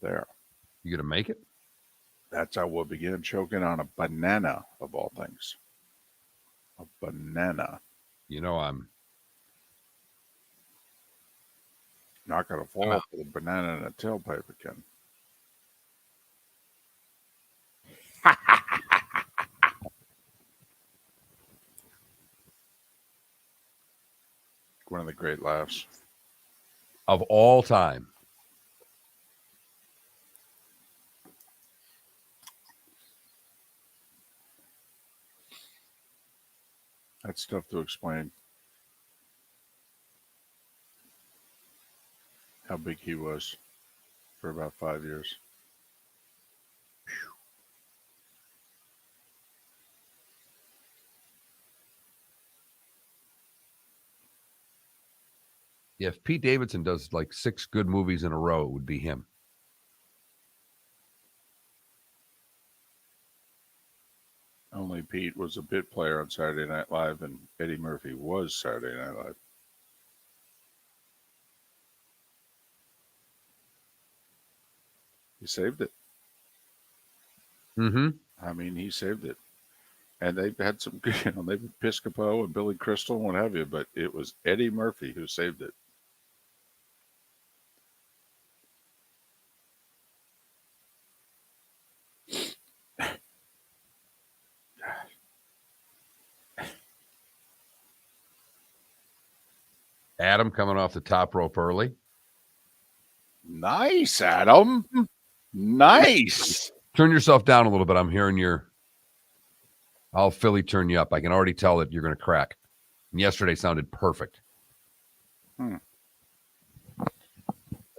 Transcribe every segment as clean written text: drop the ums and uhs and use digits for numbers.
there. You going to make it? That's how we'll begin choking on a banana, of all things. A banana. You know, I'm not going to fall for the banana in a tailpipe again. One of the great laughs of all time. That's tough to explain. How big he was for about 5 years. Yeah, if Pete Davidson does like 6 good movies in a row, it would be him. Only Pete was a bit player on Saturday Night Live, and Eddie Murphy was Saturday Night Live. He saved it. Mm-hmm. I mean, he saved it. And they've had some good, they've Piscopo and Billy Crystal and what have you, but it was Eddie Murphy who saved it. Adam coming off the top rope early. Nice, Adam. Nice. Turn yourself down a little bit. I'm hearing I'll Philly turn you up. I can already tell that you're going to crack. And yesterday sounded perfect. 30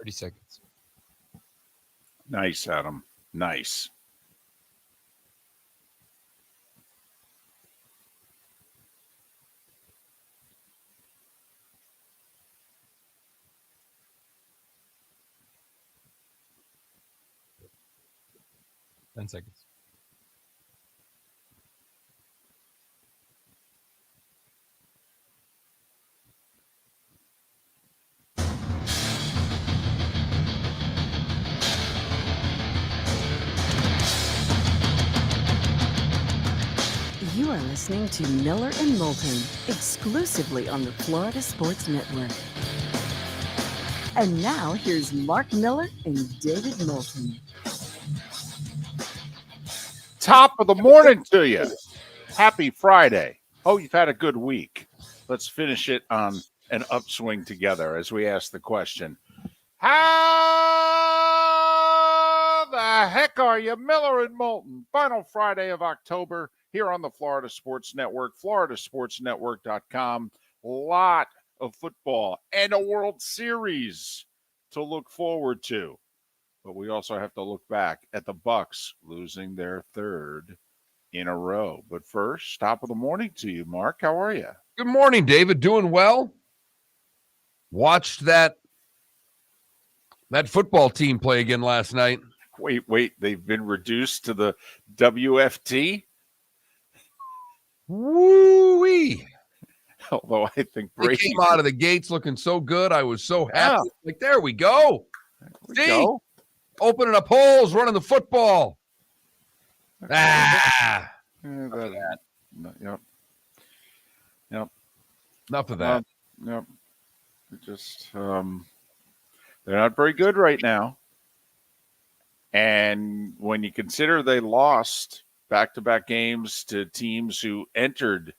seconds. Nice, Adam. Nice. Ten seconds. You are listening to Miller and Moulton, exclusively on the Florida Sports Network. And now, here's Mark Miller and David Moulton. Top of the morning to you. Happy Friday. Oh, you've had a good week. Let's finish it on an upswing together as we ask the question, how the heck are you? Miller and Moulton, final Friday of October here on the Florida Sports Network, floridasportsnetwork.com. A lot of football and a World Series to look forward to. But we also have to look back at the Bucs losing their third in a row. But first, top of the morning to you, Mark. How are you? Good morning, David. Doing well. Watched that football team play again last night. Wait. They've been reduced to the WFT? Woo-wee. Although I think They Brady came out of the gates looking so good. I was so happy. Yeah. Like, there we go. Go. Opening up holes, running the football. Okay. Yep. Enough of that. Yep. Just they're not very good right now. And when you consider they lost back-to-back games to teams who entered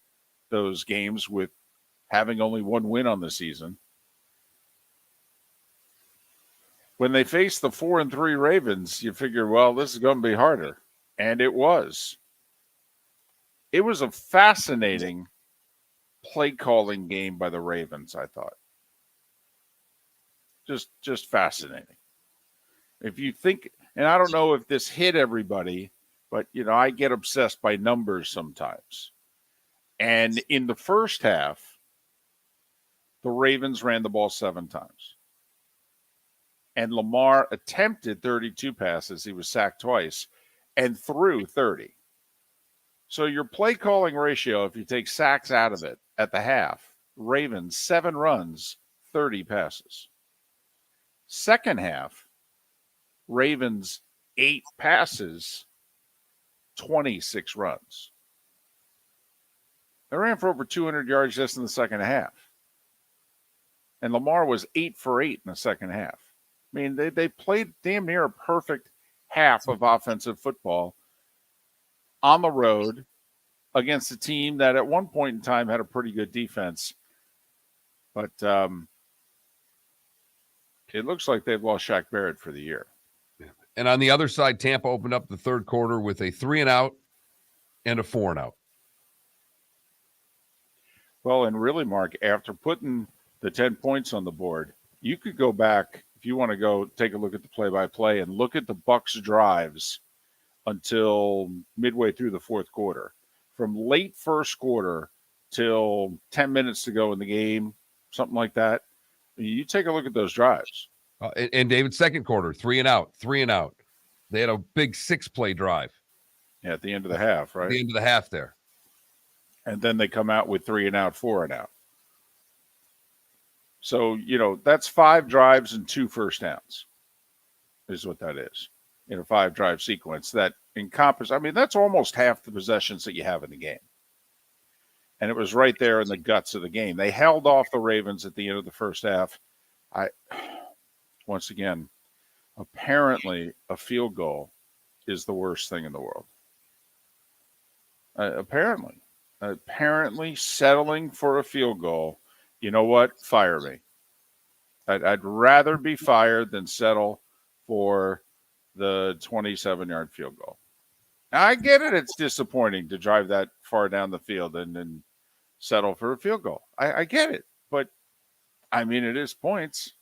those games with having only one win on the season, when they faced the 4-3 Ravens, you figure, well, this is going to be harder. And it was. It was a fascinating play-calling game by the Ravens, I thought. Just fascinating. If you think, and I don't know if this hit everybody, but, I get obsessed by numbers sometimes. And in the first half, the Ravens ran the ball 7 times. And Lamar attempted 32 passes. He was sacked twice and threw 30. So your play calling ratio, if you take sacks out of it at the half, Ravens 7 runs, 30 passes. Second half, Ravens 8 passes, 26 runs. They ran for over 200 yards just in the second half. And Lamar was 8 for 8 in the second half. I mean, they played damn near a perfect half of offensive football on the road against a team that at one point in time had a pretty good defense. But it looks like they've lost Shaq Barrett for the year. And on the other side, Tampa opened up the third quarter with a 3-and-out and a 4-and-out. Well, and really, Mark, after putting the 10 points on the board, you could go back, if you want to go take a look at the play-by-play and look at the Bucs drives until midway through the fourth quarter. From late first quarter till 10 minutes to go in the game, something like that. You take a look at those drives. And David's second quarter, 3-and-out, 3-and-out. They had a big 6-play drive. Yeah, at the end of the half, right? At the end of the half there. And then they come out with 3-and-out, 4-and-out. So, that's 5 drives and 2 first downs is what that is in a 5-drive sequence that encompass. I mean, that's almost half the possessions that you have in the game. And it was right there in the guts of the game. They held off the Ravens at the end of the first half. Once again, apparently a field goal is the worst thing in the world. Apparently settling for a field goal. You know what? Fire me. I'd rather be fired than settle for the 27-yard field goal. Now, I get it. It's disappointing to drive that far down the field and then settle for a field goal. I get it. But, I mean, it is points.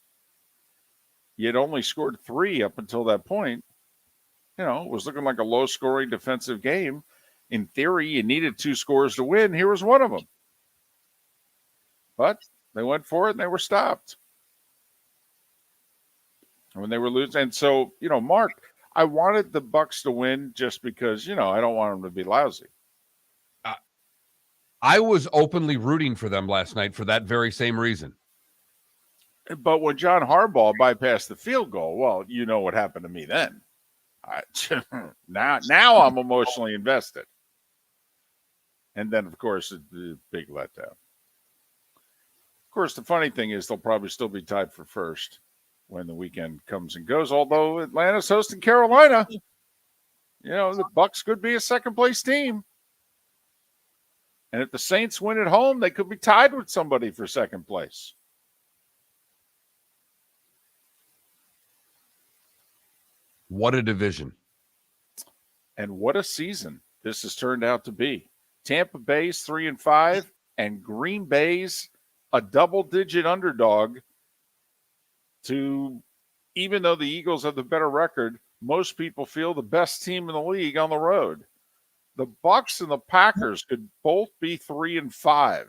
You'd only scored 3 up until that point. It was looking like a low-scoring defensive game. In theory, you needed 2 scores to win. Here was one of them. But they went for it, and they were stopped. And when they were losing. And so, Mark, I wanted the Bucs to win just because, I don't want them to be lousy. I was openly rooting for them last night for that very same reason. But when John Harbaugh bypassed the field goal, well, you know what happened to me then. Now I'm emotionally invested. And then, of course, the big letdown. Of course, the funny thing is they'll probably still be tied for first when the weekend comes and goes, although Atlanta's hosting Carolina. The Bucs could be a second-place team. And if the Saints win at home, they could be tied with somebody for second place. What a division. And what a season this has turned out to be. Tampa Bay's 3-5 and Green Bay's a double-digit underdog to, even though the Eagles have the better record, most people feel the best team in the league on the road. The Bucs and the Packers could both be 3-5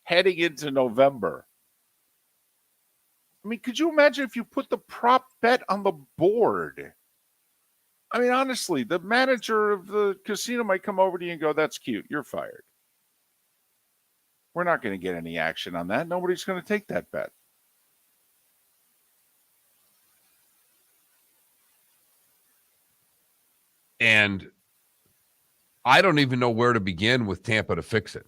heading into November. I mean, could you imagine if you put the prop bet on the board? I mean, honestly, the manager of the casino might come over to you and go, "That's cute. You're fired." We're not going to get any action on that. Nobody's going to take that bet. And I don't even know where to begin with Tampa to fix it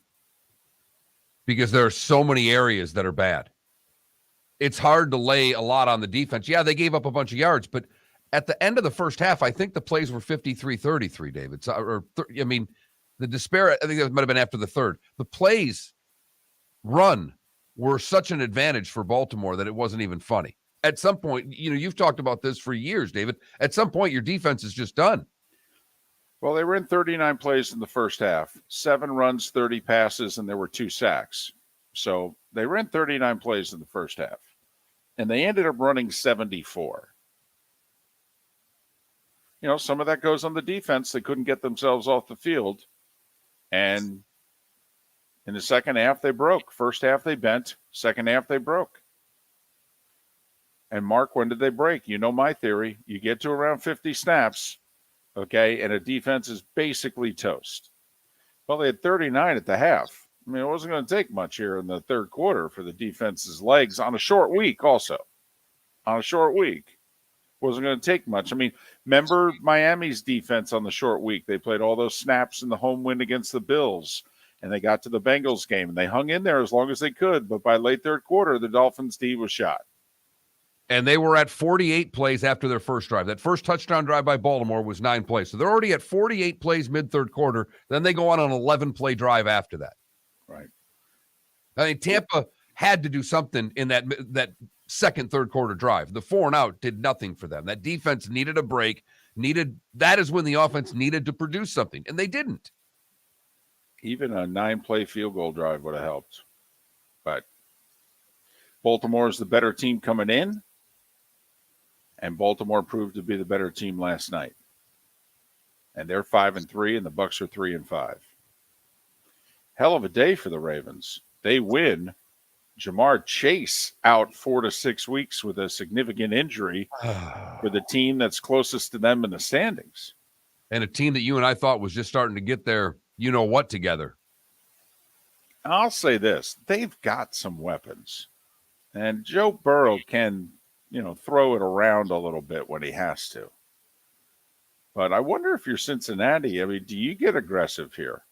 because there are so many areas that are bad. It's hard to lay a lot on the defense. Yeah, they gave up a bunch of yards, but at the end of the first half, I think the plays were 53-33, David. So, the disparate, I think that might have been after the third. The plays run were such an advantage for Baltimore that it wasn't even funny. At some point, you've talked about this for years, David. At some point, your defense is just done. Well, they ran 39 plays in the first half, 7 runs, 30 passes, and there were 2 sacks. So they ran 39 plays in the first half, and they ended up running 74. Some of that goes on the defense. They couldn't get themselves off the field. And in the second half, they broke. First half, they bent. Second half, they broke. And, Mark, when did they break? You know my theory. You get to around 50 snaps, okay, and a defense is basically toast. Well, they had 39 at the half. I mean, it wasn't going to take much here in the third quarter for the defense's legs on a short week also. On a short week. Wasn't going to take much. I mean, remember Miami's defense on the short week? They played all those snaps in the home win against the Bills, and they got to the Bengals game, and they hung in there as long as they could. But by late third quarter, the Dolphins' D was shot. And they were at 48 plays after their first drive. That first touchdown drive by Baltimore was 9 plays. So they're already at 48 plays mid-third quarter. Then they go on an 11-play drive after that. Right. I mean, Tampa had to do something in that second, third quarter drive. The 4-and-out did nothing for them. That defense needed a break. That is when the offense needed to produce something, and they didn't. Even a 9-play field goal drive would have helped. But Baltimore is the better team coming in. And Baltimore proved to be the better team last night. And they're 5-3, and the Bucs are 3-5. Hell of a day for the Ravens. They win. Jamar Chase out 4 to 6 weeks with a significant injury for the team that's closest to them in the standings. And a team that you and I thought was just starting to get their you-know-what together. I'll say this. They've got some weapons. And Joe Burrow can throw it around a little bit when he has to. But I wonder if you're Cincinnati, I mean, do you get aggressive here?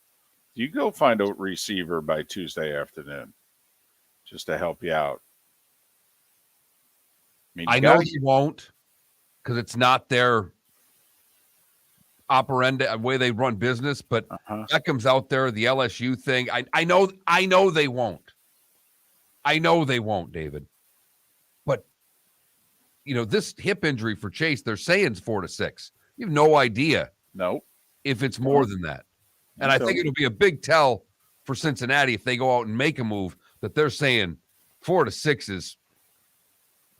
Do you go find a receiver by Tuesday afternoon just to help you out? I know you won't, because it's not their operandi, way they run business, but Beckham's out there, the LSU thing. I know they won't. I know they won't, David. This hip injury for Chase, they're saying it's 4 to 6. You have no idea if it's more than that. And I think it'll be a big tell for Cincinnati if they go out and make a move that they're saying 4 to 6 is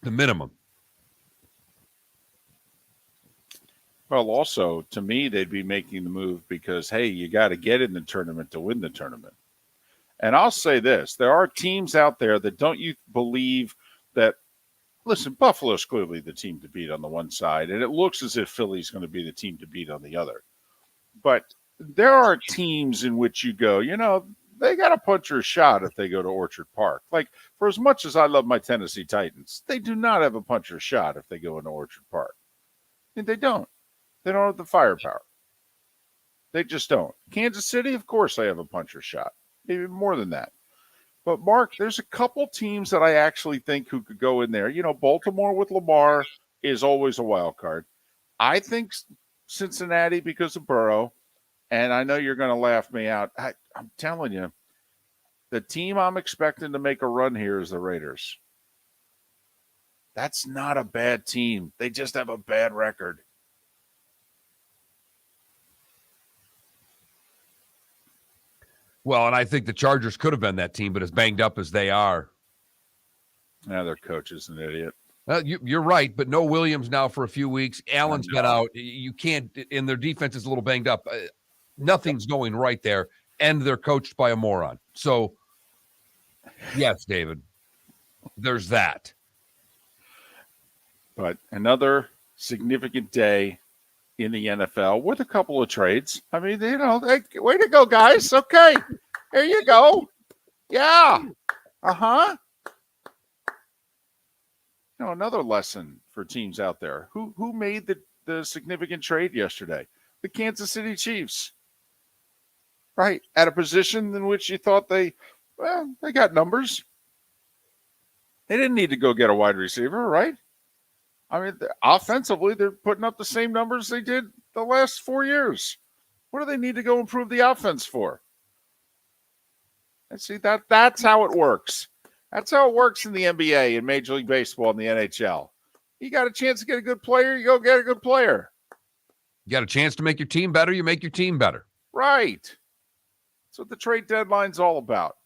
the minimum. Well, also, to me, they'd be making the move because, hey, you got to get in the tournament to win the tournament. And I'll say this. There are teams out there that don't you believe that. Listen, Buffalo's clearly the team to beat on the one side, and it looks as if Philly's going to be the team to beat on the other. But there are teams in which you go, they got a puncher's shot if they go to Orchard Park. Like, for as much as I love my Tennessee Titans, they do not have a puncher's shot if they go into Orchard Park. And they don't. They don't have the firepower. They just don't. Kansas City, of course, they have a puncher's shot. Even more than that. But, Mark, there's a couple teams that I actually think who could go in there. Baltimore with Lamar is always a wild card. I think Cincinnati because of Burrow, and I know you're going to laugh me out. I'm telling you, the team I'm expecting to make a run here is the Raiders. That's not a bad team. They just have a bad record. Well, and I think the Chargers could have been that team, but as banged up as they are. Now their coach is an idiot. You're right, but no Williams now for a few weeks. Allen's been out. You can't, and their defense is a little banged up. Nothing's going right there, and they're coached by a moron. So, yes, David, there's that. But another significant day in the NFL with a couple of trades. I mean, way to go, guys. Okay, here you go. Yeah. Another lesson for teams out there. Who made the significant trade yesterday? The Kansas City Chiefs. Right. At a position in which you thought they got numbers. They didn't need to go get a wide receiver, right? I mean, offensively, they're putting up the same numbers they did the last 4 years. What do they need to go improve the offense for? And see, that's how it works. That's how it works in the NBA and Major League Baseball and the NHL. You got a chance to get a good player, you go get a good player. You got a chance to make your team better, you make your team better. Right. That's what the trade deadline's all about.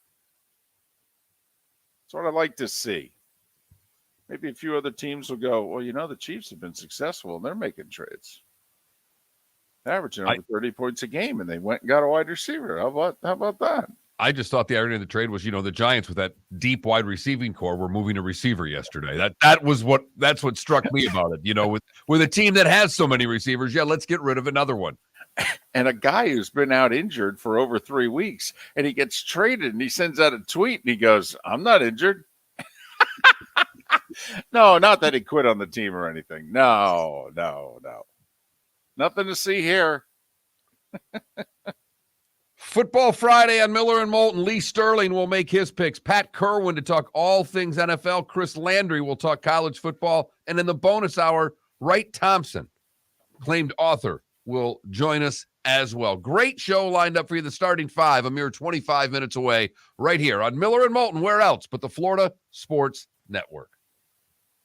That's what I like to see. Maybe a few other teams will go, well, the Chiefs have been successful and they're making trades. Averaging over 30 points a game, and they went and got a wide receiver. How about that? I just thought the irony of the trade was, the Giants with that deep wide receiving core were moving a receiver yesterday. That's what struck me about it. With a team that has so many receivers, let's get rid of another one. And a guy who's been out injured for over 3 weeks, and he gets traded, and he sends out a tweet, and he goes, "I'm not injured." No, not that he quit on the team or anything. No. Nothing to see here. Football Friday on Miller and Moulton. Lee Sterling will make his picks. Pat Kirwan to talk all things NFL. Chris Landry will talk college football. And in the bonus hour, Wright Thompson, acclaimed author, will join us as well. Great show lined up for you. The starting five, a mere 25 minutes away, right here on Miller and Moulton. Where else but the Florida Sports Network?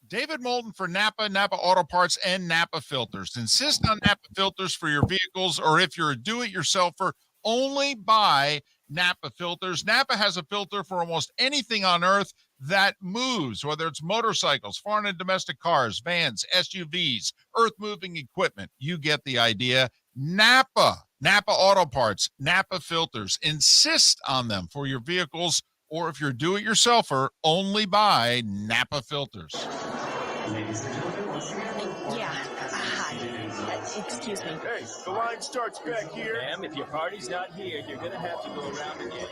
David Moulton for Napa, Napa Auto Parts, and Napa Filters. Insist on Napa Filters for your vehicles, or if you're a do-it-yourselfer, only buy Napa Filters. Napa has a filter for almost anything on earth that moves, whether it's motorcycles, foreign and domestic cars, vans, SUVs, earth-moving equipment. You get the idea. Napa Auto Parts, Napa Filters. Insist on them for your vehicles, or if you're a do-it-yourselfer, only buy Napa Filters. Yeah. Hi. Excuse me. Hey, the line starts back here. Ma'am, if your party's not here, you're gonna have to go around again.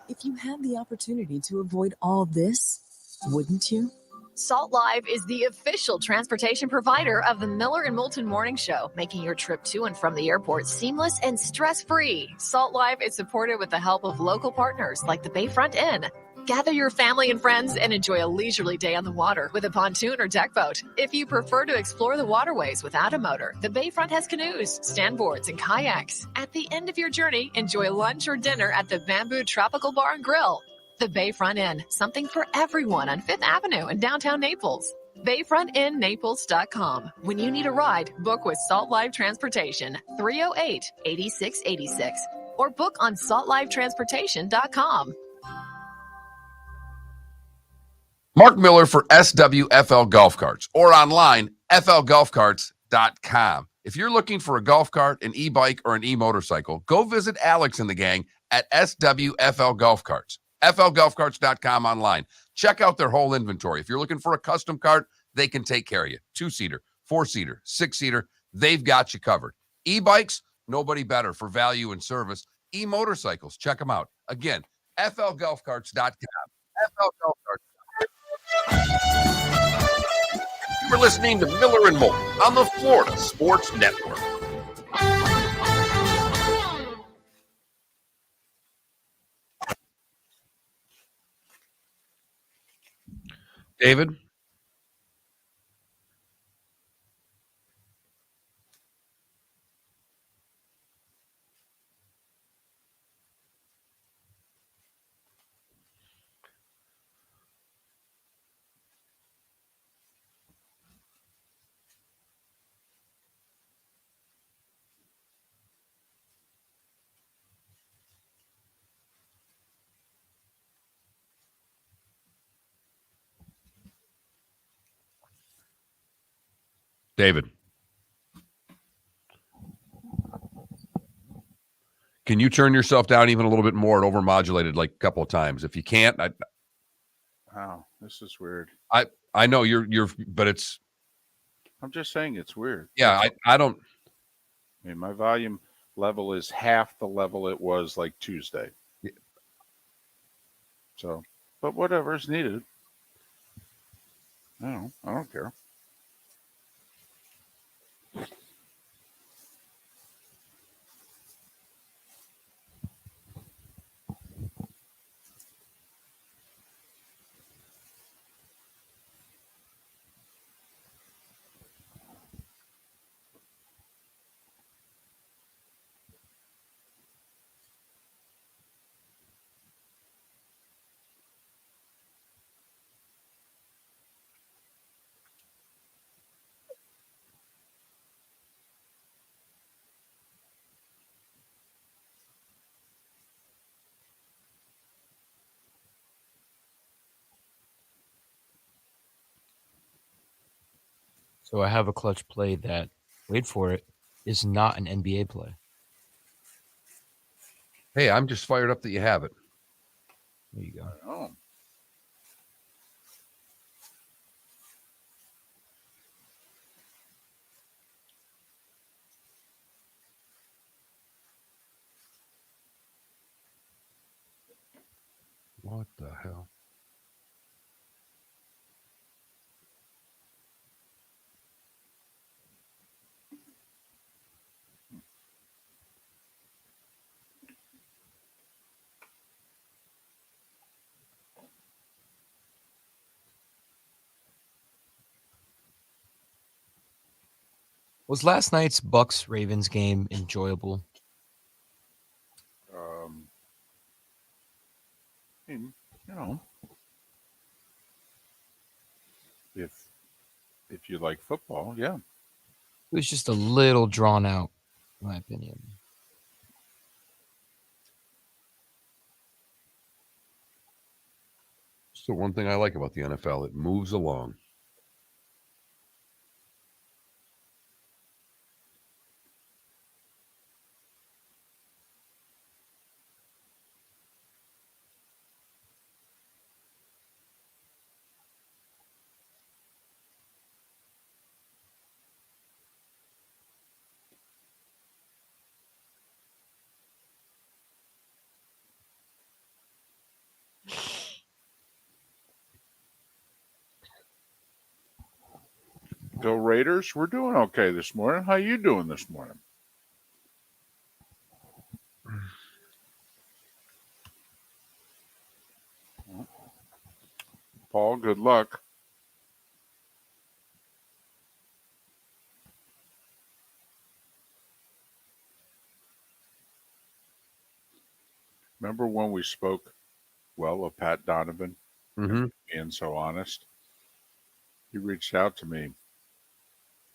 If you had the opportunity to avoid all this, wouldn't you? Salt Live is the official transportation provider of the Miller and Moulton Morning Show, making your trip to and from the airport seamless and stress-free. Salt Live is supported with the help of local partners like the Bayfront Inn. Gather your family and friends and enjoy a leisurely day on the water with a pontoon or deck boat. If you prefer to explore the waterways without a motor, the Bayfront has canoes, standboards, and kayaks. At the end of your journey, enjoy lunch or dinner at the Bamboo Tropical Bar and Grill. The Bayfront Inn, something for everyone on 5th Avenue in downtown Naples. BayfrontInNaples.com. When you need a ride, book with Salt Live Transportation, 308-8686, or book on saltlivetransportation.com. Mark Miller for SWFL Golf Carts, or online, flgolfcarts.com. If you're looking for a golf cart, an e-bike, or an e-motorcycle, go visit Alex and the gang at SWFL Golf Carts. flgolfcarts.com online. Check out their whole inventory. If you're looking for a custom cart, they can take care of you. 2-seater, 4-seater, 6-seater, they've got you covered. E-bikes, nobody better for value and service. E-motorcycles, check them out. Again, flgolfcarts.com. flgolfcarts.com. You are listening to Miller and Moulton on the Florida Sports Network. David? David. Can you turn yourself down even a little bit more and overmodulated like a couple of times? If you can't, Wow, this is weird. I know you're, but it's. I'm just saying it's weird. Yeah, I don't. I mean, my volume level is half the level it was like Tuesday. Yeah. So, but whatever is needed. I don't care. So I have a clutch play that, wait for it, is not an NBA play. Hey, I'm just fired up that you have it. There you go. Oh. What the hell? Was last night's Bucks Ravens game enjoyable? You know, if you like football, yeah. It was just a little drawn out, in my opinion. So one thing I like about the NFL, it moves along. Go Raiders. We're doing okay this morning. How you doing this morning? Paul, good luck. Remember when we spoke well of Pat Donovan being so honest? He reached out to me.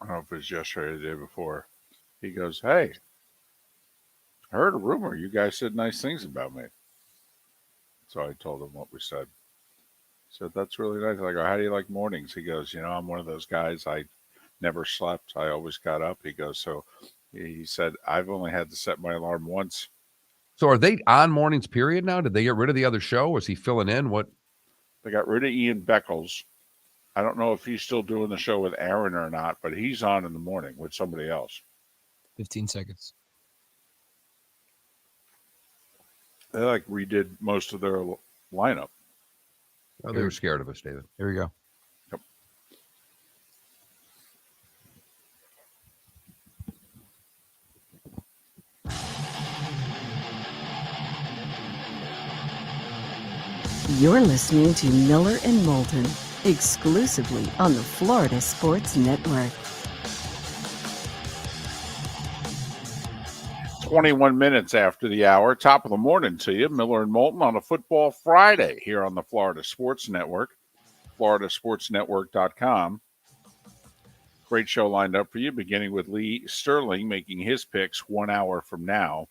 I don't know if it was yesterday or the day before. He goes, "Hey, I heard a rumor. You guys said nice things about me." So I told him what we said. He said, "That's really nice." I go, "How do you like mornings?" He goes, "I'm one of those guys. I never slept. I always got up." He goes, "So," he said, "I've only had to set my alarm once." So are they on mornings period now? Did they get rid of the other show? Was he filling in? What? They got rid of Ian Beckles. I don't know if he's still doing the show with Aaron or not, but he's on in the morning with somebody else. 15 seconds. They redid most of their lineup. Oh, they were scared of us, David. Here we go. Yep. You're listening to Miller and Moulton, exclusively on the Florida Sports Network. 21 minutes after the hour, top of the morning to you. Miller and Moulton on a football Friday here on the Florida Sports Network, floridasportsnetwork.com. Great show lined up for you, beginning with Lee Sterling making his picks 1 hour from now.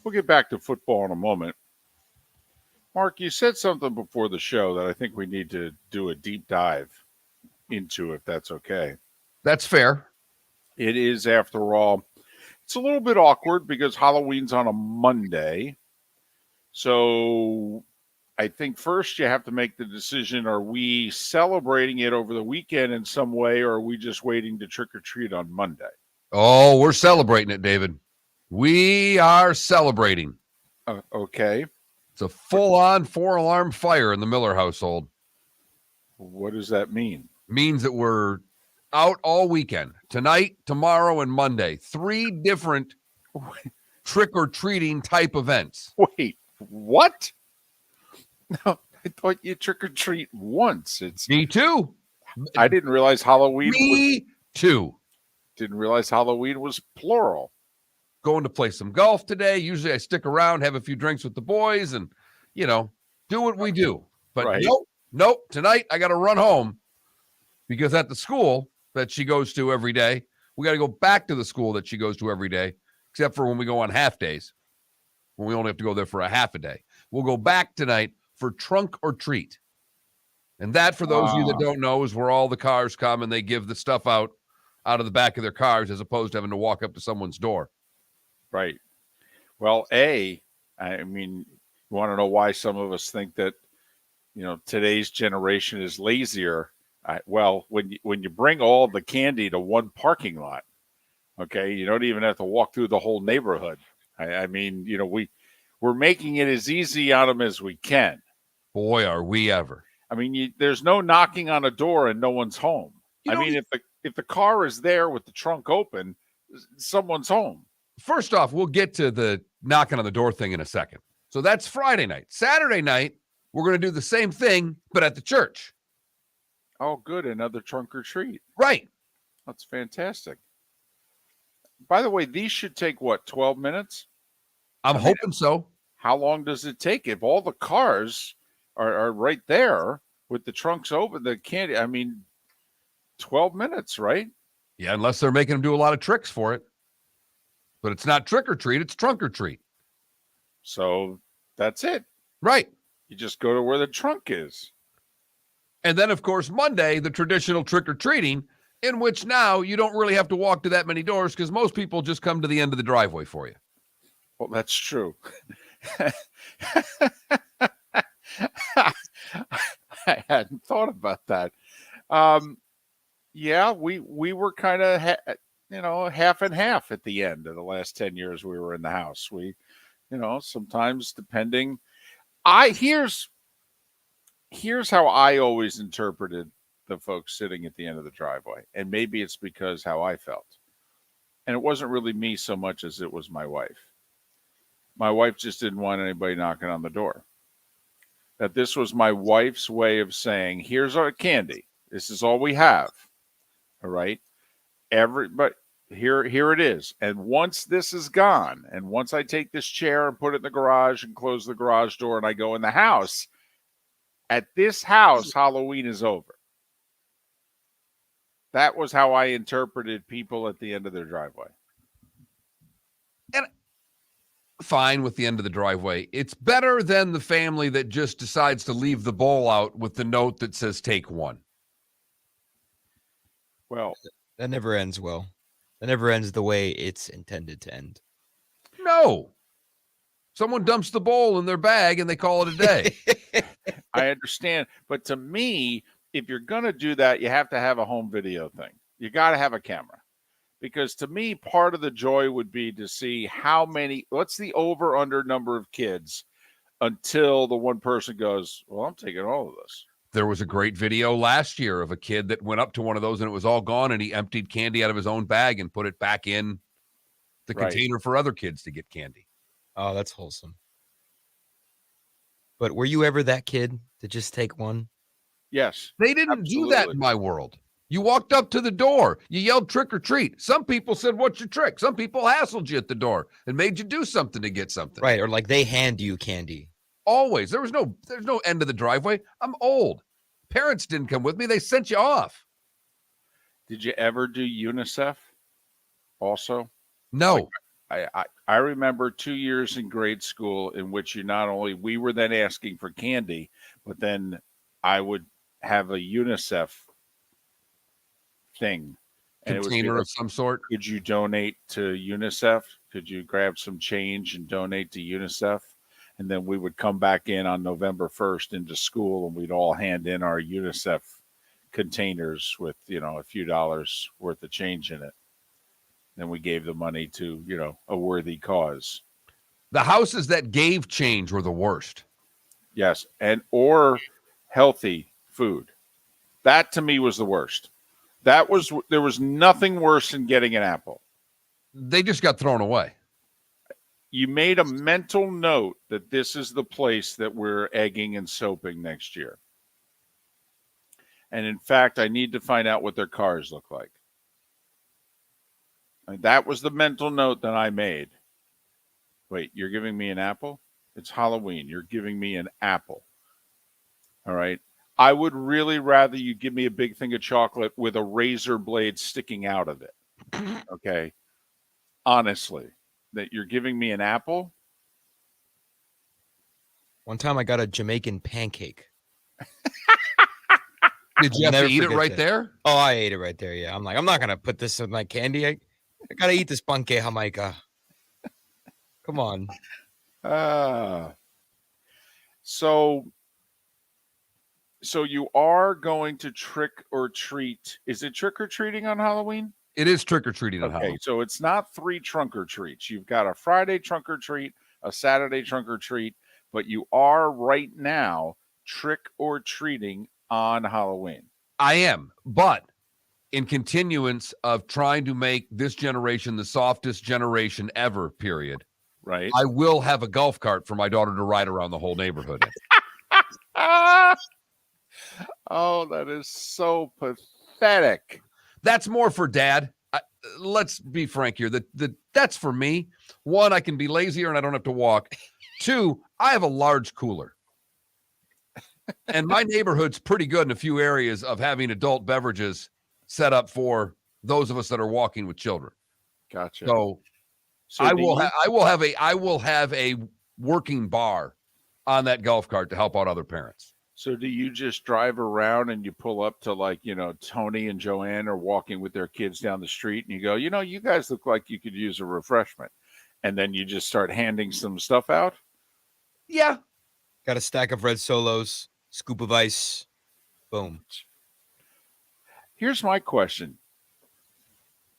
We'll get back to football in a moment. Mark, you said something before the show that I think we need to do a deep dive into, if that's okay. That's fair. It is, after all. It's a little bit awkward because Halloween's on a Monday. So I think first you have to make the decision, are we celebrating it over the weekend in some way, or are we just waiting to trick or treat on Monday? Oh, we're celebrating it, David. We are celebrating. Okay. It's a full-on 4-alarm fire in the Miller household. What does that mean? Means that we're out all weekend. Tonight, tomorrow, and Monday. 3 different trick-or-treating type events. Wait, what? No, I thought you trick or treat once. Me too. I didn't realize Halloween. Me too. Didn't realize Halloween was plural. Going to play some golf today. Usually I stick around, have a few drinks with the boys, and, do what we do. But right. Nope. Tonight I got to run home because at the school that she goes to every day, we got to go back to the school that she goes to every day, except for when we go on half days, when we only have to go there for a half a day. We'll go back tonight for trunk or treat. And that, for those of you that don't know, is where all the cars come and they give the stuff out of the back of their cars as opposed to having to walk up to someone's door. Right. Well, I mean, you want to know why some of us think that, today's generation is lazier? Well, when you bring all the candy to one parking lot, okay, you don't even have to walk through the whole neighborhood. I mean, we're making it as easy on them as we can. Boy, are we ever. I mean, there's no knocking on a door and no one's home. If the car is there with the trunk open, someone's home. First off, we'll get to the knocking on the door thing in a second. So that's Friday night. Saturday night, we're going to do the same thing, but at the church. Oh, good. Another trunk or treat. Right. That's fantastic. By the way, these should take what, 12 minutes? I'm hoping so. How long does it take if all the cars are right there with the trunks open? The candy, 12 minutes, right? Yeah, unless they're making them do a lot of tricks for it. But it's not trick or treat, it's trunk or treat. So that's it. Right. You just go to where the trunk is. And then, of course, Monday, the traditional trick or treating, in which now you don't really have to walk to that many doors because most people just come to the end of the driveway for you. Well, that's true. I hadn't thought about that. Yeah, we were kind of half and half at the end of the last 10 years we were in the house. We, sometimes depending. Here's how I always interpreted the folks sitting at the end of the driveway, and maybe it's because how I felt. And it wasn't really me so much as it was my wife. My wife just didn't want anybody knocking on the door. That this was my wife's way of saying, here's our candy. This is all we have. All right. But here it is. And once this is gone, and once I take this chair and put it in the garage and close the garage door and I go in the house, at this house, Halloween is over. That was how I interpreted people at the end of their driveway. And fine with the end of the driveway. It's better than the family that just decides to leave the bowl out with the note that says take one. Well, That never ends well. That never ends the way it's intended to end. No. Someone dumps the bowl in their bag and they call it a day. I understand. But to me, if you're going to do that, you have to have a home video thing. You got to have a camera. Because to me, part of the joy would be to see what's the over-under number of kids until the one person goes, well, I'm taking all of this. There was a great video last year of a kid that went up to one of those and it was all gone, and he emptied candy out of his own bag and put it back in the container for other kids to get candy. Oh, that's wholesome. But were you ever that kid to just take one? Yes. They didn't do that in my world. You walked up to the door. You yelled trick or treat. Some people said, what's your trick? Some people hassled you at the door and made you do something to get something. Right. Or like they hand you candy. Always. There's no end of the driveway. I'm old. Parents didn't come with me. They sent you off. Did you ever do UNICEF also? No. I remember 2 years in grade school in which we were then asking for candy, but then I would have a UNICEF thing. And Container of some sort. Could you donate to UNICEF? Could you grab some change and donate to UNICEF? And then we would come back in on November 1st into school and we'd all hand in our UNICEF containers with, a few dollars worth of change in it. Then we gave the money to, a worthy cause. The houses that gave change were the worst. Yes. Or healthy food. That to me was the worst. There was nothing worse than getting an apple. They just got thrown away. You made a mental note that this is the place that we're egging and soaping next year. And in fact, I need to find out what their cars look like. And that was the mental note that I made. Wait, you're giving me an apple? It's Halloween. You're giving me an apple. All right. I would really rather you give me a big thing of chocolate with a razor blade sticking out of it. Okay. Honestly, that you're giving me an apple. One time I got a Jamaican pancake. Did you have to eat it right there? Oh, I ate it right there. Yeah. I'm like, I'm not going to put this with my candy. I got to eat this panque Jamaica. Come on. So you are going to trick or treat. Is it trick or treating on Halloween? It is trick or treating on Halloween. So it's not 3 trunk or treats. You've got a Friday trunk or treat, a Saturday trunk or treat, but you are right now trick or treating on Halloween. I am, but in continuance of trying to make this generation the softest generation ever, period. Right. I will have a golf cart for my daughter to ride around the whole neighborhood in. Oh, that is so pathetic. That's more for dad. let's be frank here. That's for me. One, I can be lazier and I don't have to walk. Two, I have a large cooler. And my neighborhood's pretty good in a few areas of having adult beverages set up for those of us that are walking with children. Gotcha. So I will have a working bar on that golf cart to help out other parents. So do you just drive around and you pull up to, like, Tony and Joanne are walking with their kids down the street and you go, you guys look like you could use a refreshment. And then you just start handing some stuff out? Yeah. Got a stack of red Solos, scoop of ice. Boom. Here's my question.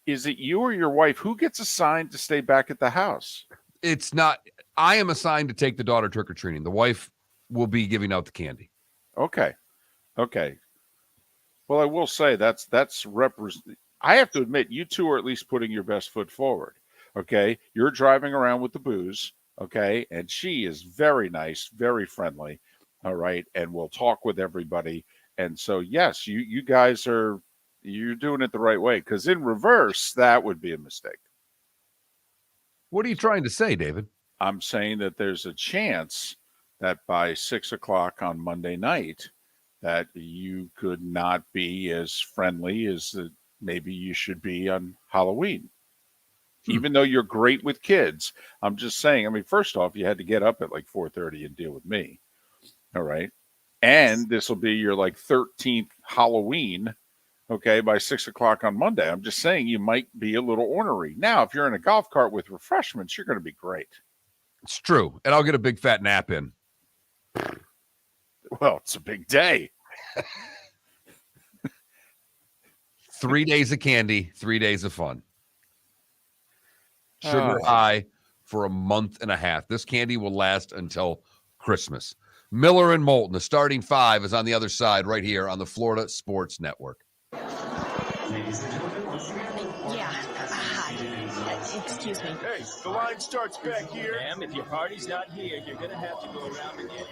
Is it you or your wife? Who gets assigned to stay back at the house? It's not. I am assigned to take the daughter trick-or-treating. The wife will be giving out the candy. Okay. Well, I will say that's I have to admit, you two are at least putting your best foot forward. Okay. You're driving around with the booze. Okay. And she is very nice, very friendly. All right. And we'll talk with everybody. And so, yes, you guys you're doing it the right way, because in reverse, that would be a mistake. What are you trying to say, David? I'm saying that there's a chance that by 6:00 on Monday night that you could not be as friendly as maybe you should be on Halloween. Even though you're great with kids, I'm just saying, first off, you had to get up at like 4:30 and deal with me. All right. And this will be your 13th Halloween. Okay. By 6:00 on Monday. I'm just saying you might be a little ornery. Now, if you're in a golf cart with refreshments, you're going to be great. It's true. And I'll get a big fat nap in. Well, it's a big day. 3 days of candy, 3 days of fun. Sugar high for a month and a half. This candy will last until Christmas. Miller and Moulton, the starting five, is on the other side right here on the Florida Sports Network. Yeah. Hi. Excuse me. Hey, the line starts back here. Ma'am, if your party's not here, you're going to have to go around and get it.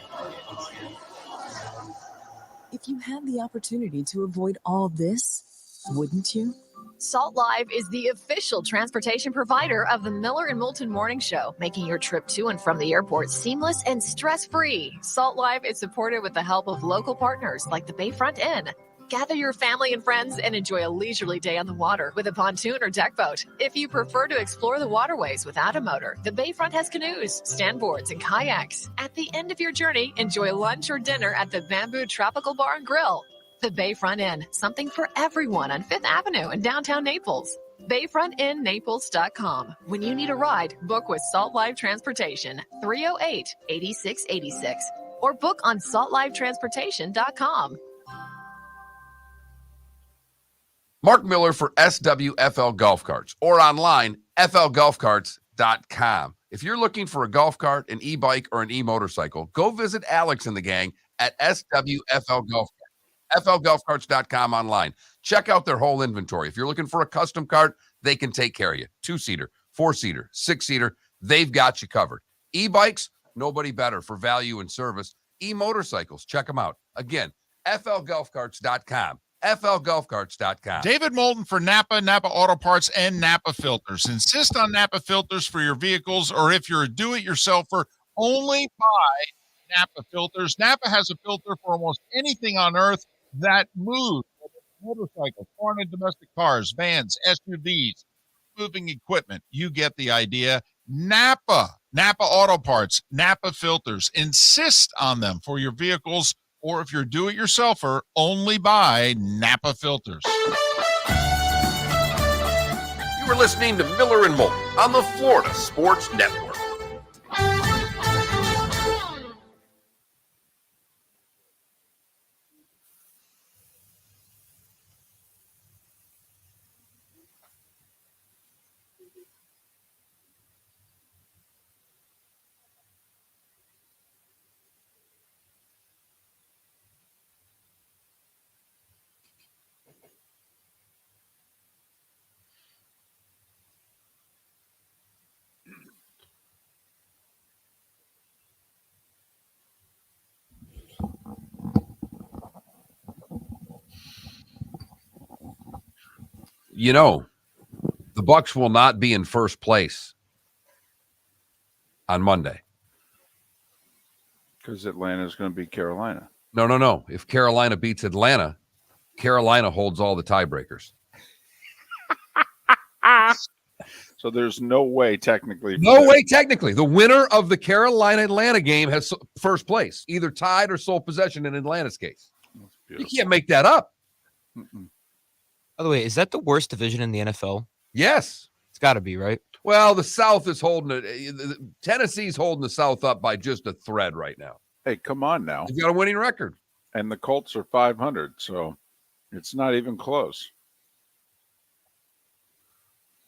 If you had the opportunity to avoid all this, wouldn't you? Salt Live is the official transportation provider of the Miller and Moulton Morning Show, making your trip to and from the airport seamless and stress-free. Salt Live is supported with the help of local partners like the Bayfront Inn. Gather your family and friends and enjoy a leisurely day on the water with a pontoon or deck boat. If you prefer to explore the waterways without a motor, the Bayfront has canoes, standboards, and kayaks. At the end of your journey, enjoy lunch or dinner at the Bamboo Tropical Bar and Grill. The Bayfront Inn, something for everyone on 5th Avenue in downtown Naples. BayfrontInNaples.com. When you need a ride, book with Salt Live Transportation, 308-8686, or book on saltlivetransportation.com. Mark Miller for SWFL Golf Carts, or online, flgolfcarts.com. If you're looking for a golf cart, an e-bike, or an e-motorcycle, go visit Alex and the gang at SWFL Golf Carts. flgolfcarts.com online. Check out their whole inventory. If you're looking for a custom cart, they can take care of you. 2-seater, 4-seater, 6-seater, they've got you covered. E-bikes, nobody better for value and service. E-motorcycles, check them out. Again, flgolfcarts.com. flgolfcarts.com. David Moulton for Napa Auto Parts, and Napa Filters. Insist on Napa filters for your vehicles, or if you're a do-it-yourselfer, only buy Napa filters. Napa has a filter for almost anything on earth that moves. Motorcycles, foreign and domestic cars, vans, SUVs, moving equipment. You get the idea. Napa Auto Parts, Napa filters. Insist on them for your vehicles, or if you're do-it-yourselfer, only buy Napa filters. You were listening to Miller and Moulton on the Florida Sports Network. You know, the Bucks will not be in first place on Monday. Because Atlanta's going to beat Carolina. No. If Carolina beats Atlanta, Carolina holds all the tiebreakers. So there's no way technically. No way technically. The winner of the Carolina-Atlanta game has first place, either tied or sole possession in Atlanta's case. You can't make that up. Mm-mm. By the way, is that the worst division in the NFL? Yes. It's got to be, right? Well, the South is holding it. Tennessee's holding the South up by just a thread right now. Hey, come on now. They've got a winning record. And the Colts are 500, so it's not even close.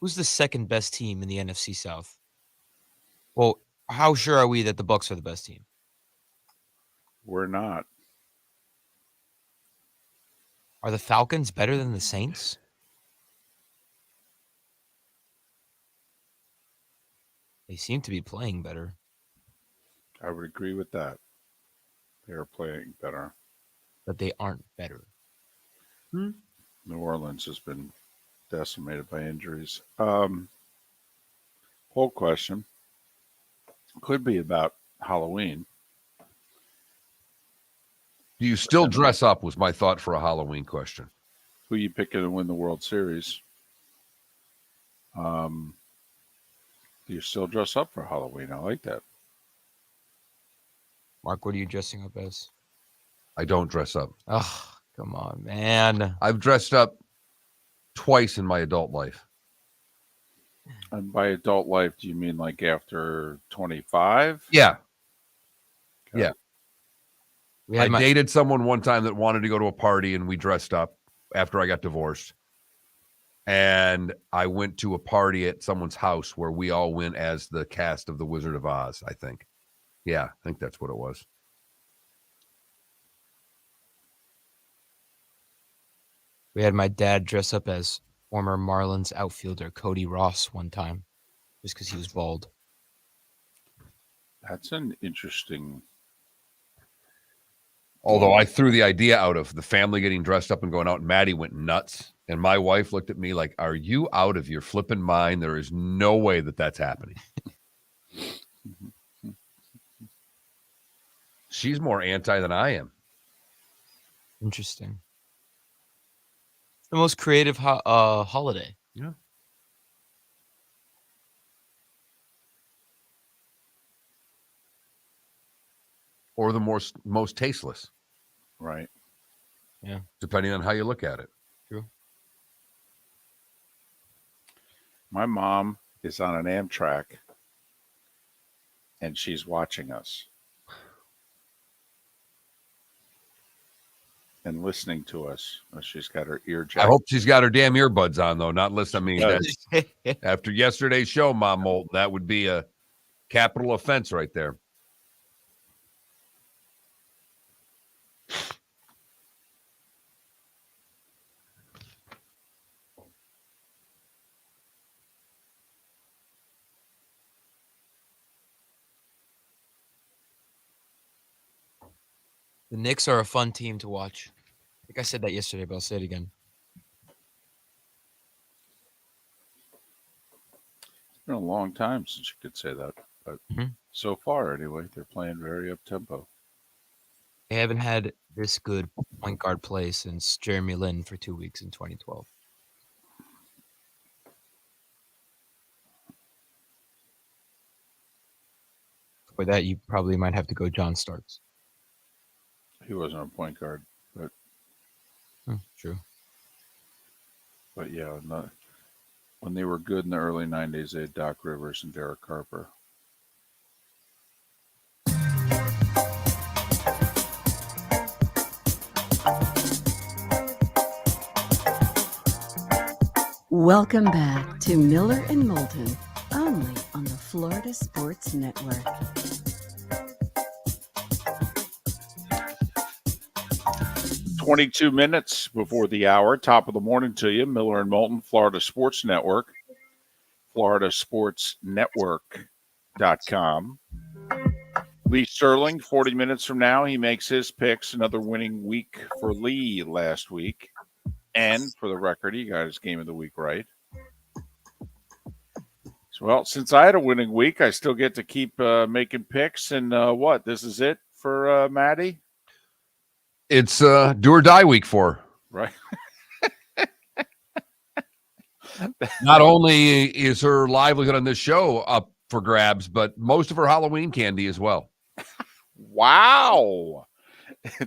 Who's the second best team in the NFC South? Well, how sure are we that the Bucks are the best team? We're not. Are the Falcons better than the Saints? They seem to be playing better. I would agree with that. They are playing better. But they aren't better. New Orleans has been decimated by injuries. Whole question could be about Halloween. Do you still dress up was my thought for a Halloween question. Who you picking to win the World Series? Do you still dress up for Halloween? I like that. Mark, what are you dressing up as? I don't dress up. Oh, come on, man. I've dressed up twice in my adult life. And by adult life, do you mean like after 25? Yeah. Okay. Yeah. I dated someone one time that wanted to go to a party, and we dressed up after I got divorced. And I went to a party at someone's house where we all went as the cast of The Wizard of Oz, I think. Yeah, I think that's what it was. We had my dad dress up as former Marlins outfielder Cody Ross one time, just because he was bald. That's an interesting. Although I threw the idea out of the family getting dressed up and going out, and Maddie went nuts. And my wife looked at me like, are you out of your flipping mind? There is no way that that's happening. She's more anti than I am. Interesting. The most creative holiday. Yeah. Or the most tasteless. Right. Yeah. Depending on how you look at it. True. My mom is on an Amtrak, and she's watching us and listening to us. She's got her ear jacked. I hope she's got her damn earbuds on, though, not listening. I mean, after yesterday's show, Mom Moulton, that would be a capital offense right there. The Knicks are a fun team to watch. I think I said that yesterday, but I'll say it again. It's been a long time since you could say that, but so far anyway, they're playing very up-tempo. They haven't had this good point guard play since Jeremy Lin for 2 weeks in 2012. For that, you probably might have to go John Starks. He wasn't a point guard, but True. But yeah, when they were good in the early 90s, they had Doc Rivers and Derek Harper. Welcome back to Miller and Moulton, only on the Florida Sports Network. "22 minutes before the hour, top of the morning to you. Miller and Moulton, Florida Sports Network, floridasportsnetwork.com. Lee Sterling, 40 minutes from now, he makes his picks. Another winning week for Lee last week. And for the record, he got his game of the week right. Well, since I had a winning week, I still get to keep making picks. And what? This is it for Maddie? It's do or die week for her. Right. Not only is her livelihood on this show up for grabs, but most of her Halloween candy as well. Wow.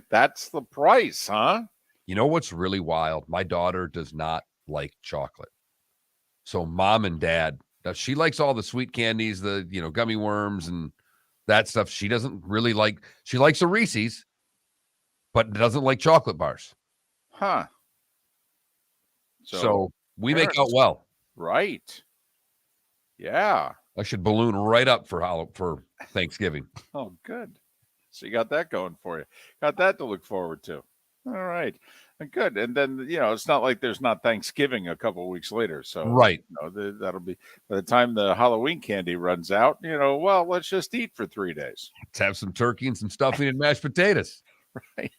That's the price, huh? You know what's really wild? My daughter does not like chocolate. So mom and dad, now she likes all the sweet candies, the gummy worms and that stuff. She doesn't really like. She likes the Reese's, but doesn't like chocolate bars. Huh. So we make out parents- well. Right. Yeah. I should balloon right up for Thanksgiving. Oh, good. So you got that going for you. Got that to look forward to. All right. Good. And then, it's not like there's not Thanksgiving a couple of weeks later. So, Right. That'll be by the time the Halloween candy runs out, well, let's just eat for 3 days. Let's have some turkey and some stuffing and mashed potatoes. Right.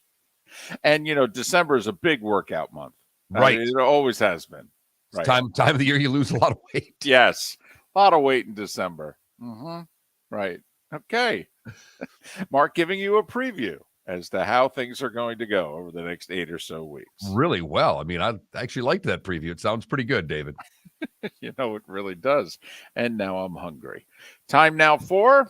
And, December is a big workout month. Right. It always has been. Right. Time of the year you lose a lot of weight. Yes. A lot of weight in December. Mm-hmm. Right. Okay. Mark giving you a preview as to how things are going to go over the next 8 or so weeks. Really well. I mean, I actually liked that preview. It sounds pretty good, David. It really does. And now I'm hungry. Time now for...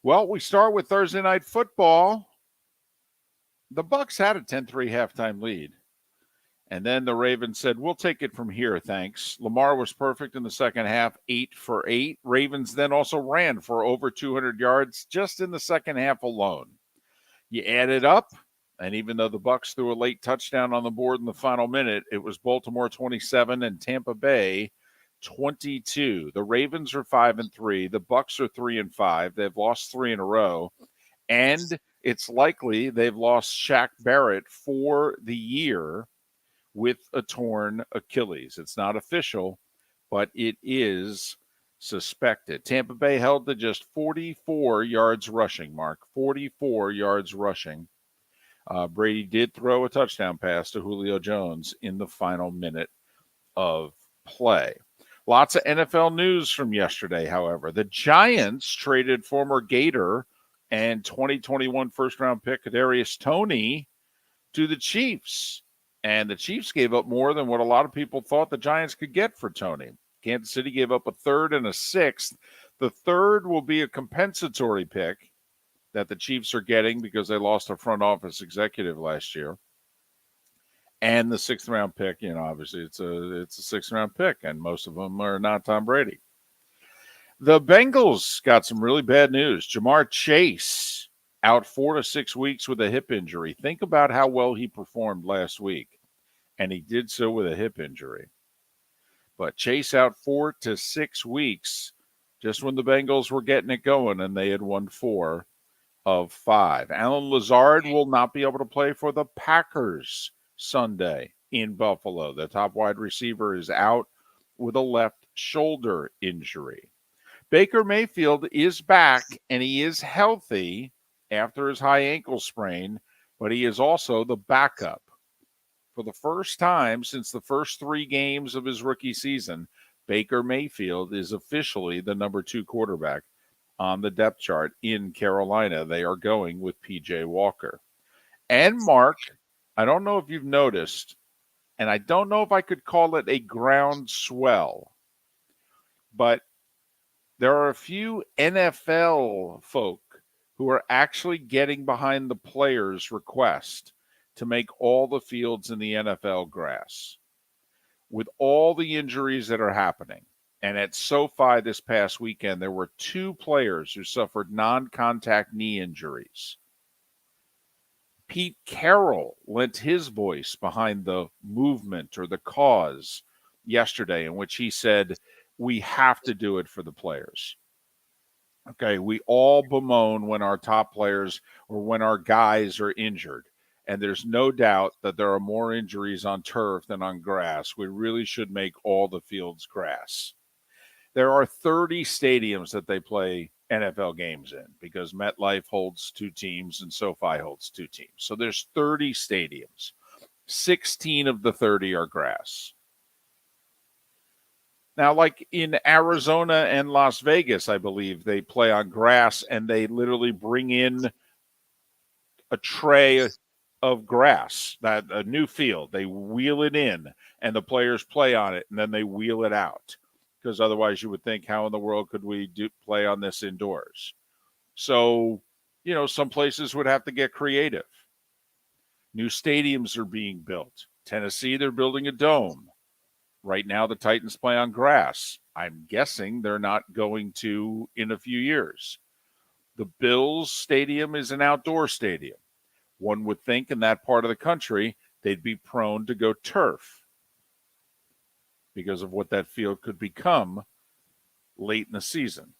Well, we start with Thursday Night Football. The Bucs had a 10-3 halftime lead. And then the Ravens said, we'll take it from here, thanks. Lamar was perfect in the second half, 8 for 8. Ravens then also ran for over 200 yards just in the second half alone. You add it up, and even though the Bucs threw a late touchdown on the board in the final minute, it was Baltimore 27 and Tampa Bay 22. The Ravens are 5-3. The Bucs are 3-5. They've lost 3 in a row. And it's likely they've lost Shaq Barrett for the year with a torn Achilles. It's not official, but it is suspected. Tampa Bay held to just 44 yards rushing, Mark. 44 yards rushing. Brady did throw a touchdown pass to Julio Jones in the final minute of play. Lots of NFL news from yesterday, however. The Giants traded former Gator and 2021 first-round pick Kadarius Toney to the Chiefs. And the Chiefs gave up more than what a lot of people thought the Giants could get for Toney. Kansas City gave up a third and a sixth. The third will be a compensatory pick that the Chiefs are getting because they lost a front office executive last year. And the sixth-round pick, obviously it's a sixth-round pick, and most of them are not Tom Brady. The Bengals got some really bad news. Jamar Chase out 4 to 6 weeks with a hip injury. Think about how well he performed last week, and he did so with a hip injury. But Chase out 4 to 6 weeks just when the Bengals were getting it going, and they had won 4 of 5. Alan Lazard will not be able to play for the Packers Sunday in Buffalo. The top wide receiver is out with a left shoulder injury. Baker Mayfield is back, and he is healthy after his high ankle sprain, but he is also the backup. For the first time since the first 3 games of his rookie season, Baker Mayfield is officially the number 2 quarterback on the depth chart in Carolina. They are going with P.J. Walker. And Mark, I don't know if you've noticed, and I don't know if I could call it a groundswell, but there are a few NFL folk who are actually getting behind the players' request to make all the fields in the NFL grass. With all the injuries that are happening, and at SoFi this past weekend, there were 2 players who suffered non-contact knee injuries. Pete Carroll lent his voice behind the movement or the cause yesterday, in which he said, we have to do it for the players. Okay, we all bemoan when our top players or when our guys are injured. And there's no doubt that there are more injuries on turf than on grass. We really should make all the fields grass. There are 30 stadiums that they play NFL games in because MetLife holds 2 teams and SoFi holds 2 teams. So there's 30 stadiums. 16 of the 30 are grass. Now, like in Arizona and Las Vegas, I believe they play on grass and they literally bring in a tray of grass, that a new field. They wheel it in and the players play on it and then they wheel it out. Because otherwise you would think, how in the world could we play on this indoors? So, some places would have to get creative. New stadiums are being built. Tennessee, they're building a dome. Right now, the Titans play on grass. I'm guessing they're not going to in a few years. The Bills stadium is an outdoor stadium. One would think in that part of the country, they'd be prone to go turf because of what that field could become late in the season.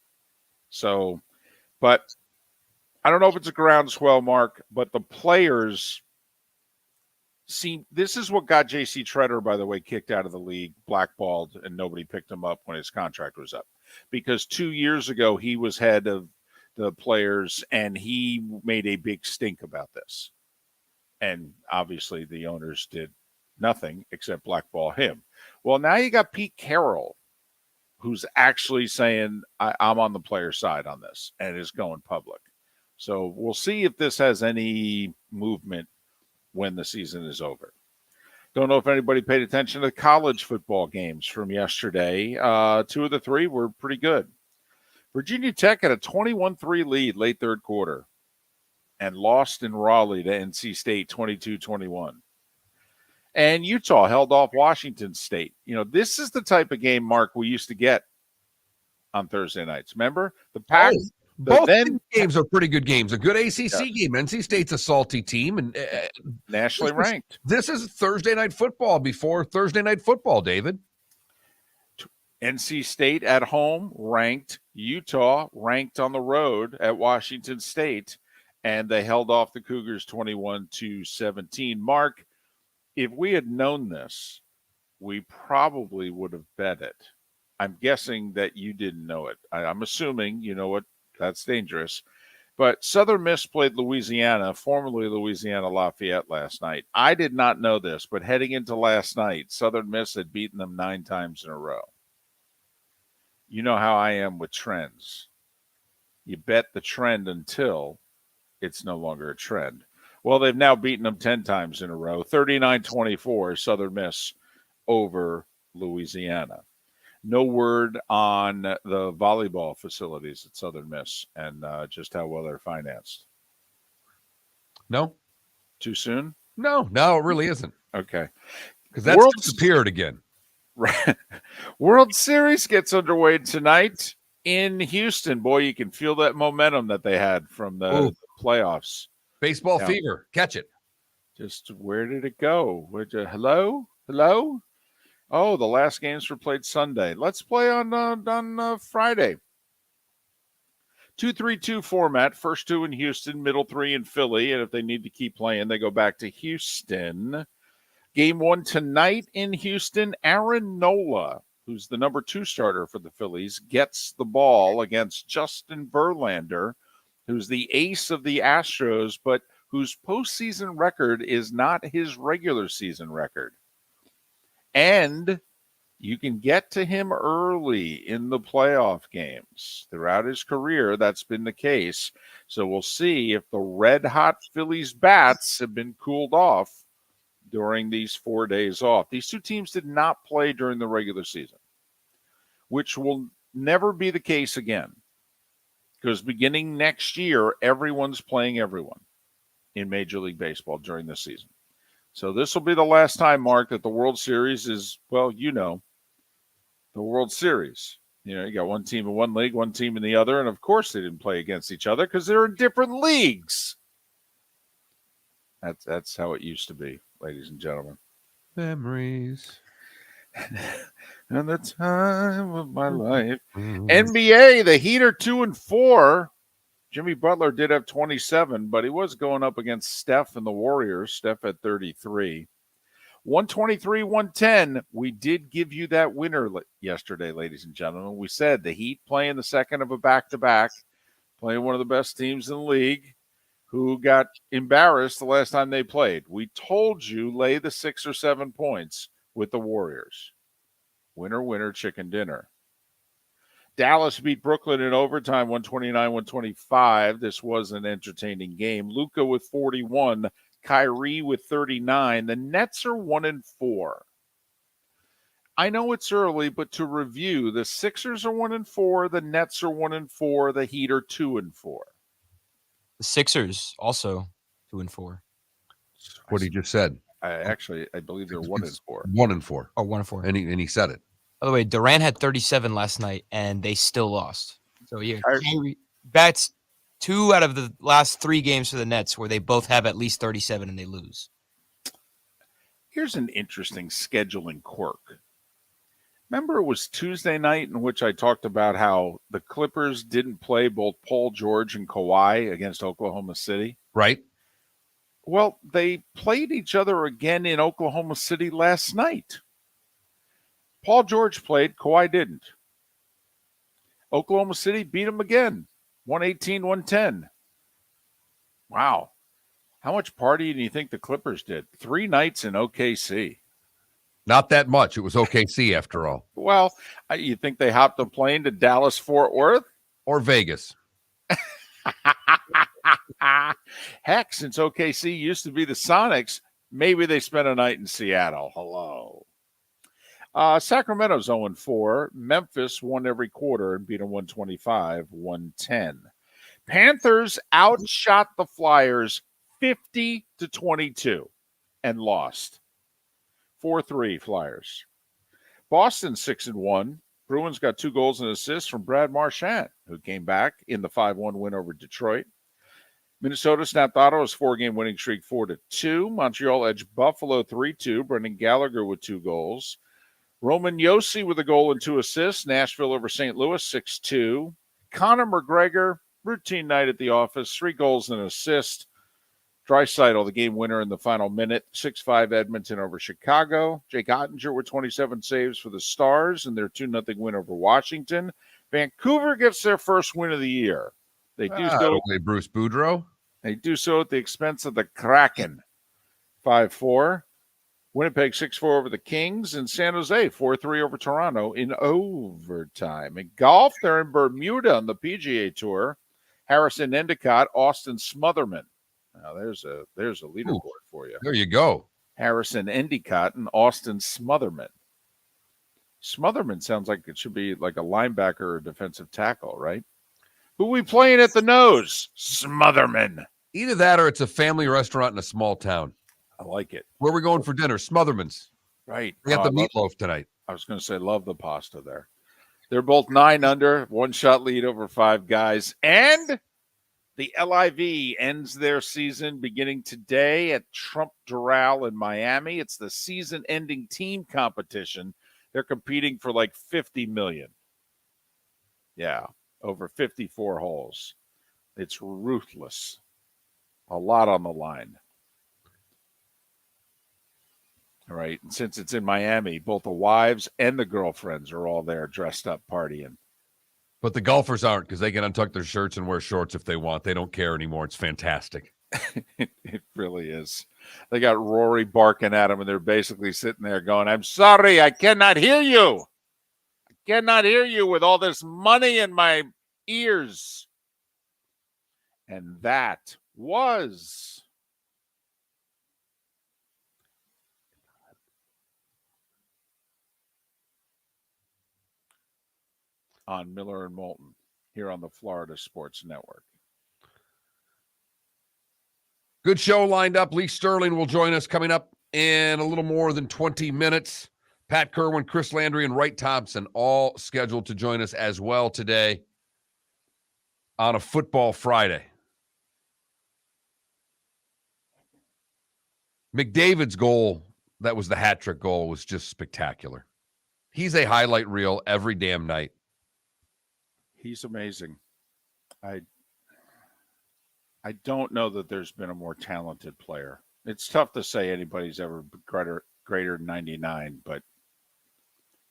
So, but I don't know if it's a groundswell, Mark, but the players seem, this is what got J.C. Treader, by the way, kicked out of the league, blackballed, and nobody picked him up when his contract was up. Because 2 years ago, he was head of the players, and he made a big stink about this. And obviously the owners did nothing except blackball him. Well, now you got Pete Carroll, who's actually saying, I'm on the player side on this, and is going public. So we'll see if this has any movement when the season is over. Don't know if anybody paid attention to the college football games from yesterday. 2 of the 3 were pretty good. Virginia Tech had a 21-3 lead late third quarter and lost in Raleigh to NC State 22-21. And Utah held off Washington State. This is the type of game, Mark, we used to get on Thursday nights. Remember? The Pac. Both games are pretty good games. A good ACC game. NC State's a salty team and nationally ranked. This is Thursday night football before Thursday night football, David. NC State at home ranked. Utah ranked on the road at Washington State, and they held off the Cougars 21-17. Mark, if we had known this, we probably would have bet it. I'm guessing that you didn't know it. I'm assuming you know what. That's dangerous. But Southern Miss played Louisiana, formerly Louisiana Lafayette, last night. I did not know this, but heading into last night, Southern Miss had beaten them 9 times in a row. You know how I am with trends. You bet the trend until it's no longer a trend. Well, they've now beaten them 10 times in a row. 39-24, Southern Miss over Louisiana. No word on the volleyball facilities at Southern Miss and just how well they're financed. No. Too soon? No, it really isn't. Okay. Because that's disappeared again. Right. World Series gets underway tonight in Houston. Boy, you can feel that momentum that they had from the playoffs. Baseball fever. Catch it. Just where did it go? Hello? Oh, the last games were played Sunday. Let's play on Friday. 2-3-2 format. First 2 in Houston, middle 3 in Philly. And if they need to keep playing, they go back to Houston. Game 1 tonight in Houston. Aaron Nola, who's the number 2 starter for the Phillies, gets the ball against Justin Verlander, who's the ace of the Astros, but whose postseason record is not his regular season record. And you can get to him early in the playoff games. Throughout his career, that's been the case. So we'll see if the red-hot Phillies bats have been cooled off during these 4 days off. These 2 teams did not play during the regular season, which will never be the case again. Because beginning next year, everyone's playing everyone in Major League Baseball during this season. So this will be the last time, Mark, that the World Series is, the World Series. You got one team in one league, one team in the other, and of course they didn't play against each other because they're in different leagues. That's how it used to be, ladies and gentlemen. Memories. And the time of my life. NBA, the Heat are 2-4. Jimmy Butler did have 27, but he was going up against Steph and the Warriors. Steph had 33. 123-110. We did give you that winner yesterday, ladies and gentlemen. We said the Heat playing the second of a back-to-back. playing one of the best teams in the league, who got embarrassed the last time they played. We told you lay the 6 or 7 points with the Warriors. Winner, winner, chicken dinner. Dallas beat Brooklyn in overtime, 129-125. This was an entertaining game. Luka with 41, Kyrie with 39. The Nets are 1-4. I know it's early, but to review, the Sixers are 1-4, the Nets are 1-4, the Heat are 2-4. The Sixers also 2-4. What he just said. I believe they're 1-4. 1-4. Oh, 1-4. And he said it. By the way, Durant had 37 last night, and they still lost. So, yeah, Kyrie- that's 2 out of the last 3 games for the Nets where they both have at least 37 and they lose. Here's an interesting scheduling quirk. Remember it was Tuesday night in which I talked about how the Clippers didn't play both Paul George and Kawhi against Oklahoma City? Right? Well, they played each other again in Oklahoma City last night. Paul George played, Kawhi didn't. Oklahoma City beat him again, 118-110. Wow. How much partying do you think the Clippers did? 3 nights in OKC. Not that much. It was OKC after all. Well, you think they hopped a plane to Dallas-Fort Worth? Or Vegas. Heck, since OKC used to be the Sonics, maybe they spent a night in Seattle. Hello. Sacramento's 0-4. Memphis won every quarter and beat them 125-110. Panthers outshot the Flyers 50-22 and lost. 4-3 Flyers. Boston 6-1. Bruins got 2 goals and assists from Brad Marchand, who came back in the 5-1 win over Detroit. Minnesota snapped Ottawa's 4-game winning streak 4-2. Montreal edged Buffalo 3-2. Brendan Gallagher with 2 goals. Roman Josi with a goal and 2 assists. Nashville over St. Louis 6-2. Conor McGregor, routine night at the office, 3 goals and an assist. Draisaitl, the game winner in the final minute, 6-5 Edmonton over Chicago. Jake Ottinger with 27 saves for the Stars in their 2-0 win over Washington. Vancouver gets their first win of the year. They do so. Bruce Boudreau. They do so at the expense of the Kraken. 5-4. Winnipeg 6-4 over the Kings, and San Jose 4-3 over Toronto in overtime. In golf, they're in Bermuda on the PGA Tour. Harrison Endicott, Austin Smotherman. Now there's a leaderboard for you. There you go. Harrison Endicott and Austin Smotherman. Smotherman sounds like it should be like a linebacker or defensive tackle, right? Who we playing at the nose? Smotherman. Either that or it's a family restaurant in a small town. I like it. Where are we going for dinner? Smotherman's. Right. We got the meatloaf tonight. I was going to say, love the pasta there. They're both 9 under, 1-shot lead over 5 guys. And the LIV ends their season beginning today at Trump Doral in Miami. It's the season-ending team competition. They're competing for like $50 million. Yeah, over 54 holes. It's ruthless. A lot on the line. All right, and since it's in Miami, both the wives and the girlfriends are all there dressed up partying. But the golfers aren't, because they can untuck their shirts and wear shorts if they want. They don't care anymore. It's fantastic. It really is. They got Rory barking at them, and they're basically sitting there going, I'm sorry, I cannot hear you. I cannot hear you with all this money in my ears. And that was on Miller and Moulton here on the Florida Sports Network. Good show lined up. Lee Sterling will join us coming up in a little more than 20 minutes. Pat Kirwan, Chris Landry, and Wright Thompson all scheduled to join us as well today on a Football Friday. McDavid's goal, that was the hat trick goal, was just spectacular. He's a highlight reel every damn night. He's amazing. I don't know that there's been a more talented player. It's tough to say anybody's ever greater than 99, but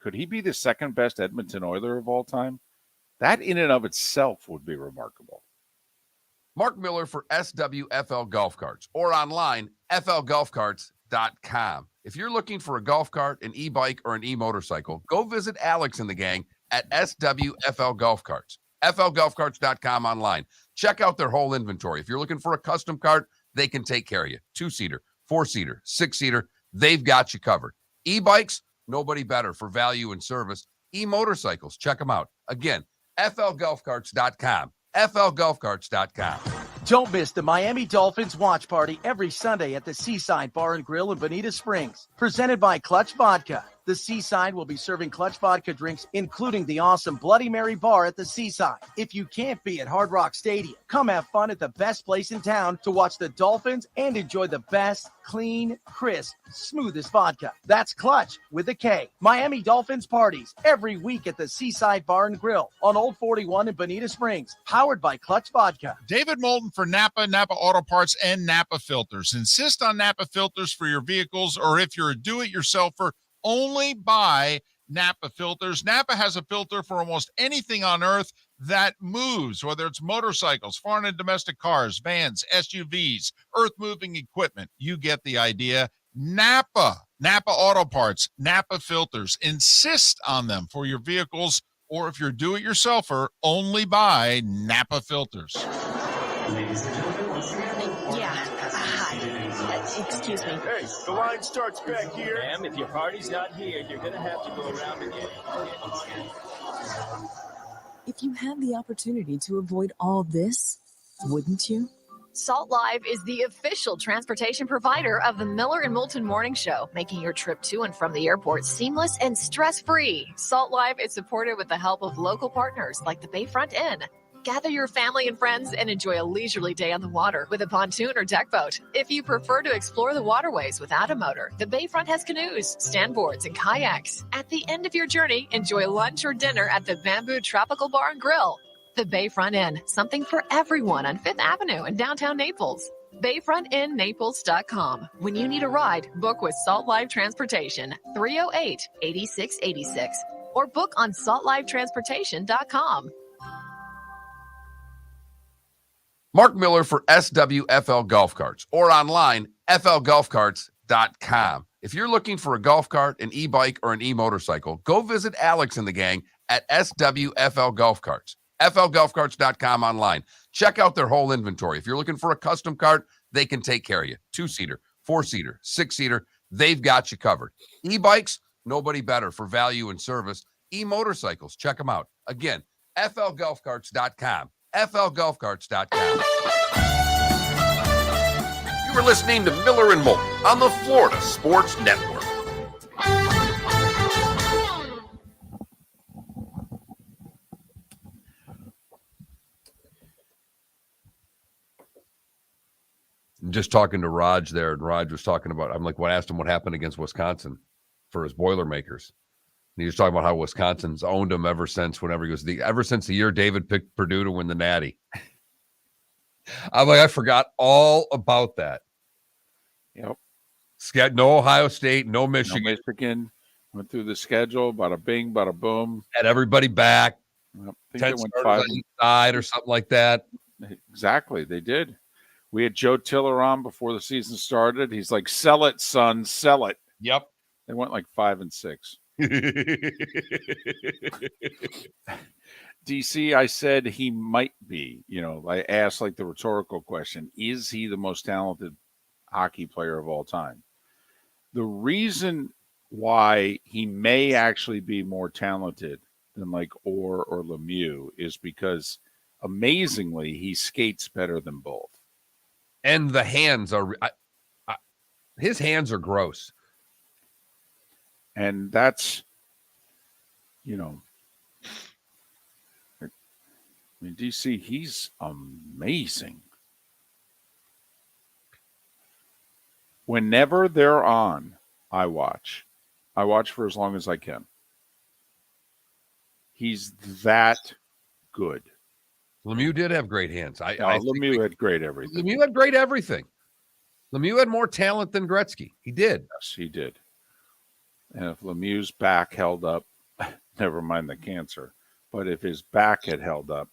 could he be the second best Edmonton Oiler of all time? That in and of itself would be remarkable. Mark Miller for SWFL Golf Carts or online, flgolfcarts.com. If you're looking for a golf cart, an e-bike, or an e-motorcycle, go visit Alex and the gang at SWFL Golf Carts. flgolfcarts.com online. Check out their whole inventory. If you're looking for a custom cart, they can take care of you. 2-seater, 4-seater, 6-seater, they've got you covered. E-bikes, nobody better for value and service. E-motorcycles, check them out. Again, flgolfcarts.com. flgolfcarts.com. Don't miss the Miami Dolphins watch party every Sunday at the Seaside Bar and Grill in Bonita Springs. Presented by Clutch Vodka. The Seaside will be serving Clutch Vodka drinks, including the awesome Bloody Mary bar at the Seaside. If you can't be at Hard Rock Stadium, come have fun at the best place in town to watch the Dolphins and enjoy the best, clean, crisp, smoothest vodka. That's Clutch with a K. Miami Dolphins parties every week at the Seaside Bar and Grill on Old 41 in Bonita Springs. Powered by Clutch Vodka. David Moulton for Napa Auto Parts, and Napa Filters. Insist on Napa filters for your vehicles, or if you're a do-it-yourselfer, only buy Napa filters. Napa has a filter for almost anything on earth that moves, whether it's motorcycles, foreign and domestic cars, vans, SUVs, earth-moving equipment. You get the idea. Napa Auto Parts, Napa filters. Insist on them for your vehicles, or if you're do-it-yourselfer, only buy Napa filters. Yeah. Hi. Excuse me. Hey, the line starts back here. Ma'am, if your party's not here, you're going to have to go around again. If you had the opportunity to avoid all this, wouldn't you? Salt Live is the official transportation provider of the Miller and Moulton Morning Show, making your trip to and from the airport seamless and stress-free. Salt Live is supported with the help of local partners like the Bayfront Inn. Gather your family and friends and enjoy a leisurely day on the water with a pontoon or deck boat. If you prefer to explore the waterways without a motor, the Bayfront has canoes, standboards, and kayaks. At the end of your journey, enjoy lunch or dinner at the Bamboo Tropical Bar and Grill. The Bayfront Inn, something for everyone on 5th Avenue in downtown Naples. BayfrontInNaples.com. When you need a ride, book with Salt Live Transportation, 308-8686, or book on saltlivetransportation.com. Mark Miller for SWFL Golf Carts or online, flgolfcarts.com. If you're looking for a golf cart, an e-bike, or an e-motorcycle, go visit Alex and the gang at SWFL Golf Carts. flgolfcarts.com online. Check out their whole inventory. If you're looking for a custom cart, they can take care of you. 2-seater, 4-seater, 6-seater, they've got you covered. E-bikes, nobody better for value and service. E-motorcycles, check them out. Again, flgolfcarts.com. flgolfcarts.com. You were listening to Miller and Moulton on the Florida Sports Network. I'm just talking to Raj there, and Raj was talking about, asked him what happened against Wisconsin for his Boilermakers. And he was talking about how Wisconsin's owned him ever since the year David picked Purdue to win the Natty. I'm like, I forgot all about that. Yep. No Ohio State, no Michigan. No Michigan. Went through the schedule, bada bing, bada boom. Had everybody back. Yep. 10 starters on each side or something like that. Exactly, they did. We had Joe Tiller on before the season started. He's like, sell it, son, sell it. Yep. They went like 5-6. DC, I said he might be. I asked like the rhetorical question, is he the most talented hockey player of all time? The reason why he may actually be more talented than like Orr or Lemieux is because amazingly he skates better than both. And the hands are his hands are gross. And that's, DC, he's amazing. Whenever they're on, I watch. I watch for as long as I can. He's that good. Lemieux did have great hands. Lemieux had great everything. Lemieux had great everything. Lemieux had more talent than Gretzky. He did. Yes, he did. And if Lemieux's back held up, never mind the cancer, but if his back had held up,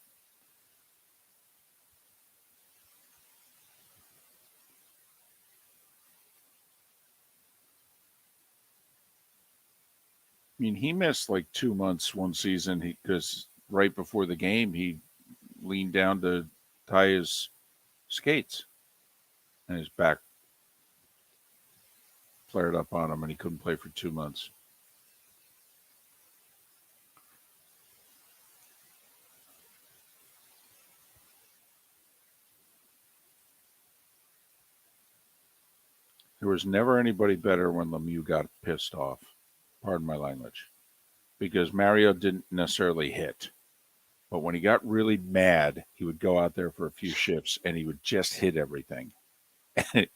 mean, he missed like 2 months one season because right before the game, he leaned down to tie his skates and his back flared up on him and he couldn't play for 2 months. There was never anybody better when Lemieux got pissed off. Pardon my language. Because Mario didn't necessarily hit. But when he got really mad, he would go out there for a few shifts and he would just hit everything.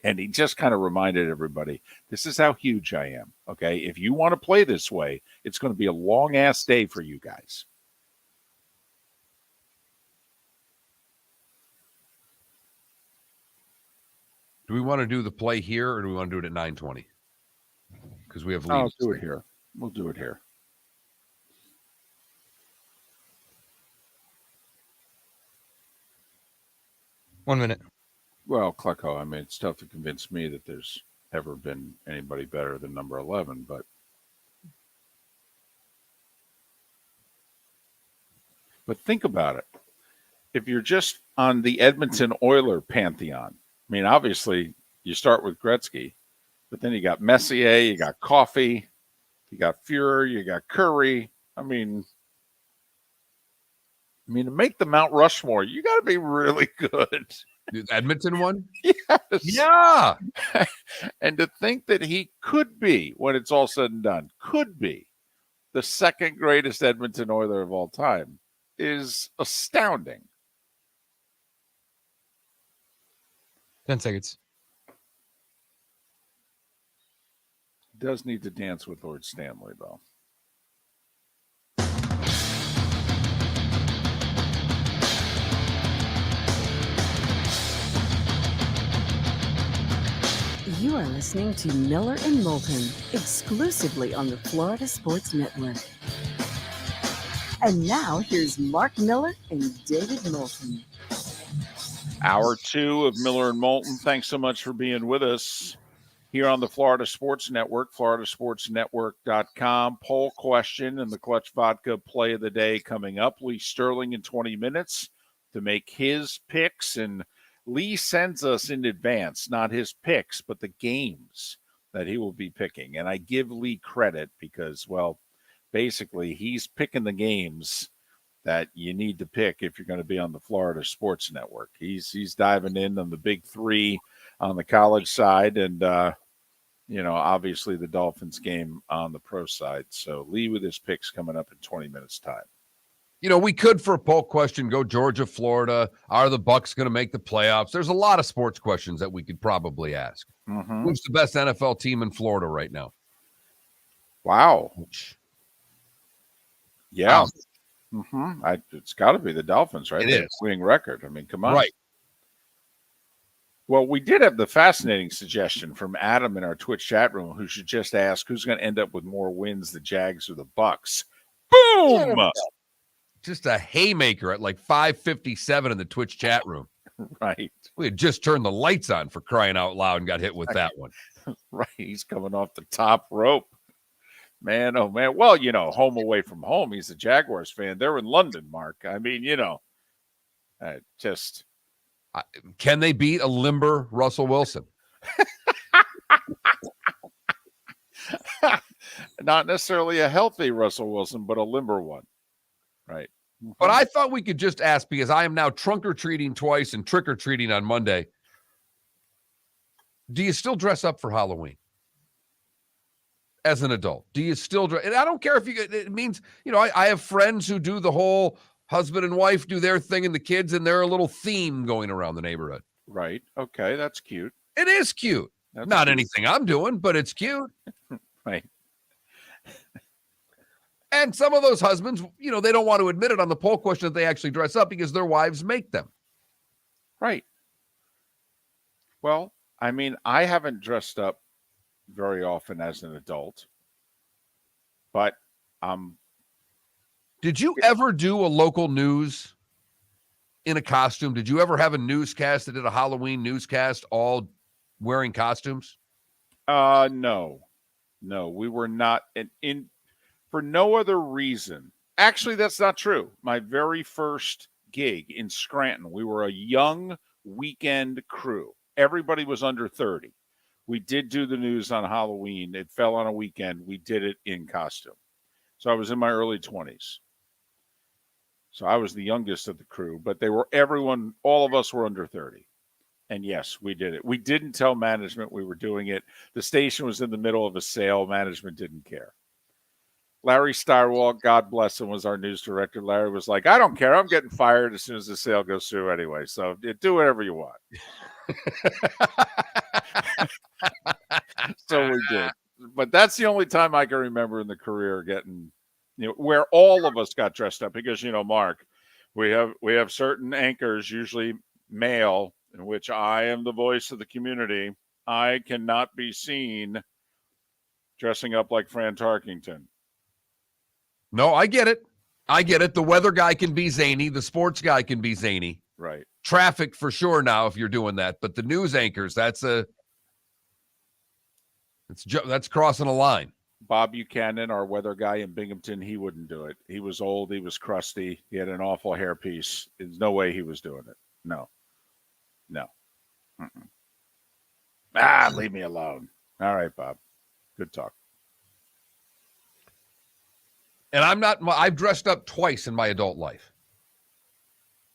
And he just kind of reminded everybody, this is how huge I am. Okay. If you want to play this way, it's going to be a long ass day for you guys. Do we want to do the play here or do we want to do it at 9:20? Because we have leads. I'll do it here. We'll do it here. One minute. Well, Klecko, I mean, it's tough to convince me that there's ever been anybody better than number 11, but think about it. If you're just on the Edmonton Oiler pantheon, I mean, obviously you start with Gretzky, but then you got Messier, you got Coffey, you got Fuhrer, you got Curry. I mean, to make the Mount Rushmore, you got to be really good. The Edmonton one? Yes. Yeah. And to think that he could be, when it's all said and done, could be the second greatest Edmonton Oiler of all time is astounding. 10 seconds. Does need to dance with Lord Stanley, though. You are listening to Miller and Moulton, exclusively on the Florida Sports Network. And now here's Mark Miller and David Moulton. Hour 2 of Miller and Moulton. Thanks so much for being with us here on the Florida Sports Network, floridasportsnetwork.com. Poll question and the Clutch Vodka play of the day coming up. Lee Sterling in 20 minutes to make his picks. And Lee sends us in advance, not his picks, but the games that he will be picking. And I give Lee credit because, well, basically he's picking the games that you need to pick if you're going to be on the Florida Sports Network. He's diving in on the big three on the college side and, obviously the Dolphins game on the pro side. So Lee with his picks coming up in 20 minutes time. We could, for a poll question, go Georgia, Florida. Are the Bucs going to make the playoffs? There's a lot of sports questions that we could probably ask. Mm-hmm. Who's the best NFL team in Florida right now? Wow. Yeah. Wow. Mm-hmm. It's got to be the Dolphins, right? It They have is. a winning record. I mean, come on. Right. Well, we did have the fascinating suggestion from Adam in our Twitch chat room who should just ask who's going to end up with more wins, the Jags or the Bucs. Boom! Just a haymaker at like 5:57 in the Twitch chat room. Right. We had just turned the lights on, for crying out loud, and got hit with that one. Right. He's coming off the top rope. Man, oh, man. Well, home away from home. He's a Jaguars fan. They're in London, Mark. I mean, just... Can they beat a limber Russell Wilson? Not necessarily a healthy Russell Wilson, but a limber one. Right. But I thought we could just ask, because I am now trunk-or-treating twice and trick-or-treating on Monday. Do you still dress up for Halloween? As an adult, do you still dress? And I don't care if it means, I have friends who do the whole husband and wife do their thing and the kids, and they're a little theme going around the neighborhood. Right. Okay. That's cute. It is cute. That's Not cute. anything I'm doing, but it's cute. Right. And some of those husbands, they don't want to admit it on the poll question that they actually dress up because their wives make them. Right. Well, I mean, I haven't dressed up very often as an adult, but Did you ever do a local news in a costume? Did you ever have a newscast that did a Halloween newscast all wearing costumes? No, we were not. for no other reason. Actually, that's not true. My very first gig in Scranton, we were a young weekend crew. Everybody was under 30. We did do the news on Halloween. It fell on a weekend. We did it in costume. So I was in my early 20s. So I was the youngest of the crew, but all of us were under 30. And yes, we did it. We didn't tell management we were doing it. The station was in the middle of a sale. Management didn't care. Larry Styrwall, God bless him, was our news director. Larry was like, I don't care. I'm getting fired as soon as the sale goes through anyway. So do whatever you want. So we did. But that's the only time I can remember in the career getting, where all of us got dressed up because, Mark, we have certain anchors, usually male, in which I am the voice of the community. I cannot be seen dressing up like Fran Tarkington. No, I get it. The weather guy can be zany. The sports guy can be zany. Right. Traffic for sure now if you're doing that. But the news anchors, that's crossing a line. Bob Buchanan, our weather guy in Binghamton, he wouldn't do it. He was old. He was crusty. He had an awful hairpiece. There's no way he was doing it. No. Mm-mm. Leave me alone. All right, Bob. Good talk. And I've dressed up twice in my adult life.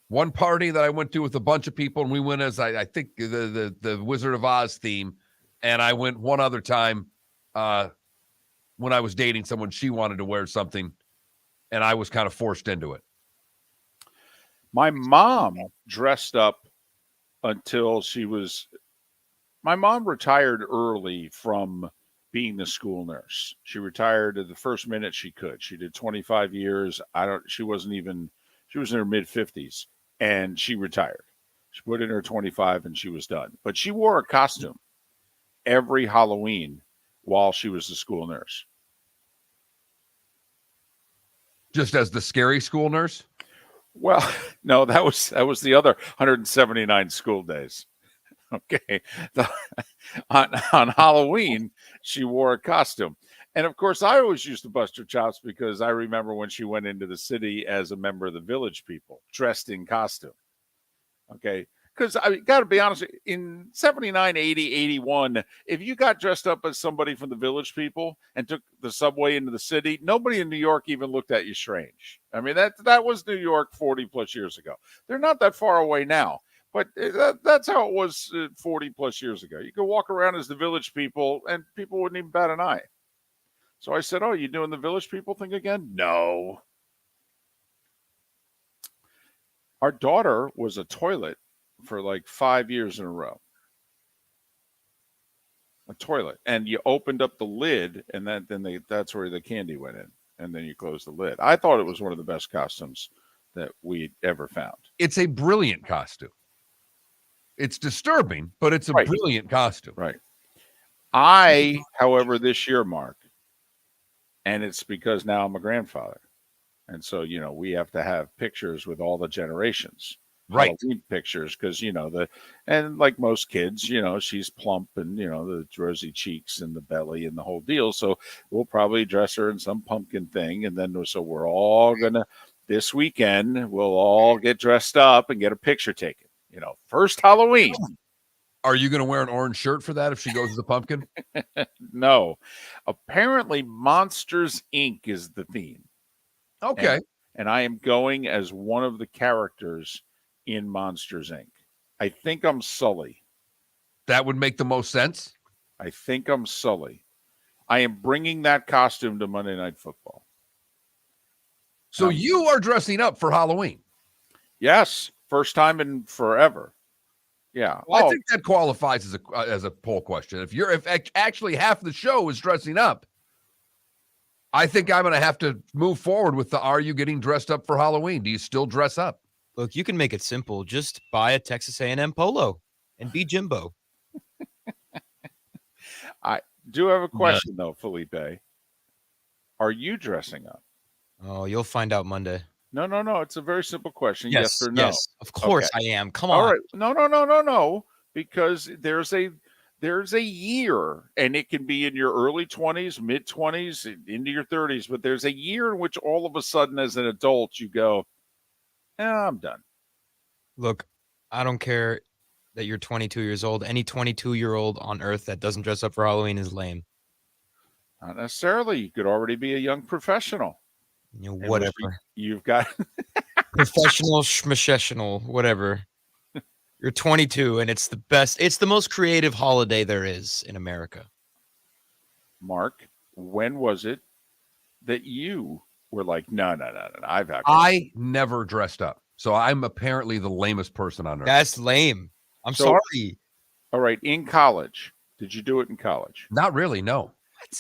One party that I went to with a bunch of people, and we went as I think the Wizard of Oz theme. And I went one other time when I was dating someone, she wanted to wear something, and I was kind of forced into it. My mom dressed up until my mom retired early from being the school nurse. She retired at the first minute she could. She did 25 years. She was in her mid 50s and she retired. She put in her 25 and she was done. But she wore a costume every Halloween while she was the school nurse. Just as the scary school nurse? Well, no, that was the other 179 school days. Okay. On Halloween, she wore a costume. And of course, I always used to bust her chops because I remember when she went into the city as a member of the Village People, dressed in costume. Okay. Because I got to be honest, in 79, 80, 81, if you got dressed up as somebody from the Village People and took the subway into the city, nobody in New York even looked at you strange. I mean, that was New York 40 plus years ago. They're not that far away now. But that's how it was 40 plus years ago. You could walk around as the Village People and people wouldn't even bat an eye. So I said, you doing the Village People thing again? No. Our daughter was a toilet for like 5 years in a row. A toilet. And you opened up the lid and that's where the candy went in. And then you closed the lid. I thought it was one of the best costumes that we'd ever found. It's a brilliant costume. It's disturbing, but it's a brilliant costume. Right. I, however, this year, Mark, and it's because now I'm a grandfather. And so, we have to have pictures with all the generations. Right. Halloween pictures because, and like most kids, she's plump and, the rosy cheeks and the belly and the whole deal. So we'll probably dress her in some pumpkin thing. And then so we're all going to, this weekend, we'll all get dressed up and get a picture taken. First Halloween. Are you going to wear an orange shirt for that if she goes as a pumpkin? No. Apparently, Monsters, Inc. is the theme. Okay. And I am going as one of the characters in Monsters, Inc. I think I'm Sully. That would make the most sense. I think I'm Sully. I am bringing that costume to Monday Night Football. So you are dressing up for Halloween? Yes. First time in forever. Yeah. Well, I think that qualifies as a poll question. If actually half the show is dressing up, I think I'm going to have to move forward with are you getting dressed up for Halloween? Do you still dress up? Look, you can make it simple. Just buy a Texas A&M polo and be Jimbo. I do have a question, though, Felipe. Are you dressing up? Oh, you'll find out Monday. No. It's a very simple question. Yes or no? Yes, of course I am. Come on. All right. No. Because there's there's a year, and it can be in your early 20s, mid 20s, into your 30s, but there's a year in which all of a sudden as an adult you go, I'm done. Look, I don't care that you're 22 years old. Any 22-year-old on earth that doesn't dress up for Halloween is lame. Not necessarily. You could already be a young professional. You know, whatever. You've got professional, schmashessional, whatever. You're 22, and it's the best. It's the most creative holiday there is in America. Mark, when was it that you were like, no, I never dressed up. So I'm apparently the lamest person on earth. That's lame. I'm sorry. All right. In college, did you do it in college? Not really, no.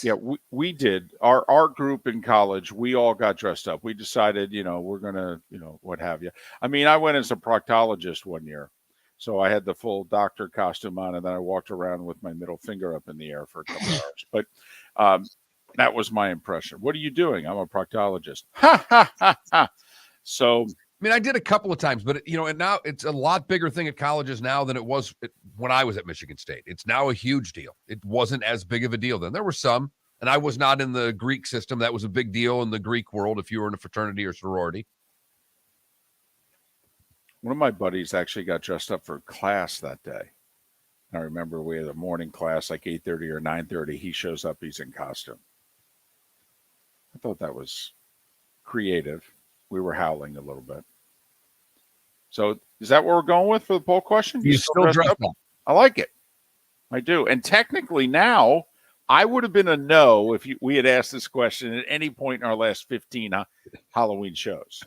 Yeah, we did. Our group in college, we all got dressed up. We decided, we're going to, what have you. I mean, I went as a proctologist one year. So I had the full doctor costume on, and then I walked around with my middle finger up in the air for a couple hours. But that was my impression. What are you doing? I'm a proctologist. Ha, ha, ha, ha. So, I mean, I did a couple of times, but and now it's a lot bigger thing at colleges now than it was when I was at Michigan State. It's now a huge deal. It wasn't as big of a deal then. There were some, and I was not in the Greek system. That was a big deal in the Greek world if you were in a fraternity or sorority. One of my buddies actually got dressed up for class that day. I remember we had a morning class like 8:30 or 9:30. He shows up, he's in costume. I thought that was creative. We were howling a little bit. So is that what we're going with for the poll question? You still dressed up? I like it. I do. And technically now, I would have been a no if we had asked this question at any point in our last 15 Halloween shows.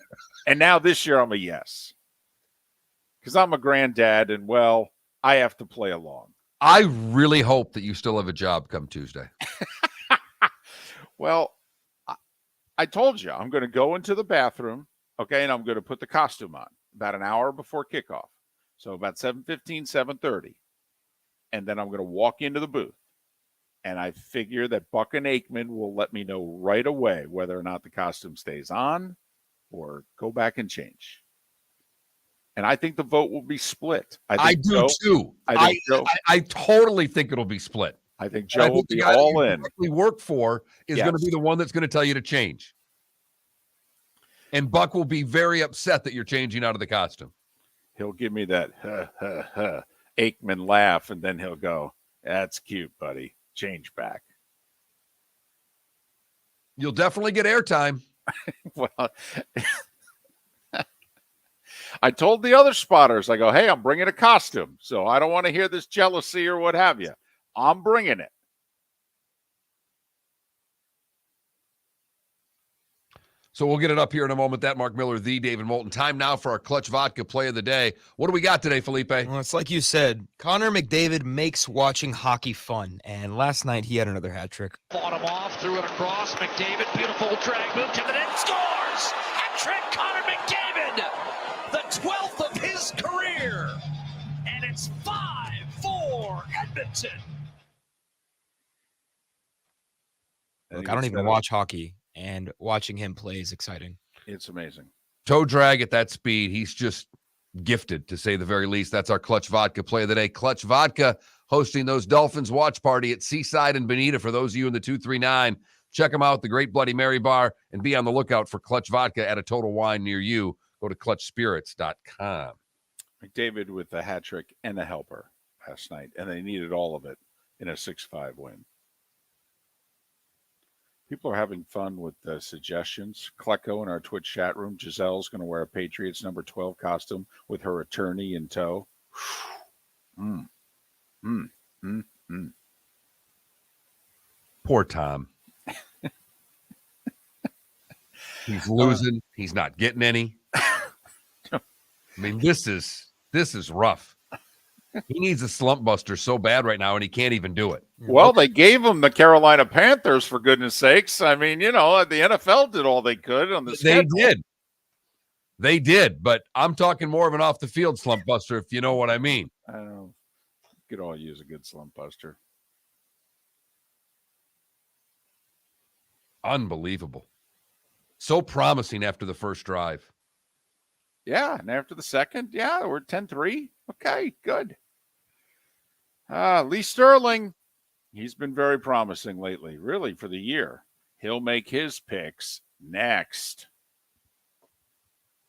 And now this year I'm a yes. Because I'm a granddad and, I have to play along. I really hope that you still have a job come Tuesday. Well, I told you, I'm going to go into the bathroom, okay, and I'm going to put the costume on about an hour before kickoff. So about 7:15, 7:30. And then I'm going to walk into the booth. And I figure that Buck and Aikman will let me know right away whether or not the costume stays on or go back and change. And I think the vote will be split. I do too. I totally think it'll be split. I think Joe will be all in. We work for is going to be the one that's going to tell you to change. And Buck will be very upset that you're changing out of the costume. He'll give me that Aikman laugh, and then he'll go, "That's cute, buddy. Change back." You'll definitely get airtime. Well, I told the other spotters, I go, "Hey, I'm bringing a costume, so I don't want to hear this jealousy or what have you. I'm bringing it." So we'll get it up here in a moment. That Mark Miller, the David Moulton. Time now for our Clutch Vodka play of the day. What do we got today, Felipe? Well, it's like you said, Connor McDavid makes watching hockey fun. And last night he had another hat trick. Fought him off, threw it across. McDavid, beautiful drag move to the net, scores! Hat trick, Connor McDavid! The 12th of his career! And it's 5-4 Edmonton! Look, I don't even watch hockey, and watching him play is exciting. It's amazing. Toe drag at that speed. He's just gifted, to say the very least. That's our Clutch Vodka play of the day. Clutch Vodka hosting those Dolphins watch party at Seaside and Bonita. For those of you in the 239, check them out, the Great Bloody Mary Bar, and be on the lookout for Clutch Vodka at a Total Wine near you. Go to clutchspirits.com. McDavid with a hat trick and a helper last night, and they needed all of it in a 6-5 win. People are having fun with the suggestions. Klecko in our Twitch chat room. Giselle's going to wear a Patriots number 12 costume with her attorney in tow. Poor Tom. He's losing. He's not getting any. I mean, this is rough. He needs a slump buster so bad right now, and he can't even do it. Well, they gave him the Carolina Panthers, for goodness sakes. I mean, the NFL did all they could on the schedule. They did, but I'm talking more of an off-the-field slump buster, if you know what I mean. Could all use a good slump buster. Unbelievable. So promising after the first drive. Yeah, and after the second, we're 10-3. Okay, good. Lee Sterling, he's been very promising lately, really, for the year. He'll make his picks next.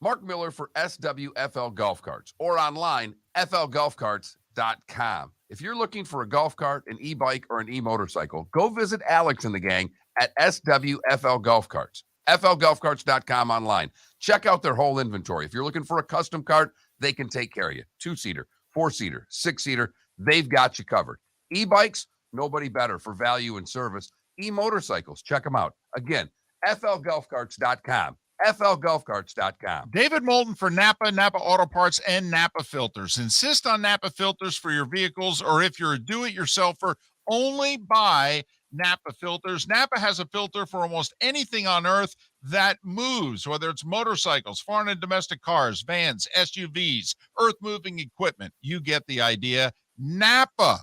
Mark Miller for SWFL Golf Carts or online, flgolfcarts.com. If you're looking for a golf cart, an e-bike, or an e-motorcycle, go visit Alex and the gang at SWFL Golf Carts. flgolfcarts.com online. Check out their whole inventory. If you're looking for a custom cart, they can take care of you. 2-seater, 4-seater, 6-seater, they've got you covered. E-bikes, nobody better for value and service. E-motorcycles, check them out. Again, flgolfcarts.com. flgolfcarts.com. David Moulton for Napa, Napa Auto Parts, and Napa Filters. Insist on Napa filters for your vehicles, or if you're a do-it-yourselfer, only buy Napa filters. Napa has a filter for almost anything on earth that moves, whether it's motorcycles, foreign and domestic cars, vans, SUVs, earth-moving equipment. You get the idea. Napa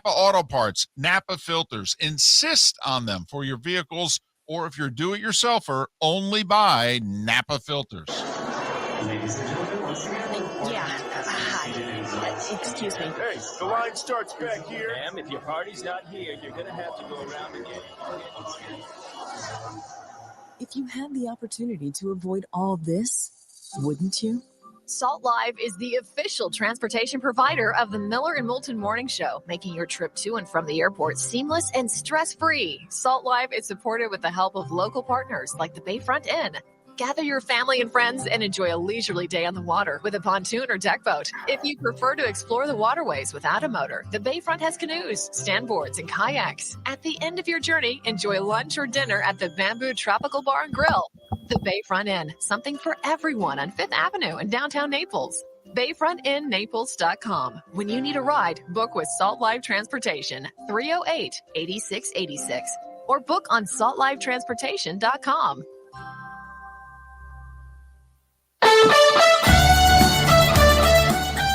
Auto Parts, Napa filters. Insist on them for your vehicles, or if you're do-it-yourselfer, only buy Napa filters. Ladies and gentlemen, once again. Hi. Excuse me. Hey, the line starts back here. Ma'am, if your party's not here, you're going to have to go around again. If you had the opportunity to avoid all this, wouldn't you? Salt Live is the official transportation provider of the Miller and Moulton Morning Show, making your trip to and from the airport seamless and stress-free. Salt Live is supported with the help of local partners like the Bayfront Inn. Gather your family and friends and enjoy a leisurely day on the water with a pontoon or deck boat. If you prefer to explore the waterways without a motor, the Bayfront has canoes, standboards, and kayaks. At the end of your journey, enjoy lunch or dinner at the Bamboo Tropical Bar and Grill. The Bayfront Inn, something for everyone on 5th Avenue in downtown Naples. BayfrontInNaples.com. When you need a ride, book with Salt Live Transportation, 308-8686, or book on saltlivetransportation.com.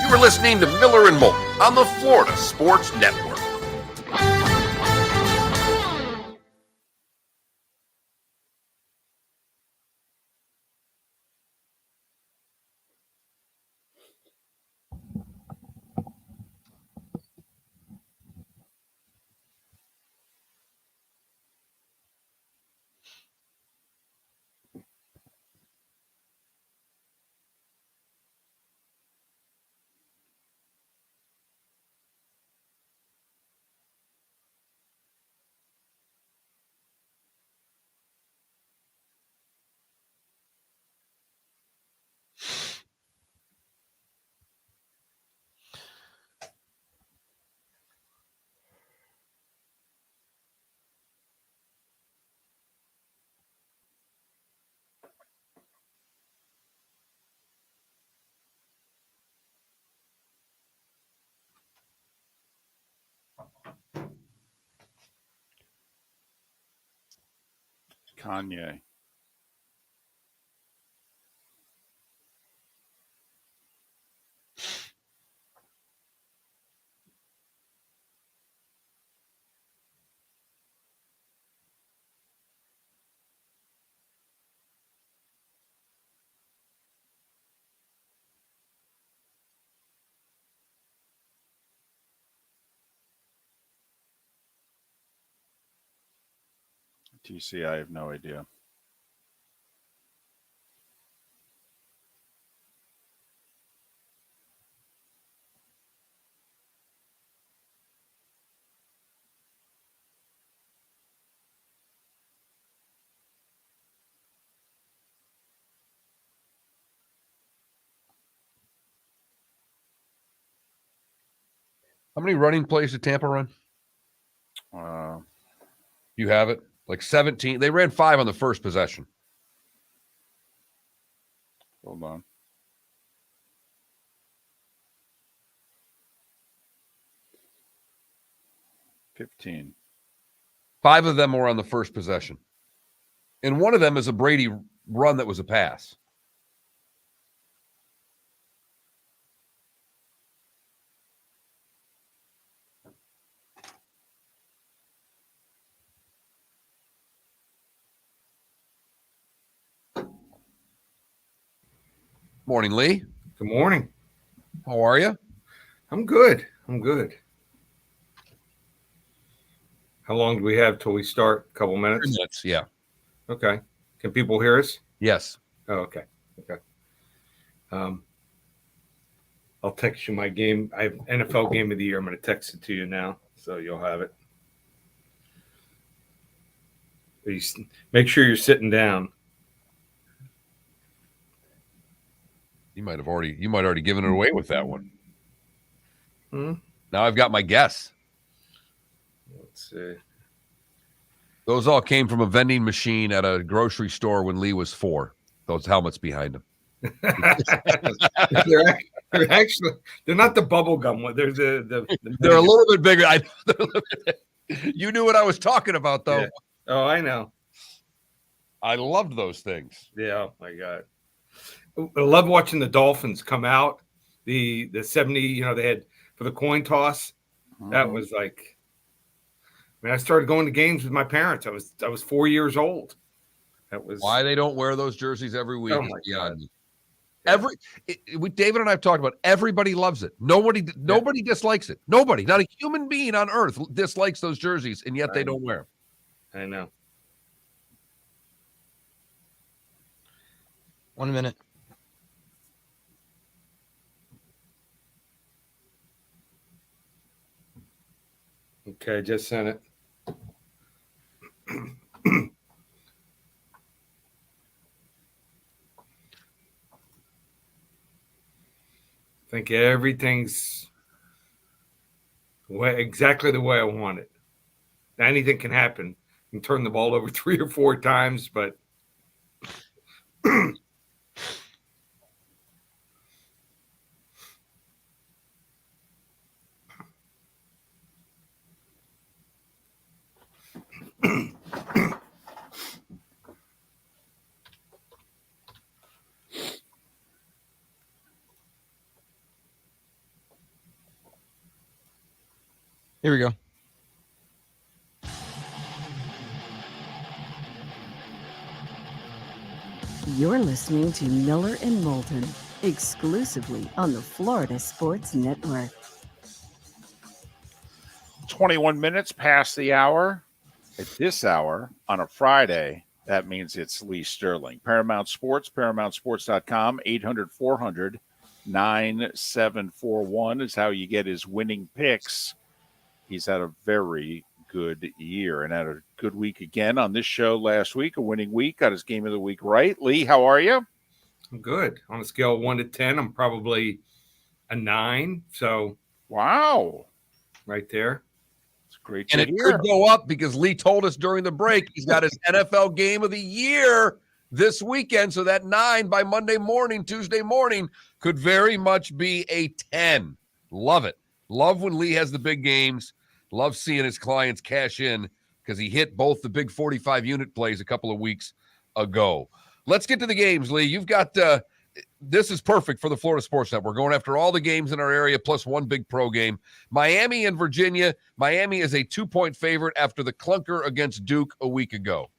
You were listening to Miller and Moulton on the Florida Sports Network. Kanye. TC, I have no idea. How many running plays did Tampa run? You have it? Like 17. They ran 5 on the first possession. Hold on. $15. 5 of them were on the first possession. And one of them is a Brady run that was a pass. Morning, Lee. Good morning. How are you? I'm good. I'm good. How long do we have till we start? A couple 3 minutes? minutes, yeah. Okay. Can people hear us? Yes. Oh, okay. I'll text you my game. I have NFL game of the year. I'm going to text it to you now, so you'll have it. Make sure you're sitting down. You might already given it away with that one. Hmm? Now I've got my guess. Let's see. Those all came from a vending machine at a grocery store when Lee was 4. Those helmets behind him. they're actually not the bubble gum one. They're they're a little bit bigger. You knew what I was talking about, though. Yeah. Oh, I know. I loved those things. Yeah, oh my God. I love watching the Dolphins come out. The 70, they had for the coin toss. That was like, I started going to games with my parents. I was 4 years old. That was why they don't wear those jerseys every week. Oh my God. David and I have talked about. Everybody loves it. Nobody dislikes it. Nobody, not a human being on earth dislikes those jerseys, and yet they don't wear them. I know. 1 minute. Okay, just sent it. I think everything's exactly the way I want it. Anything can happen. You can turn the ball over 3 or 4 times, but Here we go. You're listening to Miller and Moulton, exclusively on the Florida Sports Network. 21 minutes past the hour. At this hour on a Friday, that means it's Lee Sterling. Paramount Sports, ParamountSports.com, 800-400-9741 is how you get his winning picks. He's had a very good year and had a good week again on this show last week, a winning week, got his game of the week right. Lee, how are you? I'm good. On a scale of 1 to 10, I'm probably a 9. So, wow. Right there. It's great and to it hear. could go up because Lee told us during the break he's got his NFL game of the year this weekend. So that 9 by Monday morning, Tuesday morning could very much be a 10. Love it. Love when Lee has the big games. Love seeing his clients cash in because he hit both the big 45-unit plays a couple of weeks ago. Let's get to the games, Lee. You've got this is perfect for the Florida Sports Network. We're going after all the games in our area plus one big pro game. Miami and Virginia. Miami is a 2-point favorite after the clunker against Duke a week ago.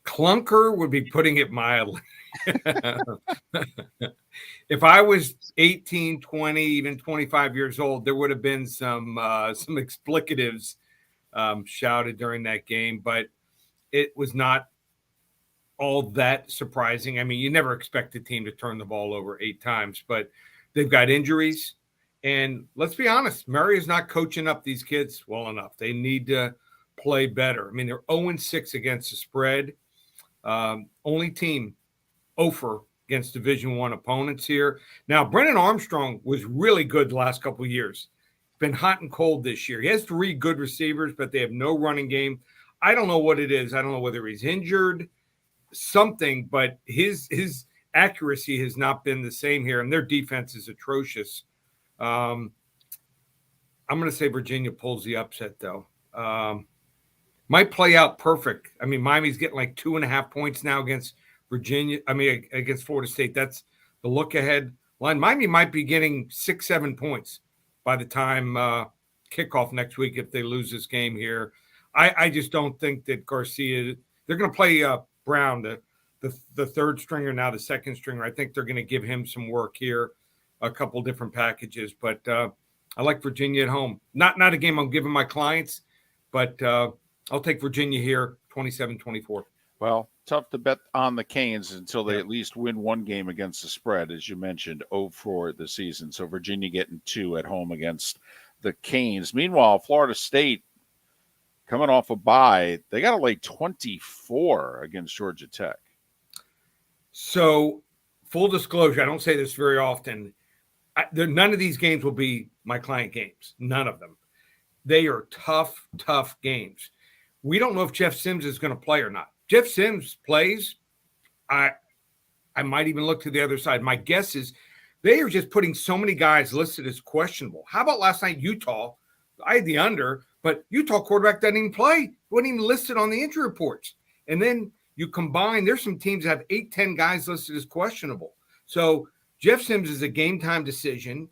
Clunker would be putting it mildly. If I was 18, 20, even 25 years old, there would have been some explicatives shouted during that game, but it was not all that surprising. I mean, you never expect a team to turn the ball over 8 times, but they've got injuries. And let's be honest, Murray is not coaching up these kids well enough. They need to play better. I mean, they're 0-6 against the spread. Only team 0 against Division I opponents here. Now, Brennan Armstrong was really good the last couple of years. Been hot and cold this year. He has 3 good receivers, but they have no running game. I don't know what it is. I don't know whether he's injured, something, but his accuracy has not been the same here, and their defense is atrocious. I'm going to say Virginia pulls the upset, though. Might play out perfect. I mean, Miami's getting like 2.5 points now against Virginia. I mean, against Florida State. That's the look ahead line. Miami might be getting 6-7 points by the time kickoff next week if they lose this game here. I just don't think that Garcia. They're going to play Brown, the third stringer, now the second stringer. I think they're going to give him some work here, a couple different packages. But I like Virginia at home. Not a game I'm giving my clients. But I'll take Virginia here, 27-24. Well, tough to bet on the Canes until they at least win one game against the spread, as you mentioned, 0 for the season. So Virginia getting 2 at home against the Canes. Meanwhile, Florida State, coming off a bye, they got to lay 24 against Georgia Tech. So, full disclosure, I don't say this very often. None of these games will be my client games. None of them. They are tough, tough games. We don't know if Jeff Sims is going to play or not. Jeff Sims plays. I might even look to the other side. My guess is they are just putting so many guys listed as questionable. How about last night, Utah? I had the under, but Utah quarterback doesn't even play. Wasn't even listed on the injury reports. And then you combine, there's some teams that have 8-10 guys listed as questionable. So Jeff Sims is a game time decision.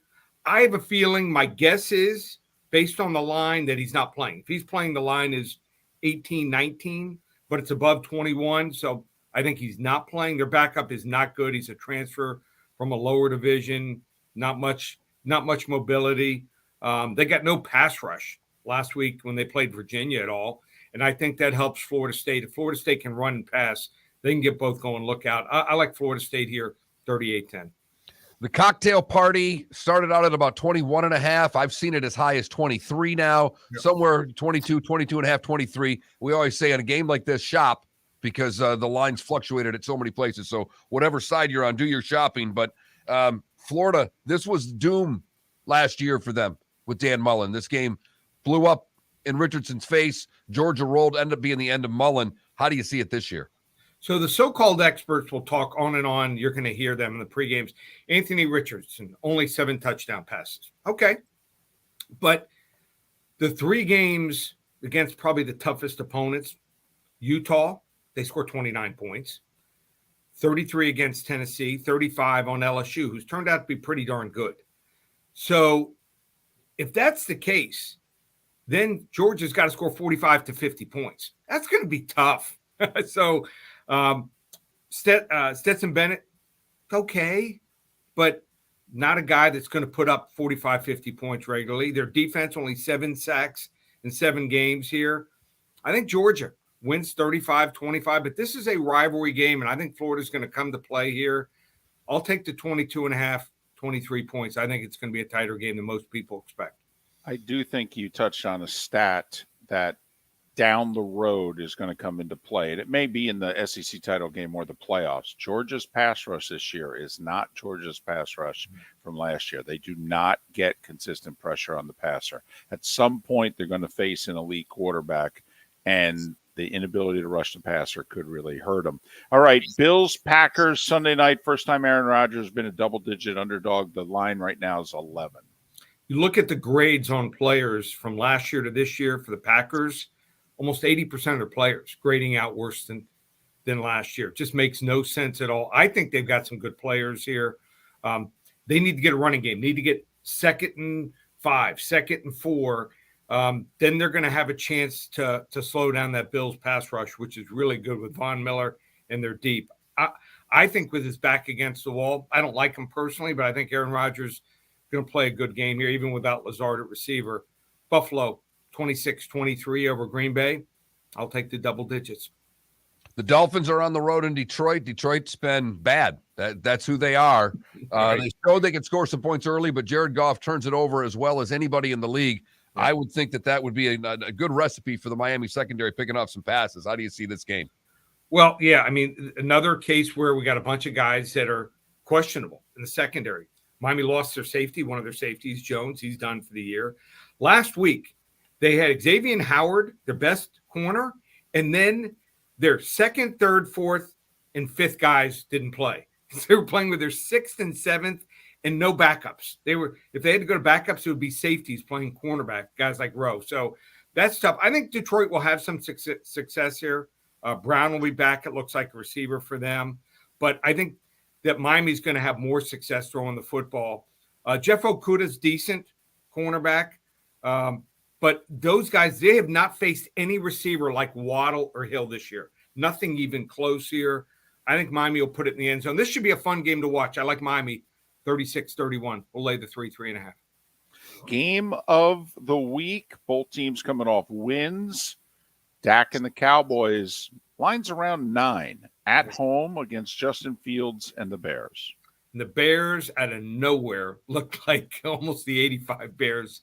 I have a feeling, my guess is, based on the line, that he's not playing. If he's playing, the line is 18-19, but it's above 21. So I think he's not playing. Their backup is not good. He's a transfer from a lower division, not much mobility. They got no pass rush last week when they played Virginia at all. And I think that helps Florida State. If Florida State can run and pass, they can get both going. Look out. I like Florida State here, 38-10. The cocktail party started out at about 21.5. I've seen it as high as 23 now, somewhere 22, 22.5, 23. We always say on a game like this, shop, because the lines fluctuated at so many places. So whatever side you're on, do your shopping. But Florida, this was doom last year for them with Dan Mullen. This game blew up in Richardson's face. Georgia rolled, ended up being the end of Mullen. How do you see it this year? So the so-called experts will talk on and on. You're going to hear them in the pregames. Anthony Richardson, only 7 touchdown passes. Okay. But the 3 games against probably the toughest opponents, Utah, they scored 29 points. 33 against Tennessee, 35 on LSU, who's turned out to be pretty darn good. So if that's the case, then Georgia's got to score 45 to 50 points. That's going to be tough. So Stetson Bennett, okay, but not a guy that's going to put up 45, 50 points regularly. Their defense, only 7 sacks in 7 games here. I think Georgia wins 35-25, but this is a rivalry game, and I think Florida's going to come to play here. I'll take the 22.5, 23 points. I think it's going to be a tighter game than most people expect. I do think you touched on a stat that down the road is going to come into play. And it may be in the SEC title game or the playoffs. Georgia's pass rush this year is not Georgia's pass rush from last year. They do not get consistent pressure on the passer. At some point, they're going to face an elite quarterback, and the inability to rush the passer could really hurt them. All right, Bills, Packers, Sunday night. First time Aaron Rodgers has been a double-digit underdog. The line right now is 11. You look at the grades on players from last year to this year for the Packers, almost 80% of their players grading out worse than last year. It just makes no sense at all. I think they've got some good players here. They need to get a running game, need to get 2nd and 5, 2nd and 4. Then they're going to have a chance to slow down that Bills pass rush, which is really good with Von Miller, and they're deep. I think with his back against the wall, I don't like him personally, but I think Aaron Rodgers is going to play a good game here, even without Lazard at receiver. Buffalo, 26-23 over Green Bay. I'll take the double digits. The Dolphins are on the road in Detroit. Detroit's been bad. That's who they are. They showed they could score some points early, but Jared Goff turns it over as well as anybody in the league. Yeah. I would think that would be a good recipe for the Miami secondary picking off some passes. How do you see this game? Well, yeah, I mean, another case where we got a bunch of guys that are questionable in the secondary. Miami lost their safety, one of their safeties, Jones. He's done for the year. Last week, they had Xavier Howard, their best corner, and then their 2nd, 3rd, 4th, and 5th guys didn't play. So they were playing with their 6th and 7th and no backups. If they had to go to backups, it would be safeties playing cornerback, guys like Rowe. So that's tough. I think Detroit will have some success here. Brown will be back, it looks like, a receiver for them. But I think that Miami's going to have more success throwing the football. Jeff Okudah's decent cornerback. But those guys, they have not faced any receiver like Waddle or Hill this year. Nothing even close here. I think Miami will put it in the end zone. This should be a fun game to watch. I like Miami 36-31. We'll lay the 3.5. Game of the week. Both teams coming off wins. Dak and the Cowboys. Line's around 9 at home against Justin Fields and the Bears. And the Bears out of nowhere looked like almost the 85 Bears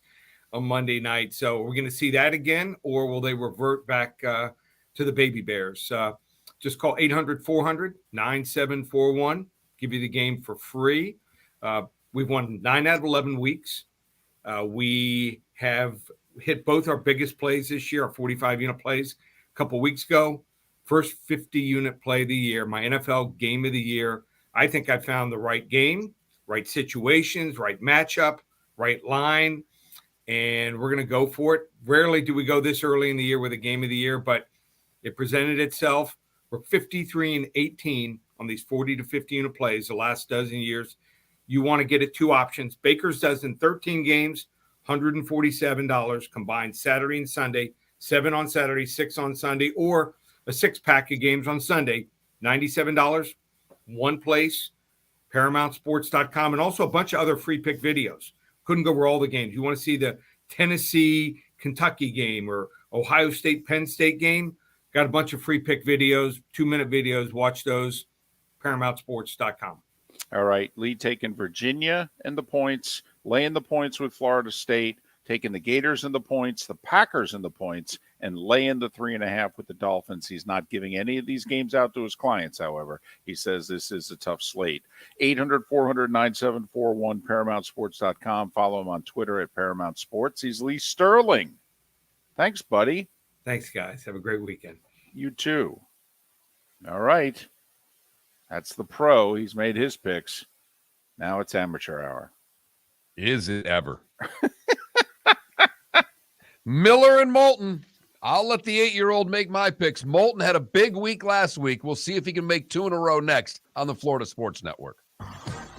on Monday night. So we're going to see that again, or will they revert back to the baby Bears? Just call 800-400-9741. Give you the game for free. We've won 9 out of 11 weeks. We have hit both our biggest plays this year, our 45-unit plays a couple weeks ago. First 50-unit play of the year, my NFL game of the year. I think I found the right game, right situations, right matchup, right line, and we're going to go for it. Rarely do we go this early in the year with a game of the year, but it presented itself. We're 53-18 on these 40 to 50-unit plays the last dozen years. You want to get it 2 options. Baker's dozen, 13 games, $147 combined Saturday and Sunday, 7 on Saturday, 6 on Sunday, or a 6-pack of games on Sunday, $97, one place, ParamountSports.com, and also a bunch of other free pick videos. Couldn't go over all the games. You want to see the Tennessee-Kentucky game or Ohio State-Penn State game? Got a bunch of free pick videos, 2-minute videos. Watch those, ParamountSports.com. All right, lead taking Virginia and the points, laying the points with Florida State, taking the Gators and the points, the Packers and the points, and laying the 3.5 with the Dolphins. He's not giving any of these games out to his clients, however. He says this is a tough slate. 800-400-9741, ParamountSports.com. Follow him on Twitter at Paramount Sports. He's Lee Sterling. Thanks, buddy. Thanks, guys. Have a great weekend. You too. All right. That's the pro. He's made his picks. Now it's amateur hour. Is it ever? Miller and Moulton. I'll let the 8-year-old make my picks. Moulton had a big week last week. We'll see if he can make 2 in a row next on the Florida Sports Network.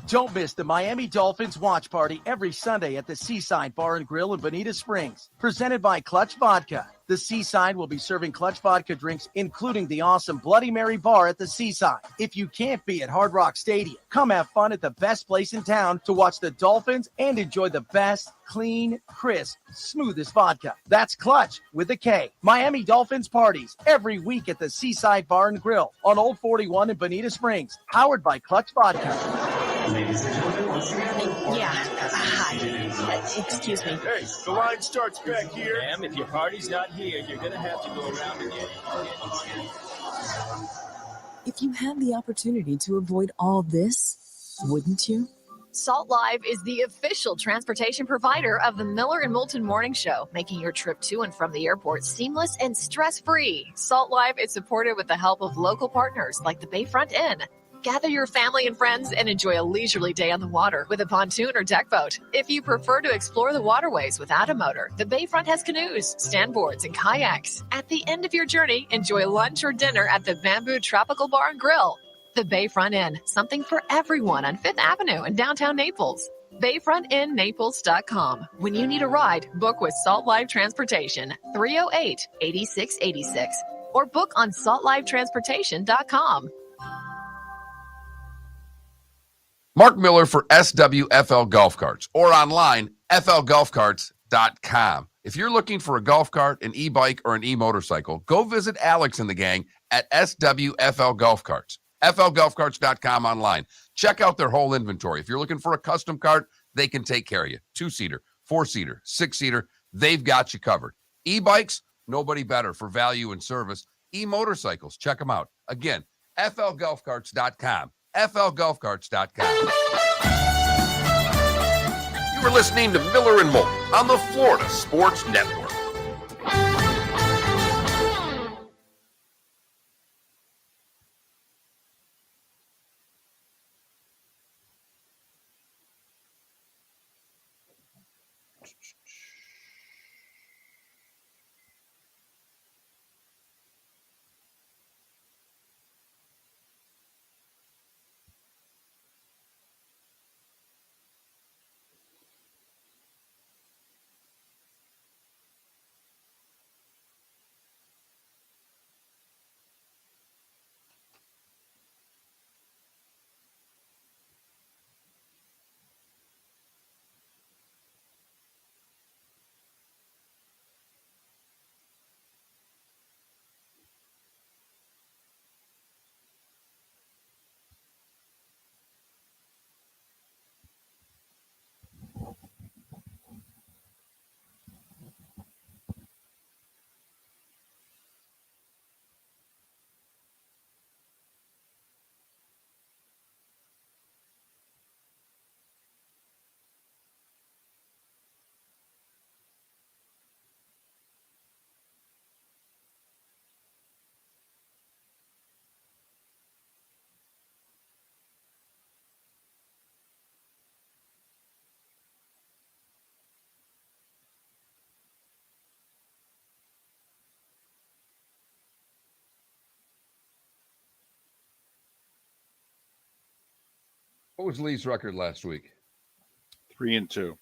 Don't miss the Miami Dolphins watch party every Sunday at the Seaside Bar and Grill in Bonita Springs. Presented by Clutch Vodka. The Seaside will be serving Clutch Vodka drinks, including the awesome Bloody Mary bar at the Seaside. If you can't be at Hard Rock Stadium, come have fun at the best place in town to watch the Dolphins and enjoy the best, clean, crisp, smoothest vodka. That's Clutch with a K. Miami Dolphins parties every week at the Seaside Bar and Grill on Old 41 in Bonita Springs. Powered by Clutch Vodka. Yeah. Hi. Excuse me. Hey, the line starts back here. Ma'am, if your party's not here, you're going to have to go around and get it. If you had the opportunity to avoid all this, wouldn't you? Salt Live is the official transportation provider of the Miller and Moulton Morning Show, making your trip to and from the airport seamless and stress-free. Salt Live is supported with the help of local partners like the Bayfront Inn. Gather your family and friends and enjoy a leisurely day on the water with a pontoon or deck boat. If you prefer to explore the waterways without a motor, the Bayfront has canoes, standboards, and kayaks. At the end of your journey, enjoy lunch or dinner at the Bamboo Tropical Bar and Grill. The Bayfront Inn, something for everyone on 5th Avenue in downtown Naples. BayfrontInNaples.com. When you need a ride, book with Salt Live Transportation, 308-8686, or book on saltlivetransportation.com. Mark Miller for SWFL Golf Carts or online, flgolfcarts.com. If you're looking for a golf cart, an e-bike, or an e-motorcycle, go visit Alex and the gang at SWFL Golf Carts. flgolfcarts.com online. Check out their whole inventory. If you're looking for a custom cart, they can take care of you. 2-seater, 4-seater, 6-seater, they've got you covered. E-bikes, nobody better for value and service. E-motorcycles, check them out. Again, flgolfcarts.com. flgolfcarts.com. You were listening to Miller and Moulton on the Florida Sports Network. What was Lee's record last week? 3-2.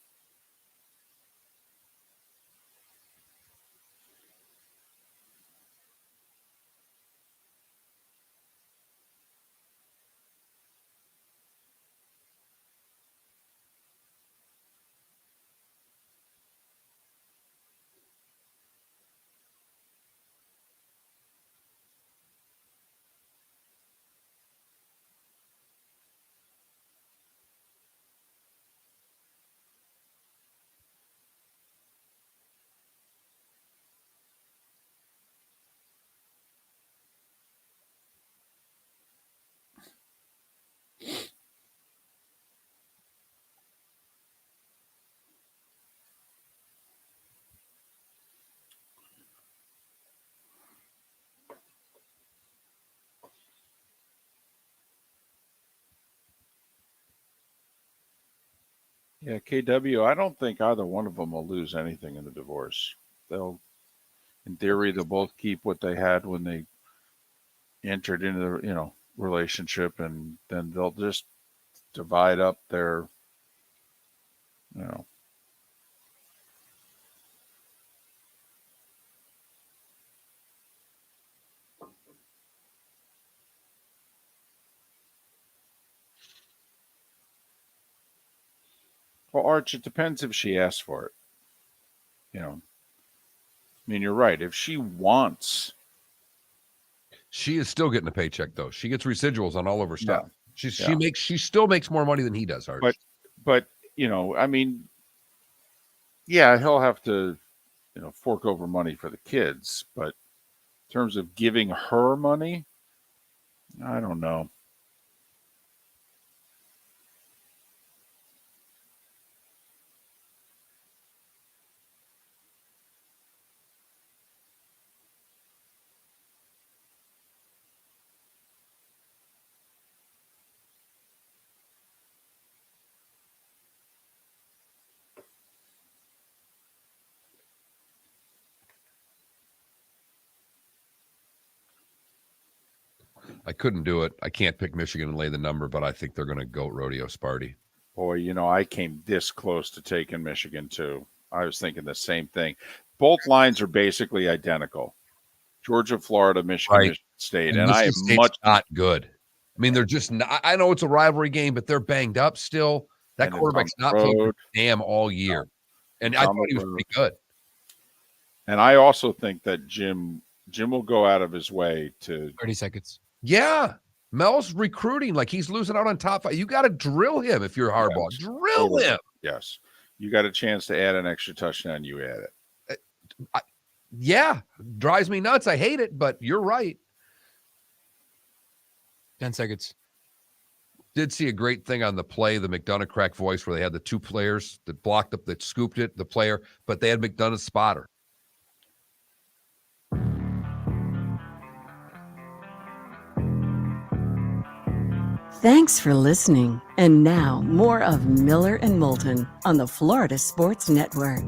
Yeah, KW, I don't think either one of them will lose anything in the divorce. They'll, in theory, they'll both keep what they had when they entered into the, relationship, and then they'll just divide up their, you know. Well, Arch, it depends if she asks for it. I mean, you're right. If she wants, she is still getting a paycheck though. She gets residuals on all of her stuff. Yeah. She still makes more money than he does, Arch. But I mean, yeah, he'll have to, fork over money for the kids. But in terms of giving her money, I don't know. I couldn't do it. I can't pick Michigan and lay the number, but I think they're going to go rodeo Sparty. Boy, I came this close to taking Michigan too. I was thinking the same thing. Both lines are basically identical. Georgia, Florida, Michigan, Right. Michigan State. And I am State's not good. I mean, they're just not, I know it's a rivalry game, but they're banged up still. That And it's quarterback's on the not playing road. damn all year. And It's I on thought the he was road. pretty good. And I also think that Jim will go out of his way to 30 seconds. Yeah. Mel's recruiting like he's losing out on top five. You got to drill him if you're Harbaugh. Yes. Drill Totally. him. Yes. You got a chance to add an extra touchdown, you add it. Yeah. Drives me nuts. I hate it, but you're right. 10 seconds. Did see a great thing on the play, the McDonough crack voice, where they had the two players that blocked up, that scooped it, the player, but they had McDonough's spotter. Thanks for listening. And now, more of Miller and Moulton on the Florida Sports Network.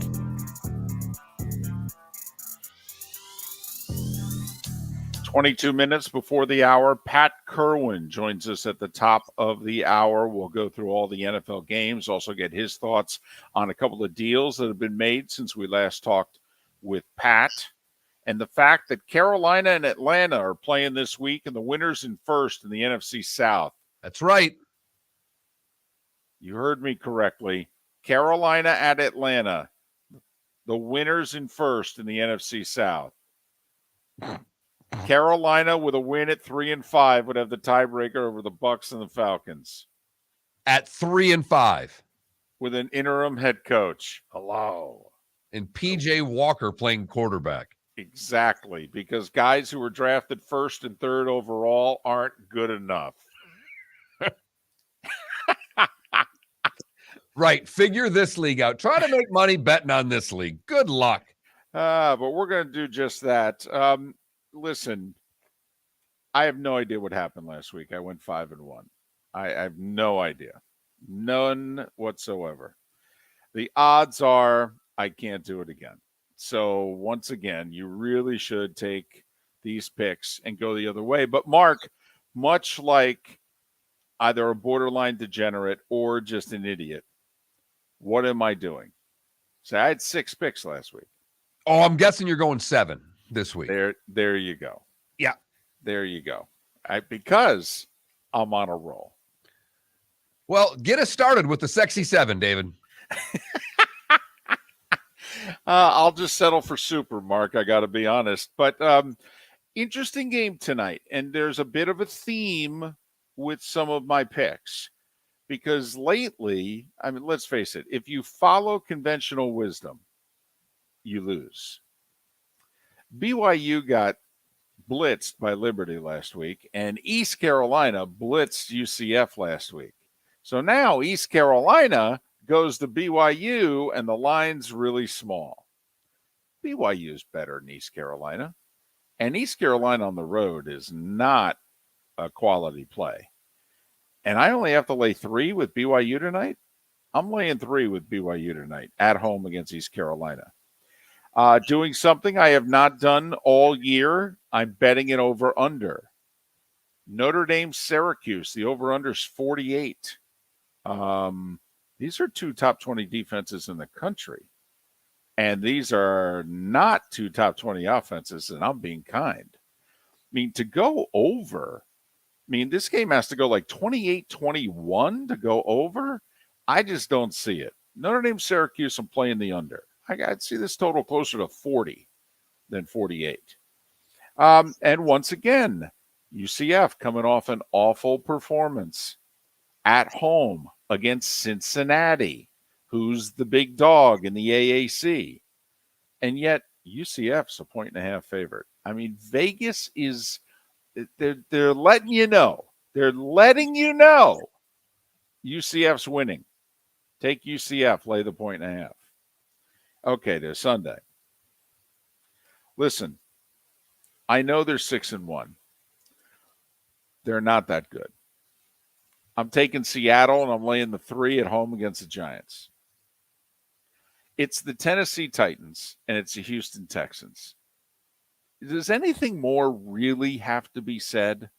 "22 minutes before the hour, Pat Kirwan joins us at the top of the hour. We'll go through all the NFL games, also get his thoughts on a couple of deals that have been made since we last talked with Pat, and the fact that Carolina and Atlanta are playing this week, and the winners in first in the NFC South. That's right. You heard me correctly. Carolina at Atlanta, the winners in first in the NFC South. Carolina with a win at 3-5 would have the tiebreaker over the Bucs and the Falcons. At 3-5. With an interim head coach. Hello. And PJ Walker playing quarterback. Exactly, because guys who were drafted first and third overall aren't good enough. Right. Figure this league out. Try to make money betting on this league. Good luck. But we're going to do just that. Listen, I have no idea what happened last week. I went 5-1. I have no idea. None whatsoever. The odds are I can't do it again. So once again, you really should take these picks and go the other way. But Mark, much like either a borderline degenerate or just an idiot. What am I doing? So I had 6 picks last week. Oh, I'm guessing you're going 7 this week. There you go. Yeah. There you go. Because I'm on a roll. Well, get us started with the sexy 7, David. I'll just settle for super, Mark. I got to be honest. But interesting game tonight. And there's a bit of a theme with some of my picks. Because lately, I mean, let's face it, if you follow conventional wisdom, you lose. BYU got blitzed by Liberty last week, and East Carolina blitzed UCF last week. So now East Carolina goes to BYU, and the line's really small. BYU's better than East Carolina, and East Carolina on the road is not a quality play. And I only have to lay 3 with BYU tonight. I'm laying 3 with BYU tonight at home against East Carolina. Doing something I have not done all year. I'm betting it over under. Notre Dame, Syracuse. The over under is 48. These are 2 top 20 defenses in the country. And these are not 2 top 20 offenses, and I'm being kind. I mean, to go over, this game has to go like 28-21 to go over. I just don't see it. Notre Dame, Syracuse, I'm playing the under. I'd see this total closer to 40 than 48. And once again, UCF coming off an awful performance at home against Cincinnati, who's the big dog in the AAC. And yet UCF's a 1.5 favorite. I mean, Vegas is they're letting you know. They're letting you know UCF's winning. Take UCF, lay the 1.5. Okay, there's Sunday. Listen, I know they're 6-1. They're not that good. I'm taking Seattle, and I'm laying the 3 at home against the Giants. It's the Tennessee Titans, and it's the Houston Texans. Does anything more really have to be said?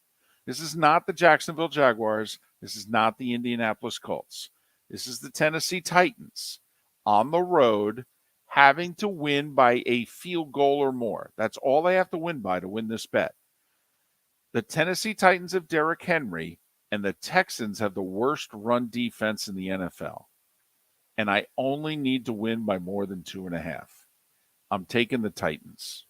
This is not the Jacksonville Jaguars. This is not the Indianapolis Colts. This is the Tennessee Titans on the road, having to win by a field goal or more. That's all they have to win by to win this bet. The Tennessee Titans have Derrick Henry, and the Texans have the worst run defense in the NFL. And I only need to win by more than 2.5. I'm taking the Titans.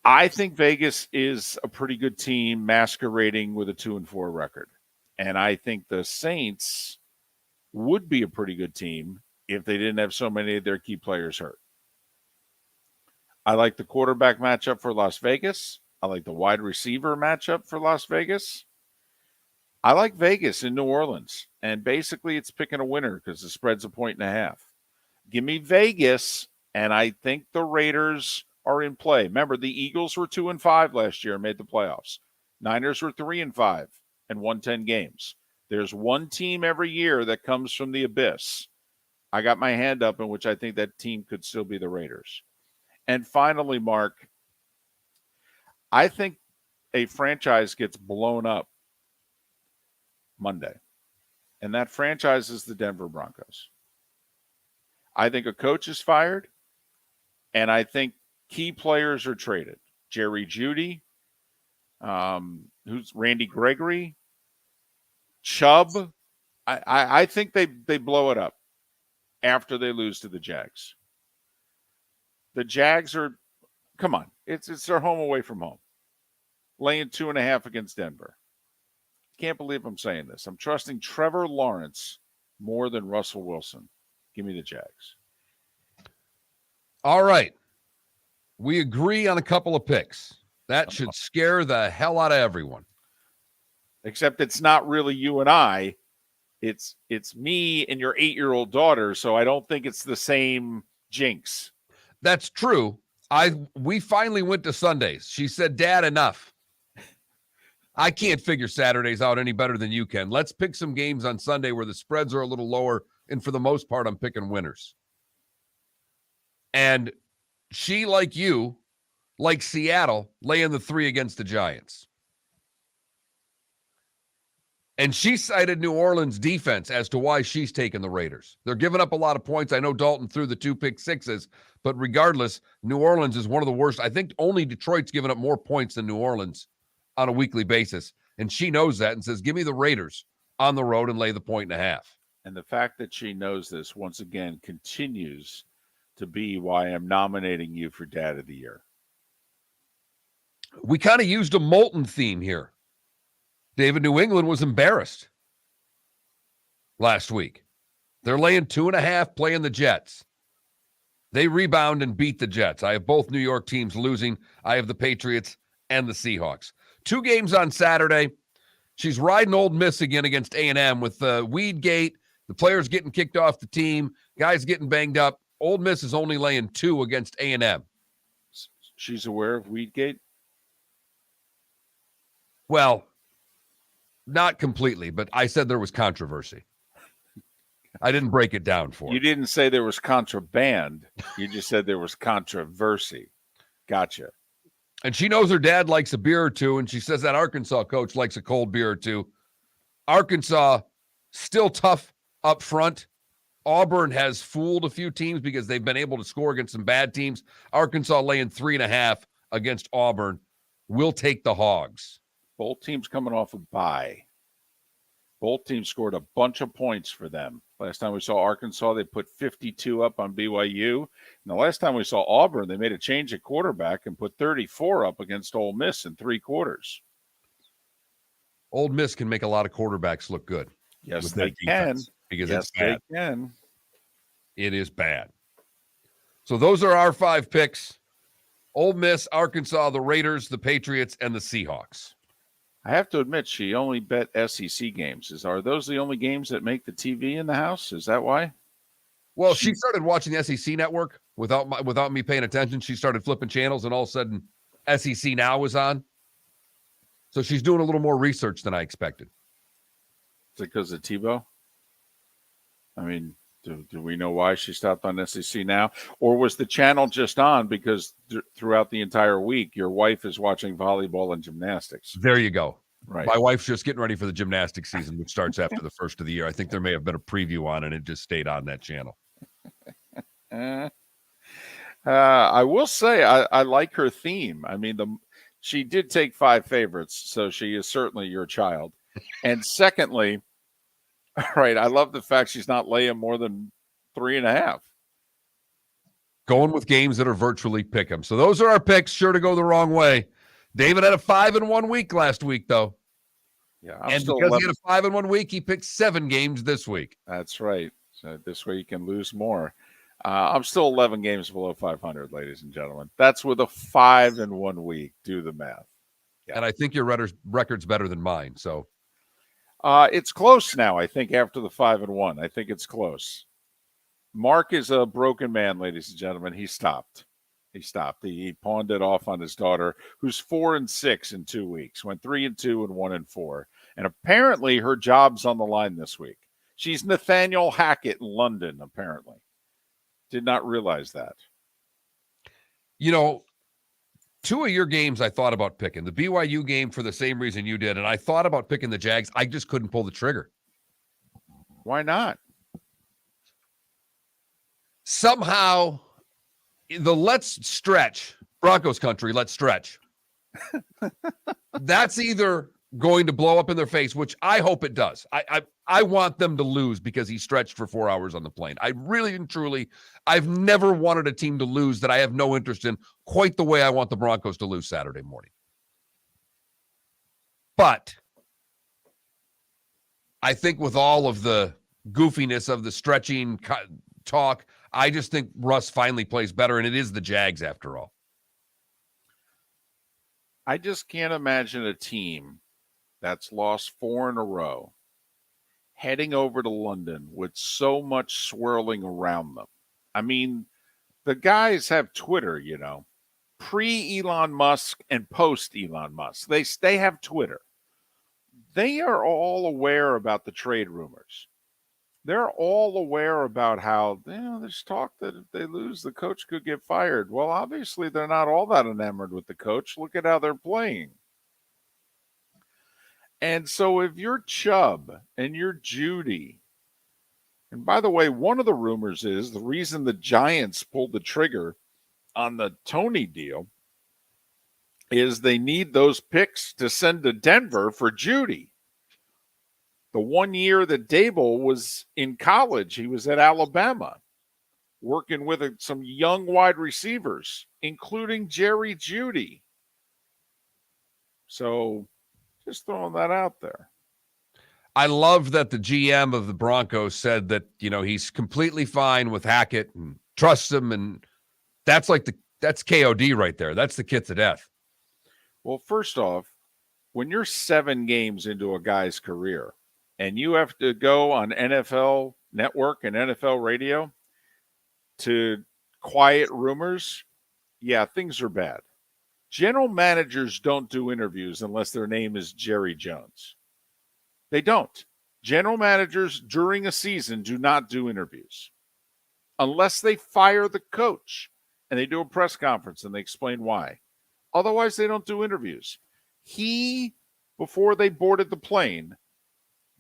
I think Vegas is a pretty good team masquerading with a 2-4 record. And I think the Saints would be a pretty good team if they didn't have so many of their key players hurt. I like the quarterback matchup for Las Vegas. I like the wide receiver matchup for Las Vegas. I like Vegas in New Orleans. And basically it's picking a winner because the spread's a 1.5. Give me Vegas, and I think the Raiders are in play. Remember, the Eagles were 2-5 last year and made the playoffs. Niners were 3-5 and won 10 games. There's one team every year that comes from the abyss. I got my hand up in which I think that team could still be the Raiders. And finally, Mark, I think a franchise gets blown up Monday. And that franchise is the Denver Broncos. I think a coach is fired, and I think key players are traded. Jerry Jeudy, who's Randy Gregory, Chubb. I think they blow it up after they lose to the Jags. The Jags are, come on, it's their home away from home. Laying 2.5 against Denver. Can't believe I'm saying this. I'm trusting Trevor Lawrence more than Russell Wilson. Give me the Jags. All right. We agree on a couple of picks. That should scare the hell out of everyone. Except it's not really you and I. It's me and your 8-year-old daughter, so I don't think it's the same jinx. That's true. We finally went to Sundays. She said, Dad, enough. I can't figure Saturdays out any better than you can. Let's pick some games on Sunday where the spreads are a little lower, and for the most part, I'm picking winners. And she, like you, like Seattle, laying the 3 against the Giants. And she cited New Orleans defense as to why she's taking the Raiders. They're giving up a lot of points. I know Dalton threw the 2 pick sixes, but regardless, New Orleans is one of the worst. I think only Detroit's given up more points than New Orleans on a weekly basis. And she knows that and says, give me the Raiders on the road and lay the 1.5. And the fact that she knows this, once again, continues to be why I'm nominating you for Dad of the Year. We kind of used a Moulton theme here. David, New England was embarrassed last week. They're laying 2.5 playing the Jets. They rebound and beat the Jets. I have both New York teams losing. I have the Patriots and the Seahawks. 2 games on Saturday. She's riding Old Miss again against A&M with the Weedgate, the players getting kicked off the team, guys getting banged up. Old Miss is only laying 2 against A&M. She's aware of Weedgate? Well, not completely, but I said there was controversy. I didn't break it down for her. You didn't say there was contraband. You just said there was controversy. Gotcha. And she knows her dad likes a beer or two, and she says that Arkansas coach likes a cold beer or two. Arkansas, still tough up front. Auburn has fooled a few teams because they've been able to score against some bad teams. Arkansas laying 3.5 against Auburn. Will take the Hogs. Both teams coming off a bye. Both teams scored a bunch of points for them. Last time we saw Arkansas, they put 52 up on BYU. And the last time we saw Auburn, they made a change at quarterback and put 34 up against Ole Miss in 3 quarters. Ole Miss can make a lot of quarterbacks look good. Yes, they can. Because yes, it's bad. they can. It is bad. So those are our 5 picks. Ole Miss, Arkansas, the Raiders, the Patriots, and the Seahawks. I have to admit, she only bet SEC games. Are those the only games that make the TV in the house? Is that why? Well, she started watching the SEC network without me paying attention. She started flipping channels, and all of a sudden, SEC Now was on. So she's doing a little more research than I expected. Is it because of Tebow? I mean, do we know why she stopped on SEC Now? Or was the channel just on because throughout the entire week, your wife is watching volleyball and gymnastics? There you go. Right. My wife's just getting ready for the gymnastics season, which starts after the first of the year. I think there may have been a preview on it. It just stayed on that channel. I will say I like her theme. I mean, she did take 5 favorites, so she is certainly your child. And secondly, right, I love the fact she's not laying more than 3.5. Going with games that are virtually pick 'em. So those are our picks. Sure to go the wrong way. David had a 5-in-1 week last week, though. Yeah, and because he had a 5-in-1 week, he picked 7 games this week. That's right. So this way you can lose more. I'm still 11 games below 500, ladies and gentlemen. That's with a 5-in-1 week. Do the math. Yeah. And I think your record's better than mine. So it's close now, I think, after the 5-1. I think it's close. Mark is a broken man, ladies and gentlemen. He stopped. He pawned it off on his daughter, who's 4-6 in 2 weeks, went 3-2 and 1-4. And apparently her job's on the line this week. She's Nathaniel Hackett in London, apparently. Did not realize that. You know, 2 of your games I thought about picking. The BYU game for the same reason you did, and I thought about picking the Jags. I just couldn't pull the trigger. Why not? Somehow, the let's stretch, Broncos country, let's stretch. That's either going to blow up in their face, which I hope it does. I want them to lose because he stretched for 4 hours on the plane. I really and truly, I've never wanted a team to lose that I have no interest in quite the way I want the Broncos to lose Saturday morning. But I think with all of the goofiness of the stretching talk, I just think Russ finally plays better, and it is the Jags after all. I just can't imagine a team that's lost 4 in a row heading over to London with so much swirling around them. I mean, the guys have Twitter, you know, pre-Elon Musk and post-Elon Musk. They have Twitter. They are all aware about the trade rumors. They're all aware about how, there's talk that if they lose, the coach could get fired. Well, obviously, they're not all that enamored with the coach. Look at how they're playing. And so if you're Chubb and you're Judy, and by the way, one of the rumors is the reason the Giants pulled the trigger on the Tony deal is they need those picks to send to Denver for Judy. The 1 year that Dable was in college, he was at Alabama working with some young wide receivers, including Jerry Jeudy. So just throwing that out there. I love that the GM of the Broncos said that, he's completely fine with Hackett and trusts him. And that's that's KOD right there. That's the kiss of death. Well, first off, when you're 7 games into a guy's career and you have to go on NFL Network and NFL radio to quiet rumors, yeah, things are bad. General managers don't do interviews unless their name is Jerry Jones. They don't. General managers during a season do not do interviews unless they fire the coach and they do a press conference and they explain why. Otherwise, they don't do interviews. He, before they boarded the plane,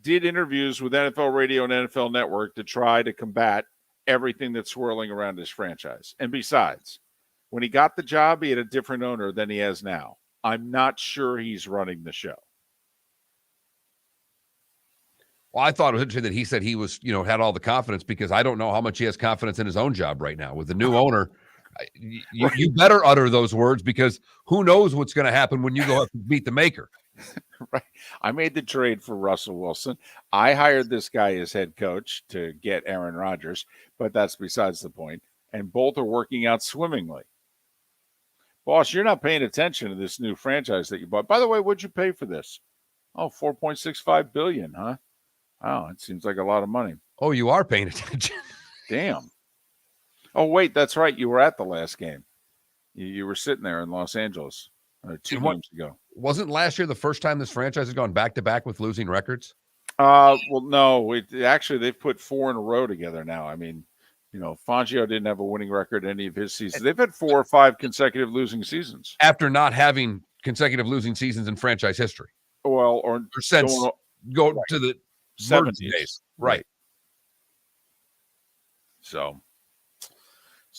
did interviews with NFL Radio and NFL Network to try to combat everything that's swirling around his franchise. And besides, when he got the job, he had a different owner than he has now. I'm not sure he's running the show. Well, I thought it was interesting that he said he was, had all the confidence, because I don't know how much he has confidence in his own job right now. With the new owner, you better utter those words, because who knows what's going to happen when you go up to meet the maker. Right. I made the trade for Russell Wilson. I hired this guy as head coach to get Aaron Rodgers, but that's besides the point. And both are working out swimmingly. Boss, you're not paying attention to this new franchise that you bought. By the way, what'd you pay for this? Oh, $4.65 billion, huh? Oh, it seems like a lot of money. Oh, you are paying attention. Damn. Oh, wait, that's right. You were at the last game. You were sitting there in Los Angeles 2 games ago. Wasn't last year the first time this franchise has gone back-to-back with losing records? Well, no. Actually, they've put 4 in a row together now. I mean, Fangio didn't have a winning record any of his seasons. They've had 4 or 5 consecutive losing seasons. After not having consecutive losing seasons in franchise history. Well, or since go right to the 70s days. Right. So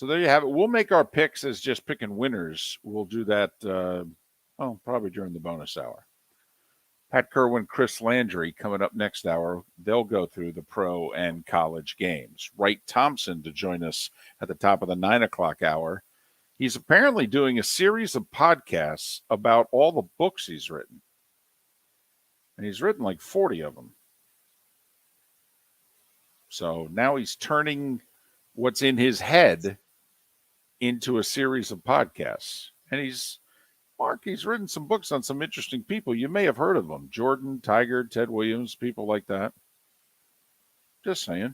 there you have it. We'll make our picks as just picking winners. We'll do that, probably during the bonus hour. Pat Kirwan, Chris Landry coming up next hour. They'll go through the pro and college games. Wright Thompson to join us at the top of the 9 o'clock hour. He's apparently doing a series of podcasts about all the books he's written. And he's written like 40 of them. So now he's turning what's in his head into a series of podcasts. And he's written some books on some interesting people. You may have heard of them. Jordan, Tiger, Ted Williams, people like that. Just saying.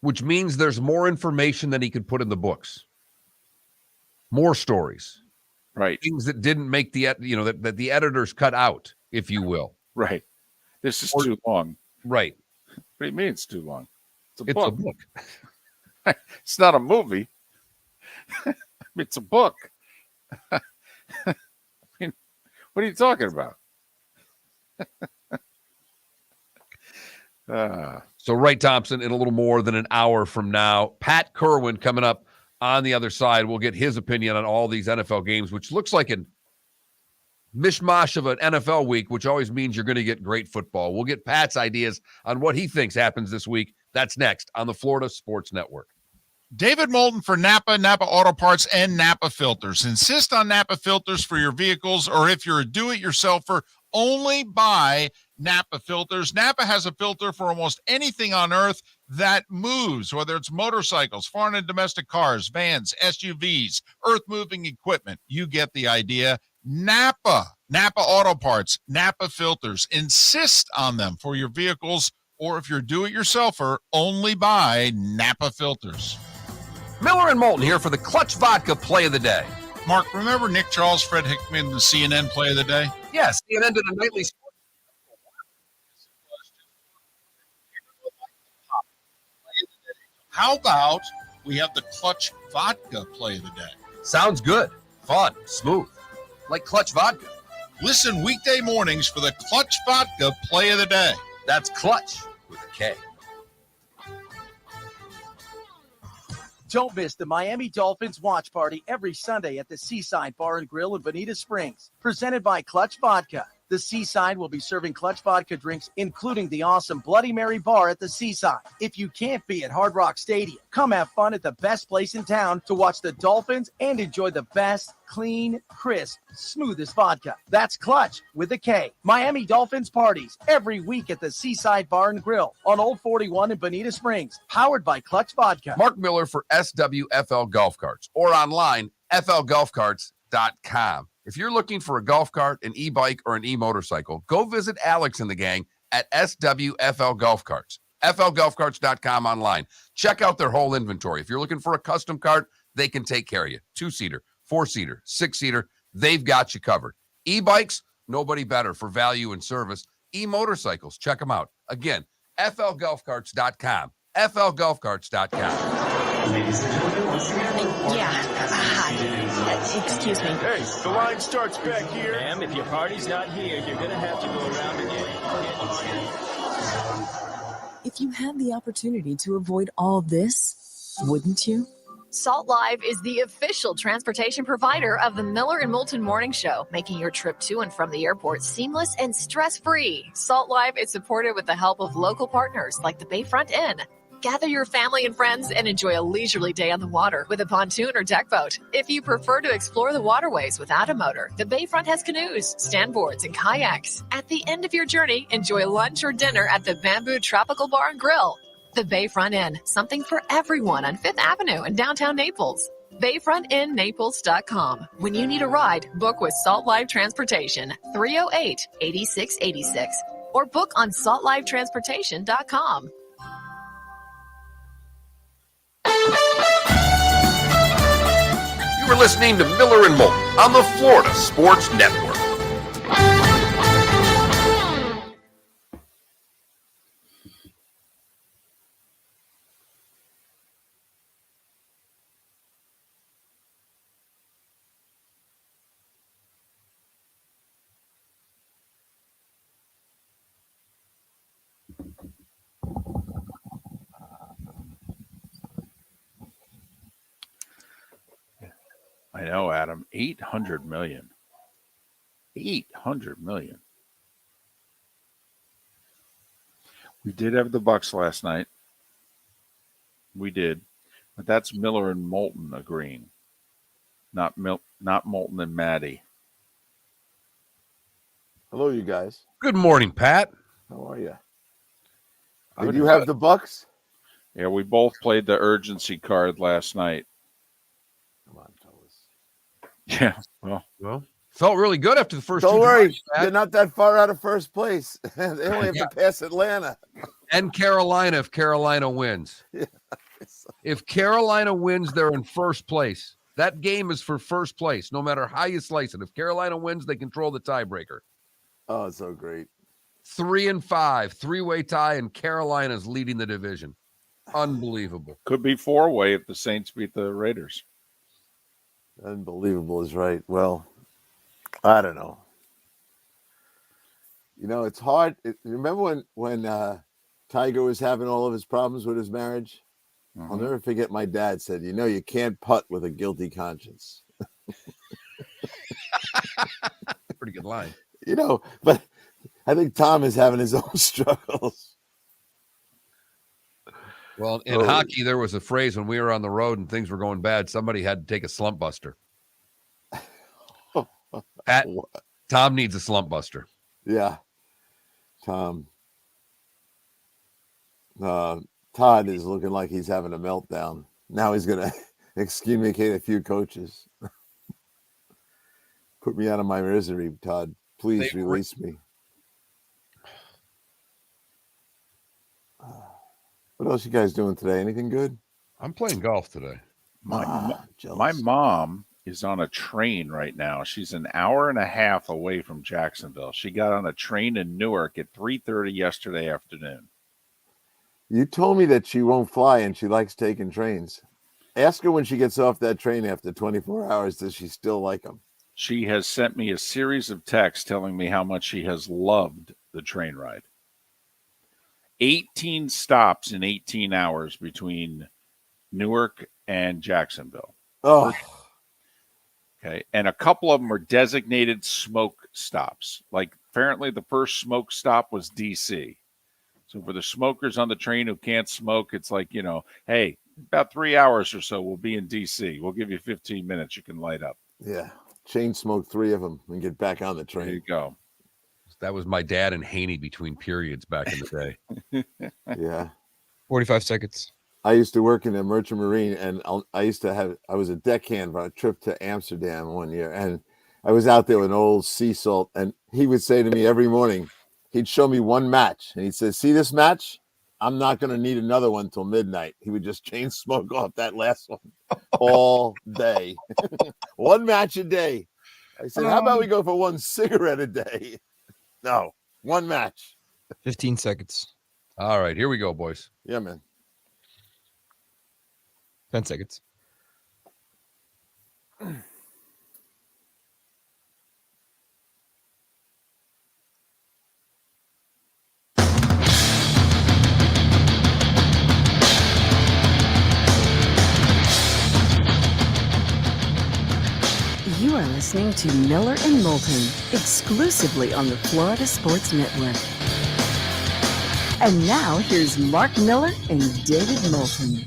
Which means there's more information than he could put in the books. More stories. Right. Things that didn't make that the editors cut out, if you will. Right. This is too long. Right. What do you mean it's too long? It's a book. It's not a movie. It's a book. I mean, what are you talking about? So Wright Thompson in a little more than an hour from now. Pat Kirwan coming up on the other side. We'll get his opinion on all these NFL games, which looks like a mishmash of an NFL week, which always means you're going to get great football. We'll get Pat's ideas on what he thinks happens this week. That's next on the Florida Sports Network. David Moulton for Napa Auto Parts, and Napa Filters. Insist on Napa filters for your vehicles, or if you're a do-it-yourselfer, only buy Napa filters. Napa has a filter for almost anything on earth that moves, whether it's motorcycles, foreign and domestic cars, vans, SUVs, earth-moving equipment. You get the idea. Napa Auto Parts, Napa filters. Insist on them for your vehicles, or if you're do-it-yourselfer, only buy Napa filters. Miller and Moulton here for the Clutch Vodka Play of the Day. Mark, remember Nick Charles, Fred Hickman, the CNN Play of the Day? Yes, CNN did a nightly sport. How about we have the Clutch Vodka Play of the Day? Sounds good. Fun. Smooth. Like Clutch Vodka. Listen weekday mornings for the Clutch Vodka Play of the Day. That's Clutch with a K. Don't miss the Miami Dolphins watch party every Sunday at the Seaside Bar and Grill in Bonita Springs. Presented by Clutch Vodka. The Seaside will be serving Clutch Vodka drinks, including the awesome Bloody Mary bar at the Seaside. If you can't be at Hard Rock Stadium, come have fun at the best place in town to watch the Dolphins and enjoy the best, clean, crisp, smoothest vodka. That's Clutch with a K. Miami Dolphins parties every week at the Seaside Bar and Grill on Old 41 in Bonita Springs. Powered by Clutch Vodka. Mark Miller for SWFL Golf Carts or online, flgolfcarts.com. If you're looking for a golf cart, an e-bike, or an e-motorcycle, go visit Alex and the gang at SWFL Golf Carts. flgolfcarts.com online. Check out their whole inventory. If you're looking for a custom cart, they can take care of you. 2-seater, 4-seater, 6-seater, they've got you covered. E-bikes, nobody better for value and service. E-motorcycles, check them out. Again, flgolfcarts.com. flgolfcarts.com. Ladies and gentlemen, once again. Hi. Excuse me. Hey, the line starts back here. Ma'am, if your party's not here, you're going to have to go around and get it. If you had the opportunity to avoid all this, wouldn't you? Salt Live is the official transportation provider of the Miller and Moulton Morning Show, making your trip to and from the airport seamless and stress-free. Salt Live is supported with the help of local partners like the Bayfront Inn. Gather your family and friends and enjoy a leisurely day on the water with a pontoon or deck boat. If you prefer to explore the waterways without a motor, the Bayfront has canoes, standboards, and kayaks. At the end of your journey, enjoy lunch or dinner at the Bamboo Tropical Bar and Grill. The Bayfront Inn, something for everyone on 5th Avenue in downtown Naples. BayfrontInNaples.com. When you need a ride, book with Salt Live Transportation, 308-8686, or book on saltlivetransportation.com. You were listening to Miller and Moulton on the Florida Sports Network. I know, Adam. 800 million. 800 million. We did have the Bucks last night. We did. But that's Miller and Moulton agreeing. Not Moulton and Maddie. Hello, you guys. Good morning, Pat. How are you? Did you have the Bucks? Yeah, we both played the urgency card last night. Come on, fellas. Yeah, well, felt really good after the first. Don't two worry, drives, they're not that far out of first place. They only have to pass Atlanta and Carolina if Carolina wins. Yeah. If Carolina wins, they're in first place. That game is for first place, no matter how you slice it. If Carolina wins, they control the tiebreaker. Oh, it's so great. 3-5, three-way tie, and Carolina's leading the division. Unbelievable. Could be four-way if the Saints beat the Raiders. Unbelievable is right. Well, I don't know. You know, it's hard. Remember when Tiger was having all of his problems with his marriage? Mm-hmm. I'll never forget my dad said, you know, you can't putt with a guilty conscience. Pretty good line. You know, but I think Tom is having his own struggles. Well, in hockey, there was a phrase when we were on the road and things were going bad, somebody had to take a slump buster. Tom needs a slump buster. Yeah. Todd is looking like he's having a meltdown. Now he's going to excommunicate a few coaches. Put me out of my misery, Todd. Please release me. What else you guys doing today? Anything good? I'm playing golf today. My mom is on a train right now. She's an hour and a half away from Jacksonville. She got on a train in Newark at 3:30 yesterday afternoon. You told me that she won't fly and she likes taking trains. Ask her when she gets off that train after 24 hours, does she still like them? She has sent me a series of texts telling me how much she has loved the train ride. 18 stops in 18 hours between Newark and Jacksonville. Oh, Okay. And a couple of them are designated smoke stops. Like apparently the first smoke stop was DC. So for the smokers on the train who can't smoke, it's like, hey, about 3 hours or so we'll be in DC. We'll give you 15 minutes. You can light up. yeah. Chain smoke 3 of them and get back on the There you train. go. That was my dad and Haney between periods back in the day. Yeah. 45 seconds. I used to work in a merchant marine, and I was a deckhand on a trip to Amsterdam one year, and I was out there with an old sea salt, and he would say to me every morning, he'd show me one match, and he'd say, "See this match? I'm not going to need another one till midnight." He would just chain smoke off that last one all day. One match a day. I said, how about we go for one cigarette a day? No, one match. 15 seconds. All right, here we go, boys. Yeah, man. 10 seconds. You are listening to Miller and Moulton, exclusively on the Florida Sports Network. And now, here's Mark Miller and David Moulton.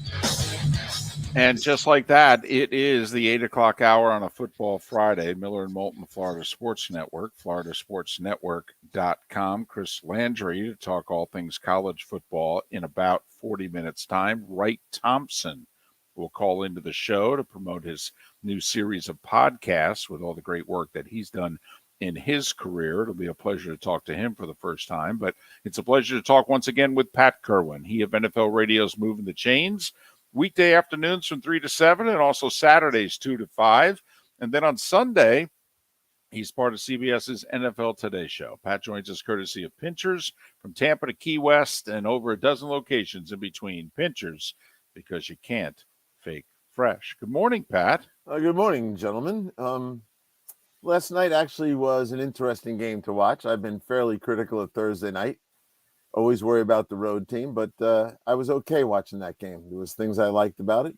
And just like that, it is the 8 o'clock hour on a football Friday. Miller and Moulton, Florida Sports Network, floridasportsnetwork.com. Chris Landry to talk all things college football in about 40 minutes' time. Wright Thompson will call into the show to promote his new series of podcasts with all the great work that he's done in his career. It'll be a pleasure to talk to him for the first time, but it's a pleasure to talk once again with Pat Kirwan. He of NFL Radio's Moving the Chains, weekday afternoons from 3 to 7 and also Saturdays 2 to 5. And then on Sunday, he's part of CBS's NFL Today show. Pat joins us courtesy of Pinchers from Tampa to Key West and over a dozen locations in between. Pinchers, because you can't fake fresh. Good morning, Pat. Good morning, gentlemen. Last night actually was an interesting game to watch. I've been fairly critical of Thursday night. Always worry about the road team, but I was okay watching that game. There was things I liked about it.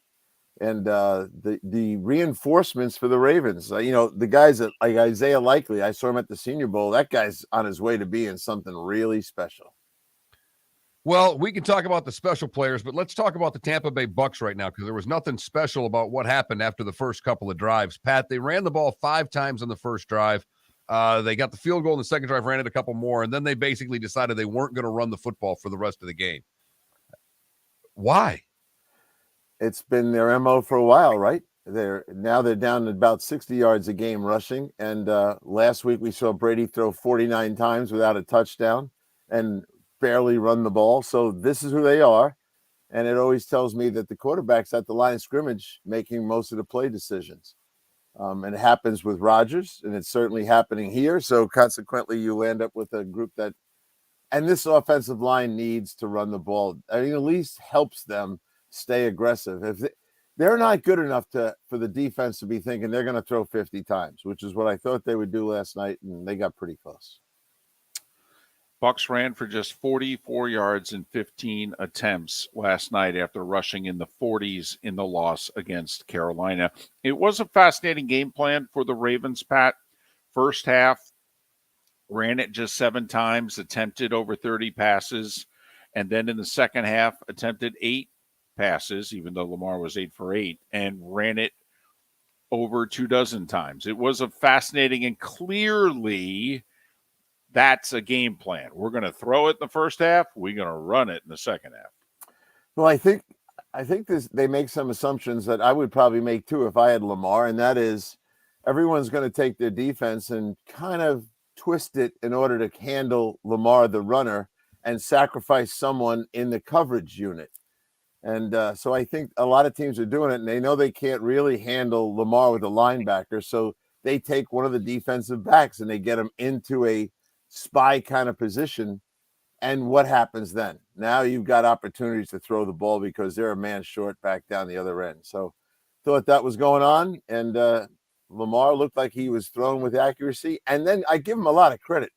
And the reinforcements for the Ravens, the guys that, like Isaiah Likely, I saw him at the Senior Bowl. That guy's on his way to being something really special. Well, we can talk about the special players, but let's talk about the Tampa Bay Bucks right now, because there was nothing special about what happened after the first couple of drives. Pat, they ran the ball 5 times on the first drive. They got the field goal in the second drive, ran it a couple more, and then they basically decided they weren't going to run the football for the rest of the game. Why? It's been their MO for a while, right? They're down about 60 yards a game rushing, and last week we saw Brady throw 49 times without a touchdown and barely run the ball. So this is who they are, and it always tells me that the quarterback's at the line of scrimmage making most of the play decisions. And it happens with Rodgers, and it's certainly happening here. So consequently, you end up with a group that, and this offensive line needs to run the ball. I mean, at least helps them stay aggressive. If they're not good enough for the defense to be thinking they're going to throw 50 times, which is what I thought they would do last night, and they got pretty close. Bucks ran for just 44 yards in 15 attempts last night after rushing in the 40s in the loss against Carolina. It was a fascinating game plan for the Ravens, Pat. First half, ran it just 7 times, attempted over 30 passes, and then in the second half, attempted 8 passes, even though Lamar was 8 for 8, and ran it over 24 times. It was a fascinating, and clearly that's a game plan. We're going to throw it in the first half. We're going to run it in the second half. Well, I think they make some assumptions that I would probably make too if I had Lamar, and that is everyone's going to take their defense and kind of twist it in order to handle Lamar, the runner, and sacrifice someone in the coverage unit. And so I think a lot of teams are doing it, and they know they can't really handle Lamar with a linebacker, so they take one of the defensive backs and they get him into a spy kind of position. And what happens then? Now you've got opportunities to throw the ball because they're a man short back down the other end. So thought that was going on. And Lamar looked like he was throwing with accuracy. And then I give him a lot of credit.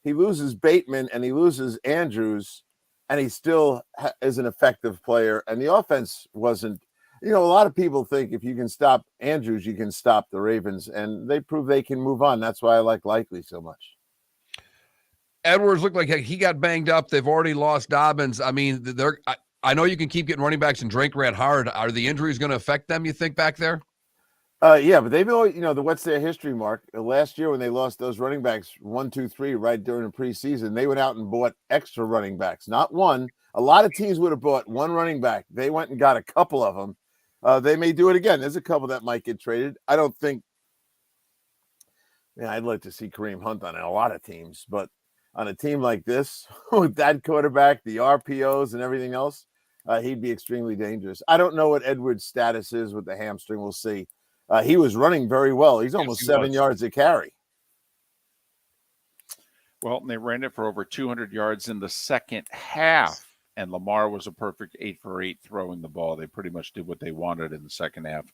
He loses Bateman and he loses Andrews, and he still is an effective player. And the offense wasn't, a lot of people think if you can stop Andrews, you can stop the Ravens, and they prove they can move on. That's why I like Likely so much. Edwards looked like he got banged up. They've already lost Dobbins. I mean, I know you can keep getting running backs and Drake ran hard. Are the injuries going to affect them, you think, back there? Yeah, but they've always, what's their history, Mark? Last year when they lost those running backs 1, 2, 3 right during the preseason, they went out and bought extra running backs, not one. A lot of teams would have bought one running back. They went and got a couple of them. They may do it again. There's a couple that might get traded. I don't think. I'd like to see Kareem Hunt on a lot of teams, but on a team like this with that quarterback, the RPOs and everything else, he'd be extremely dangerous. I don't know what Edwards' status is with the hamstring. We'll see. He was running very well. He's almost 7 yards a carry. Well, they ran it for over 200 yards in the second half, and Lamar was a perfect 8 for 8 throwing the ball. They pretty much did what they wanted in the second half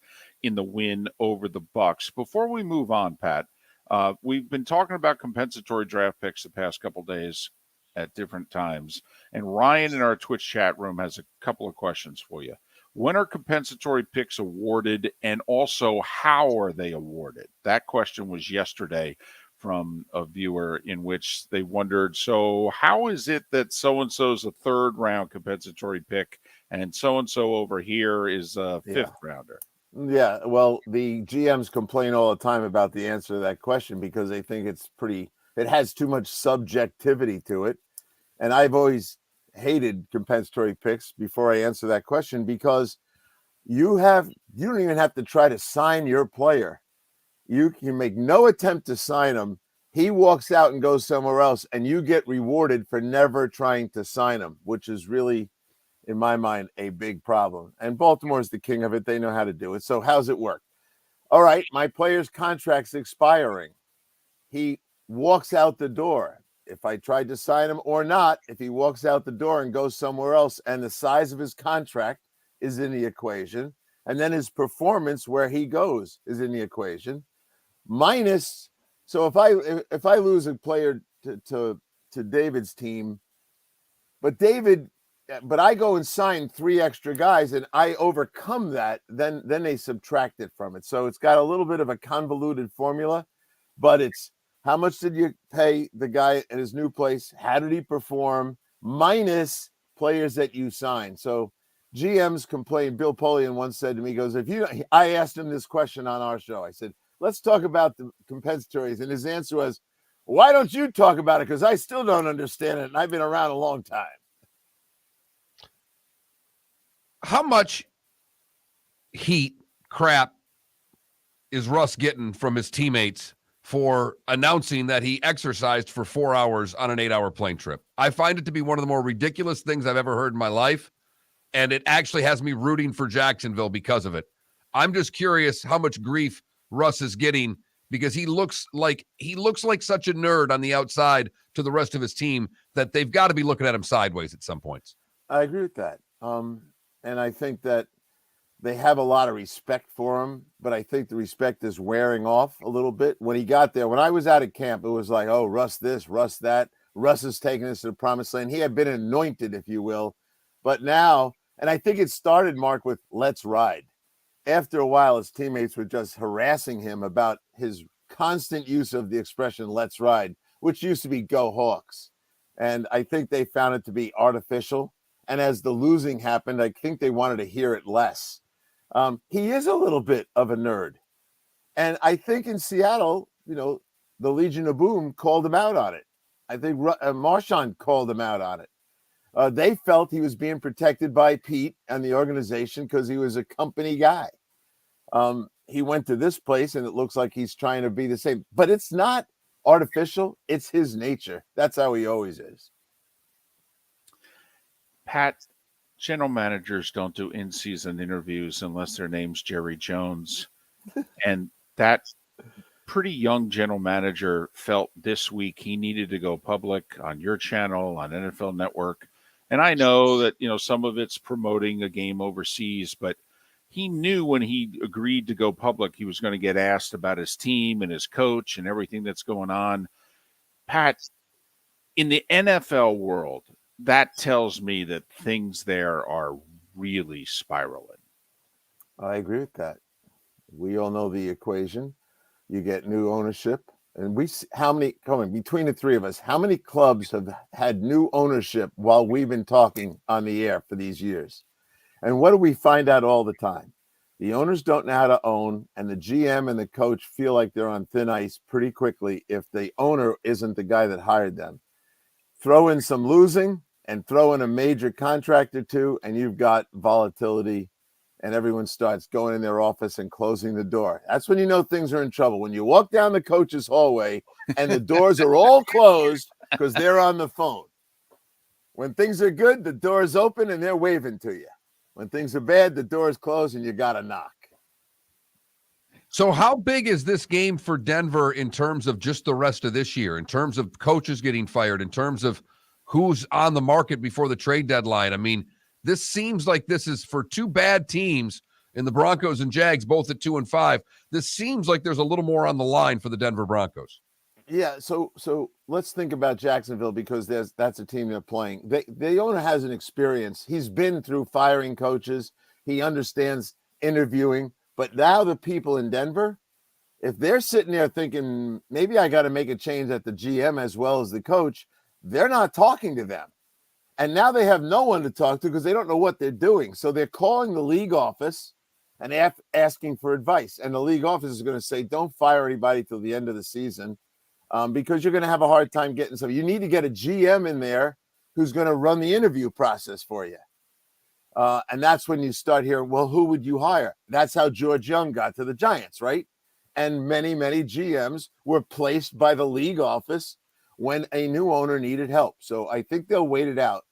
in the win over the Bucks. Before we move on, Pat, we've been talking about compensatory draft picks the past couple days at different times, and Ryan in our Twitch chat room has a couple of questions for you. When are compensatory picks awarded, and also how are they awarded? That question was yesterday from a viewer in which they wondered, so how is it that so-and-so's a third-round compensatory pick and so-and-so over here is a fifth-rounder? Yeah, well, the GMs complain all the time about the answer to that question because they think it has too much subjectivity to it. And I've always hated compensatory picks before I answer that question because you don't even have to try to sign your player. You can make no attempt to sign him. He walks out and goes somewhere else, and you get rewarded for never trying to sign him, which is really, in my mind, a big problem. And Baltimore is the king of it. They know how to do it. So how's it work? All right, my player's contract's expiring. He walks out the door. If I tried to sign him or not, if he walks out the door and goes somewhere else, and the size of his contract is in the equation, and then his performance where he goes is in the equation, minus. So if I lose a player to David's team, but I go and sign 3 extra guys and I overcome that, then they subtract it from it. So it's got a little bit of a convoluted formula, but it's how much did you pay the guy at his new place? How did he perform? Minus players that you signed. So GMs complain. Bill Polian once said to me, he goes, I asked him this question on our show. I said, let's talk about the compensatories. And his answer was, why don't you talk about it? Because I still don't understand it. And I've been around a long time. How much heat crap is Russ getting from his teammates for announcing that he exercised for 4 hours on an 8-hour plane trip? I find it to be one of the more ridiculous things I've ever heard in my life, and it actually has me rooting for Jacksonville because of it. I'm just curious how much grief Russ is getting because he looks like such a nerd on the outside to the rest of his team that they've got to be looking at him sideways at some points. I agree with that. And I think that they have a lot of respect for him, but I think the respect is wearing off a little bit. When he got there, when I was out at camp, it was like, oh, Russ this, Russ that. Russ is taking us to the promised land. He had been anointed, if you will. But now, and I think it started, Mark, with let's ride. After a while, his teammates were just harassing him about his constant use of the expression let's ride, which used to be go Hawks. And I think they found it to be artificial. And as the losing happened, I think they wanted to hear it less. He is a little bit of a nerd. And I think in Seattle, the Legion of Boom called him out on it. I think Marshawn called him out on it. They felt he was being protected by Pete and the organization because he was a company guy. He went to this place and it looks like he's trying to be the same. But it's not artificial. It's his nature. That's how he always is. Pat, general managers don't do in-season interviews unless their name's Jerry Jones. And that pretty young general manager felt this week he needed to go public on your channel, on NFL Network. And I know that, some of it's promoting a game overseas, but he knew when he agreed to go public, he was going to get asked about his team and his coach and everything that's going on. Pat, in the NFL world, that tells me that things there are really spiraling. I agree with that. We all know the equation. You get new ownership. And between the three of us, how many clubs have had new ownership while we've been talking on the air for these years? And what do we find out all the time? The owners don't know how to own, and the GM and the coach feel like they're on thin ice pretty quickly if the owner isn't the guy that hired them. Throw in some losing and throw in a major contract or two, and you've got volatility, and everyone starts going in their office and closing the door. That's when you know things are in trouble. When you walk down the coach's hallway and the doors are all closed because they're on the phone. When things are good, the door is open and they're waving to you. When things are bad, the door is closed and you got to knock. So how big is this game for Denver in terms of just the rest of this year, in terms of coaches getting fired, in terms of who's on the market before the trade deadline? I mean, this seems like this is for two bad teams in the Broncos and Jags, both at 2-5. This seems like there's a little more on the line for the Denver Broncos. Yeah, so let's think about Jacksonville because that's a team they're playing. The owner has an experience. He's been through firing coaches. He understands interviewing. But now the people in Denver, if they're sitting there thinking, maybe I got to make a change at the GM as well as the coach, they're not talking to them. And now they have no one to talk to because they don't know what they're doing. So they're calling the league office and asking for advice. And the league office is going to say, don't fire anybody till the end of the season because you're going to have a hard time getting some. You need to get a GM in there who's going to run the interview process for you. And that's when you start hearing, well, who would you hire? That's how George Young got to the Giants, right? And many, many GMs were placed by the league office when a new owner needed help. So I think they'll wait it out.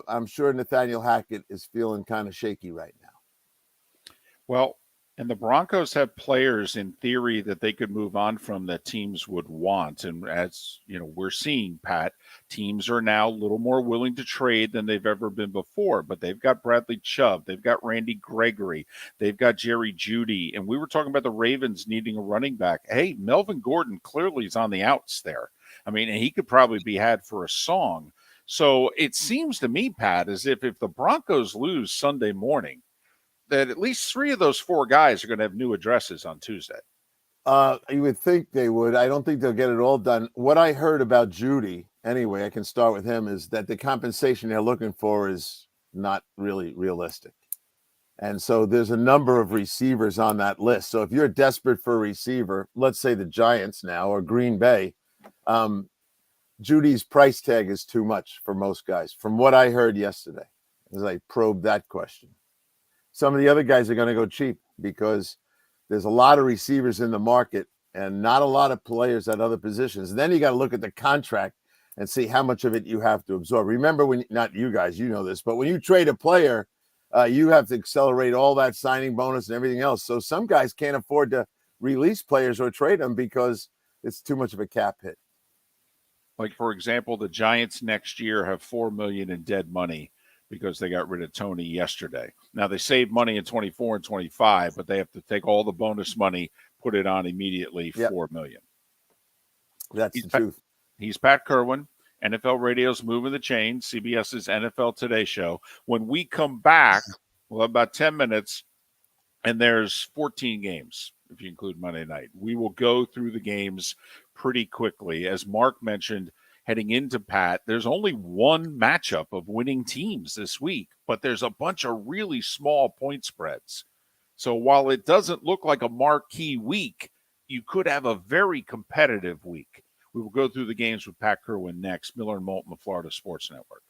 I'm sure Nathaniel Hackett is feeling kind of shaky right now. Well, and the Broncos have players in theory that they could move on from that teams would want. And as you know, we're seeing, Pat, teams are now a little more willing to trade than they've ever been before. But they've got Bradley Chubb, they've got Randy Gregory, they've got Jerry Jeudy. And we were talking about the Ravens needing a running back. Hey, Melvin Gordon clearly is on the outs there. I mean, he could probably be had for a song. So it seems to me, Pat, as if the Broncos lose Sunday morning, that at least three of those four guys are going to have new addresses on Tuesday. You would think they would. I don't think they'll get it all done. What I heard about Jeudy, anyway, I can start with him, is that the compensation they're looking for is not really realistic. And so there's a number of receivers on that list. So if you're desperate for a receiver, let's say the Giants now or Green Bay, Judy's price tag is too much for most guys, from what I heard yesterday, as I probed that question. Some of the other guys are going to go cheap because there's a lot of receivers in the market and not a lot of players at other positions. And then you got to look at the contract and see how much of it you have to absorb. Remember, when not you guys, you know this, but when you trade a player, you have to accelerate all that signing bonus and everything else. So some guys can't afford to release players or trade them because it's too much of a cap hit. Like, for example, the Giants next year have $4 million in dead money because they got rid of Tony yesterday. Now, they saved money in 24 and 25, but they have to take all the bonus money, put it on immediately, $4 million. That's the truth. He's Pat Kirwan, NFL Radio's Moving the Chain, CBS's NFL Today show. When we come back, we'll have about 10 minutes, and there's 14 games, if you include Monday night. We will go through the games pretty quickly. As Mark mentioned, heading into Pat, there's only one matchup of winning teams this week, but there's a bunch of really small point spreads. So while it doesn't look like a marquee week, you could have a very competitive week. We will go through the games with Pat Kirwan next. Miller and Moulton, the Florida Sports Network.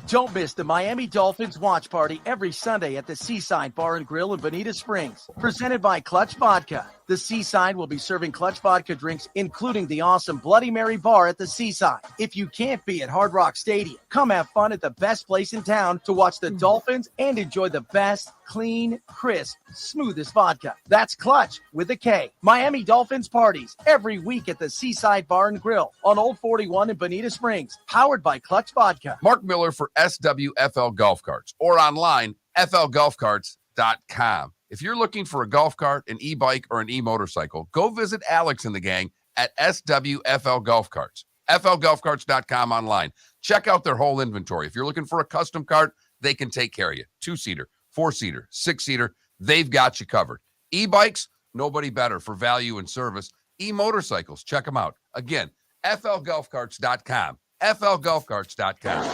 Don't miss the Miami Dolphins watch party every Sunday at the Seaside Bar and Grill in Bonita Springs. Presented by Clutch Vodka. The Seaside will be serving Clutch Vodka drinks, including the awesome Bloody Mary bar at the Seaside. If you can't be at Hard Rock Stadium, come have fun at the best place in town to watch the Dolphins and enjoy the best, clean, crisp, smoothest vodka. That's Clutch with a K. Miami Dolphins parties every week at the Seaside Bar and Grill on Old 41 in Bonita Springs. Powered by Clutch Vodka. Mark Miller for SWFL Golf Carts or online, flgolfcarts.com. golfcarts.com. If you're looking for a golf cart, an e-bike, or an e-motorcycle, go visit Alex and the gang at SWFL Golf Carts. FLGolfcarts.com online. Check out their whole inventory. If you're looking for a custom cart, they can take care of you. 2-seater, 4-seater, 6-seater, they've got you covered. E-bikes, nobody better for value and service. E-motorcycles, check them out. Again, FLGolfcarts.com. FLGolfcarts.com.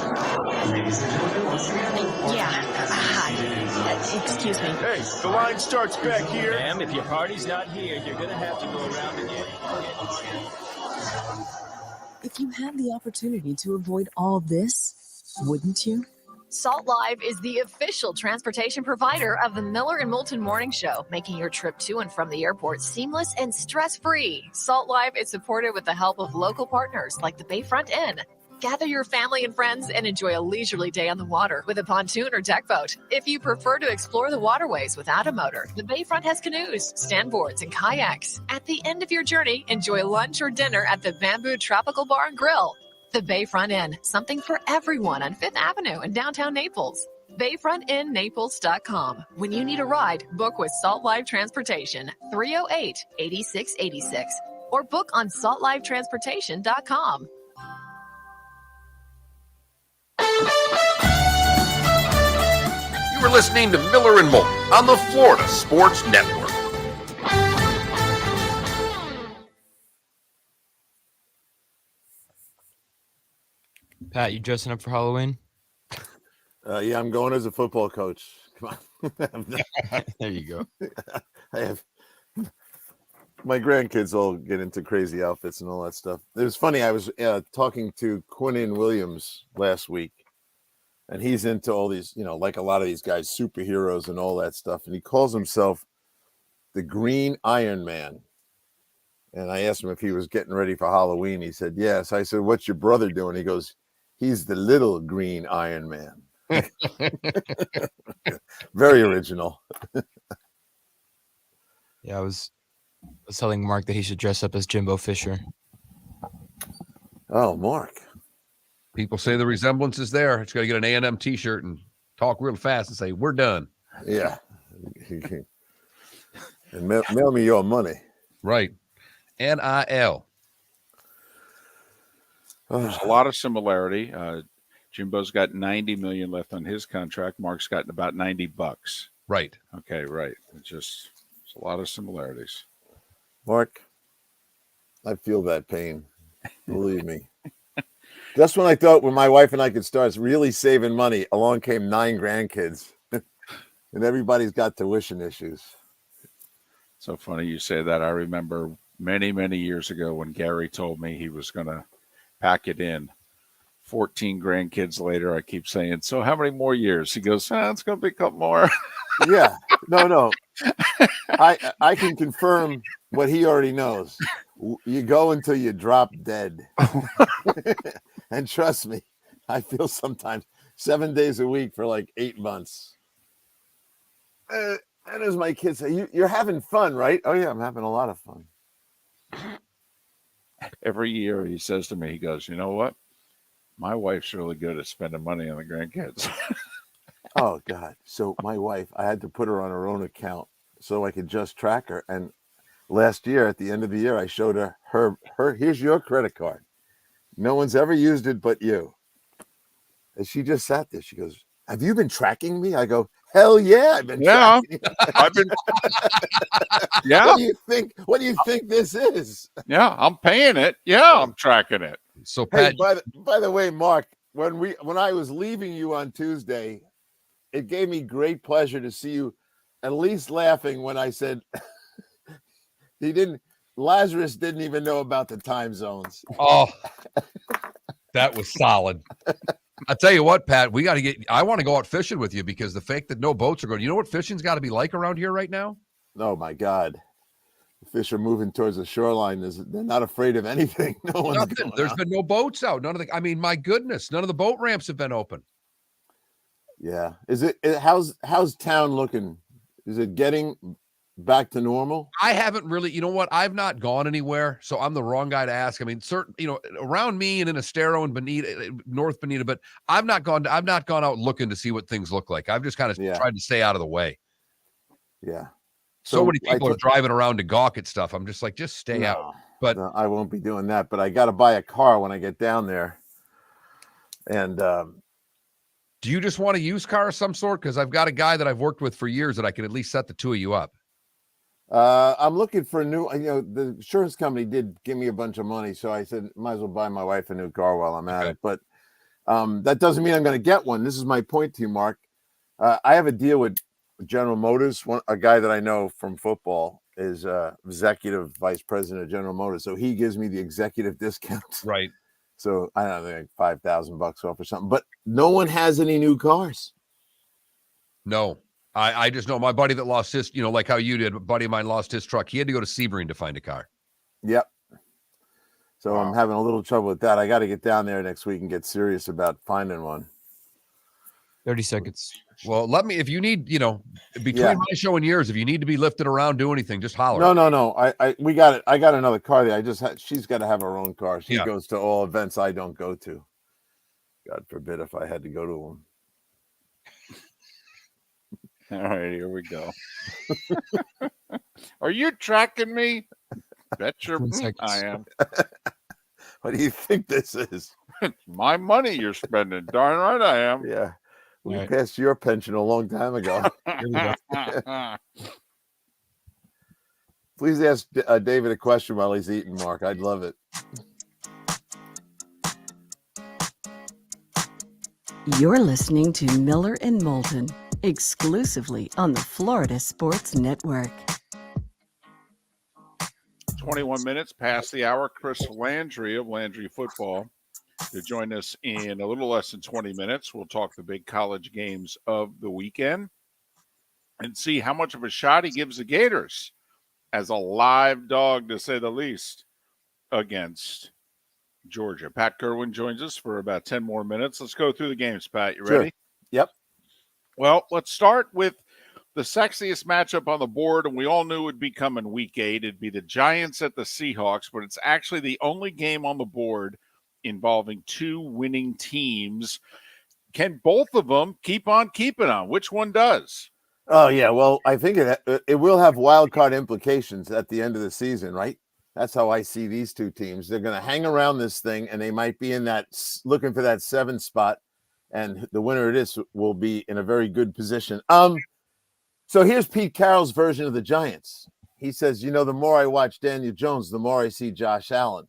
Yeah. Hi. Excuse me. Hey, the line starts back here. Ma'am, if your party's not here, you're gonna have to go around and get it. If you had the opportunity to avoid all this, wouldn't you? Salt Live is the official transportation provider of the Miller and Moulton Morning Show, making your trip to and from the airport seamless and stress-free. Salt Live is supported with the help of local partners like the Bayfront Inn. Gather your family and friends and enjoy a leisurely day on the water with a pontoon or deck boat. If you prefer to explore the waterways without a motor, the Bayfront has canoes, standboards, and kayaks. At the end of your journey, enjoy lunch or dinner at the Bamboo Tropical Bar and Grill. The Bayfront Inn, something for everyone on 5th Avenue in downtown Naples. BayfrontInNaples.com. When you need a ride, book with Salt Live Transportation, 308-8686, or book on saltlivetransportation.com. You were listening to Miller and Moulton on the Florida Sports Network. Pat, you dressing up for Halloween? Yeah, I'm going as a football coach. Come on. There you go. I have my grandkids all get into crazy outfits and all that stuff. It was funny. I was talking to Quinnen Williams last week, and he's into all these, like a lot of these guys, superheroes and all that stuff. And he calls himself the Green Iron Man. And I asked him if he was getting ready for Halloween. He said, yes. I said, what's your brother doing? He goes, he's the little Green Iron Man. Very original. Yeah, I was telling Mark that he should dress up as Jimbo Fisher. Oh, Mark. People say the resemblance is there. It's got to get an A&M T-shirt and talk real fast and say, we're done. Yeah. And mail me your money. Right. NIL. There's a lot of similarity. Jimbo's got $90 million left on his contract. Mark's gotten about $90. Right. Okay, right. It's a lot of similarities. Mark, I feel that pain. Believe me. Just when I thought my wife and I could start really saving money, along came 9 grandkids. And everybody's got tuition issues. So funny you say that. I remember many, many years ago when Gary told me he was going to pack it in. 14 grandkids later, I keep saying, so how many more years? He goes, it's going to be a couple more. Yeah. No. I can confirm what he already knows. You go until you drop dead. And trust me, I feel sometimes 7 days a week for like 8 months. And as my kids say, you're having fun, right? Oh, yeah, I'm having a lot of fun. Every year he says to me, he goes, you know what? My wife's really good at spending money on the grandkids. Oh, God. So my wife, I had to put her on her own account so I could just track her. And last year, at the end of the year, I showed her, here's your credit card. No one's ever used it but you. And she just sat there. She goes, have you been tracking me? I go, hell yeah, I've been tracking you. I've been. Yeah. What do you think this is? Yeah, I'm paying it. Yeah, I'm tracking it. So, Pat, hey, by the way, Mark, when I was leaving you on Tuesday, it gave me great pleasure to see you at least laughing when I said Lazarus didn't even know about the time zones. Oh, that was solid. I tell you what, Pat, I want to go out fishing with you because the fact that no boats are going, you know what fishing's got to be like around here right now? Oh my God. The fish are moving towards the shoreline. They're not afraid of anything. No one's going There's out. been no boats out. My goodness, none of the boat ramps have been open. Yeah. How's town looking? Is it getting back to normal? I haven't really, you know what? I've not gone anywhere, so I'm the wrong guy to ask. I mean, around me and in Estero and Bonita, North Bonita, but I've not gone out looking to see what things look like. I've just kind of tried to stay out of the way. Yeah. So many people are driving around to gawk at stuff. I'm just like, just stay out. But no, I won't be doing that. But I got to buy a car when I get down there. And do you just want a used car of some sort? Because I've got a guy that I've worked with for years that I can at least set the two of you up. I'm looking for a new, the insurance company did give me a bunch of money. So I said, might as well buy my wife a new car while I'm at it. But that doesn't mean I'm going to get one. This is my point to you, Mark. I have a deal with General Motors. A guy that I know from football is executive vice president of General Motors. So he gives me the executive discount. Right. So I don't know, like $5,000 off or something. But no one has any new cars. No. I just know my buddy that lost his, like how you did, a buddy of mine lost his truck. He had to go to Sebring to find a car. Yep. So I'm having a little trouble with that. I got to get down there next week and get serious about finding one. 30 seconds. Well, let me, if you need, between my show and yours, if you need to be lifted around, do anything, just holler. No. We got it. I got another car there. She's got to have her own car. She goes to all events I don't go to. God forbid if I had to go to them. All right, here we go. Are you tracking me? Bet I am. What do you think this is? My money you're spending. Darn right I am. Yeah. We passed your pension a long time ago. Please ask David a question while he's eating, Mark. I'd love it. You're listening to Miller and Moulton, exclusively on the Florida Sports Network. 21 minutes past the hour. Chris Landry of Landry Football to join us in a little less than 20 minutes. We'll talk the big college games of the weekend and see how much of a shot he gives the Gators as a live dog, to say the least, against Georgia. Pat Kirwan joins us for about 10 more minutes. Let's go through the games, Pat. You ready? Sure. Yep. Well, let's start with the sexiest matchup on the board, and we all knew it would be coming week 8. It'd be the Giants at the Seahawks, but it's actually the only game on the board involving two winning teams. Can both of them keep on keeping on? Which one does? Oh, yeah. Well, I think it will have wild card implications at the end of the season, right? That's how I see these two teams. They're going to hang around this thing, and they might be in that, looking for that 7 spot, and the winner of this will be in a very good position. So here's Pete Carroll's version of the Giants. He says, the more I watch Daniel Jones, the more I see Josh Allen.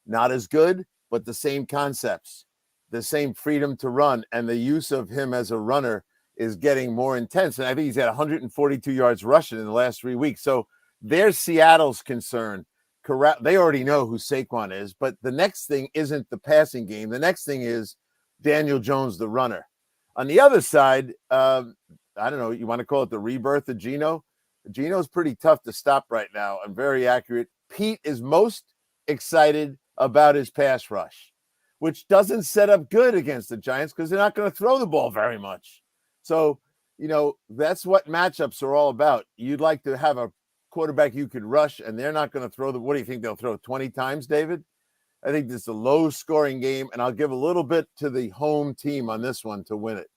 Not as good, but the same concepts, the same freedom to run, and the use of him as a runner is getting more intense. And I think he's had 142 yards rushing in the last 3 weeks. So there's Seattle's concern. They already know who Saquon is, but the next thing isn't the passing game. The next thing is Daniel Jones, the runner. On the other side, I don't know, you want to call it the rebirth of Geno? Geno's pretty tough to stop right now and very accurate. Pete is most excited about his pass rush, which doesn't set up good against the Giants because they're not going to throw the ball very much. So, that's what matchups are all about. You'd like to have a quarterback you could rush, and they're not going to throw what do you think they'll throw 20 times, David? I think this is a low-scoring game, and I'll give a little bit to the home team on this one to win it.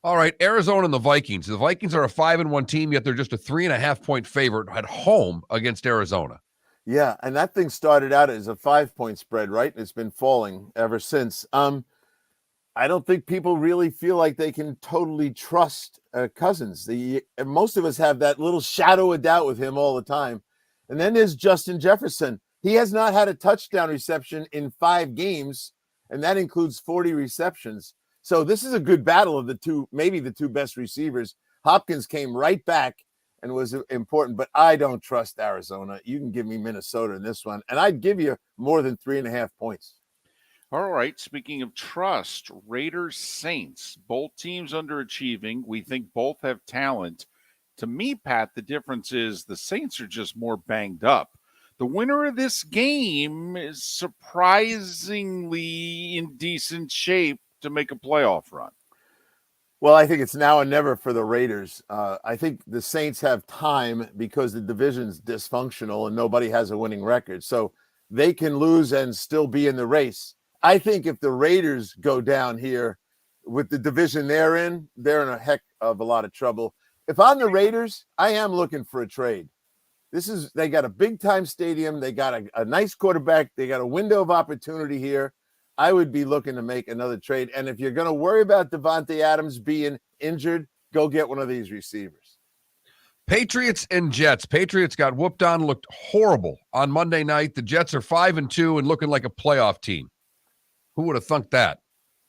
All right, Arizona and the Vikings. The Vikings are a 5-1 team, yet they're just a 3.5-point favorite at home against Arizona. Yeah, and that thing started out as a 5-point spread, right? It's been falling ever since. I don't think people really feel like they can totally trust Cousins. Most of us have that little shadow of doubt with him all the time. And then there's Justin Jefferson. He has not had a touchdown reception in 5 games, and that includes 40 receptions. So this is a good battle of the two, maybe the two best receivers. Hopkins came right back and was important, but I don't trust Arizona. You can give me Minnesota in this one, and I'd give you more than 3.5 points. All right. Speaking of trust, Raiders, Saints, both teams underachieving. We think both have talent. To me, Pat, the difference is the Saints are just more banged up. The winner of this game is surprisingly in decent shape to make a playoff run. Well, I think it's now or never for the Raiders. I think the Saints have time because the division's dysfunctional and nobody has a winning record. So they can lose and still be in the race. I think if the Raiders go down here with the division they're in a heck of a lot of trouble. if I'm the Raiders, I am looking for a trade. They got a big time stadium. They got a nice quarterback. They got a window of opportunity here. I would be looking to make another trade. And if you're going to worry about Devontae Adams being injured, go get one of these receivers. Patriots and Jets. Patriots got whooped on, looked horrible on Monday night. The Jets are 5-2 and looking like a playoff team. Who would have thunk that?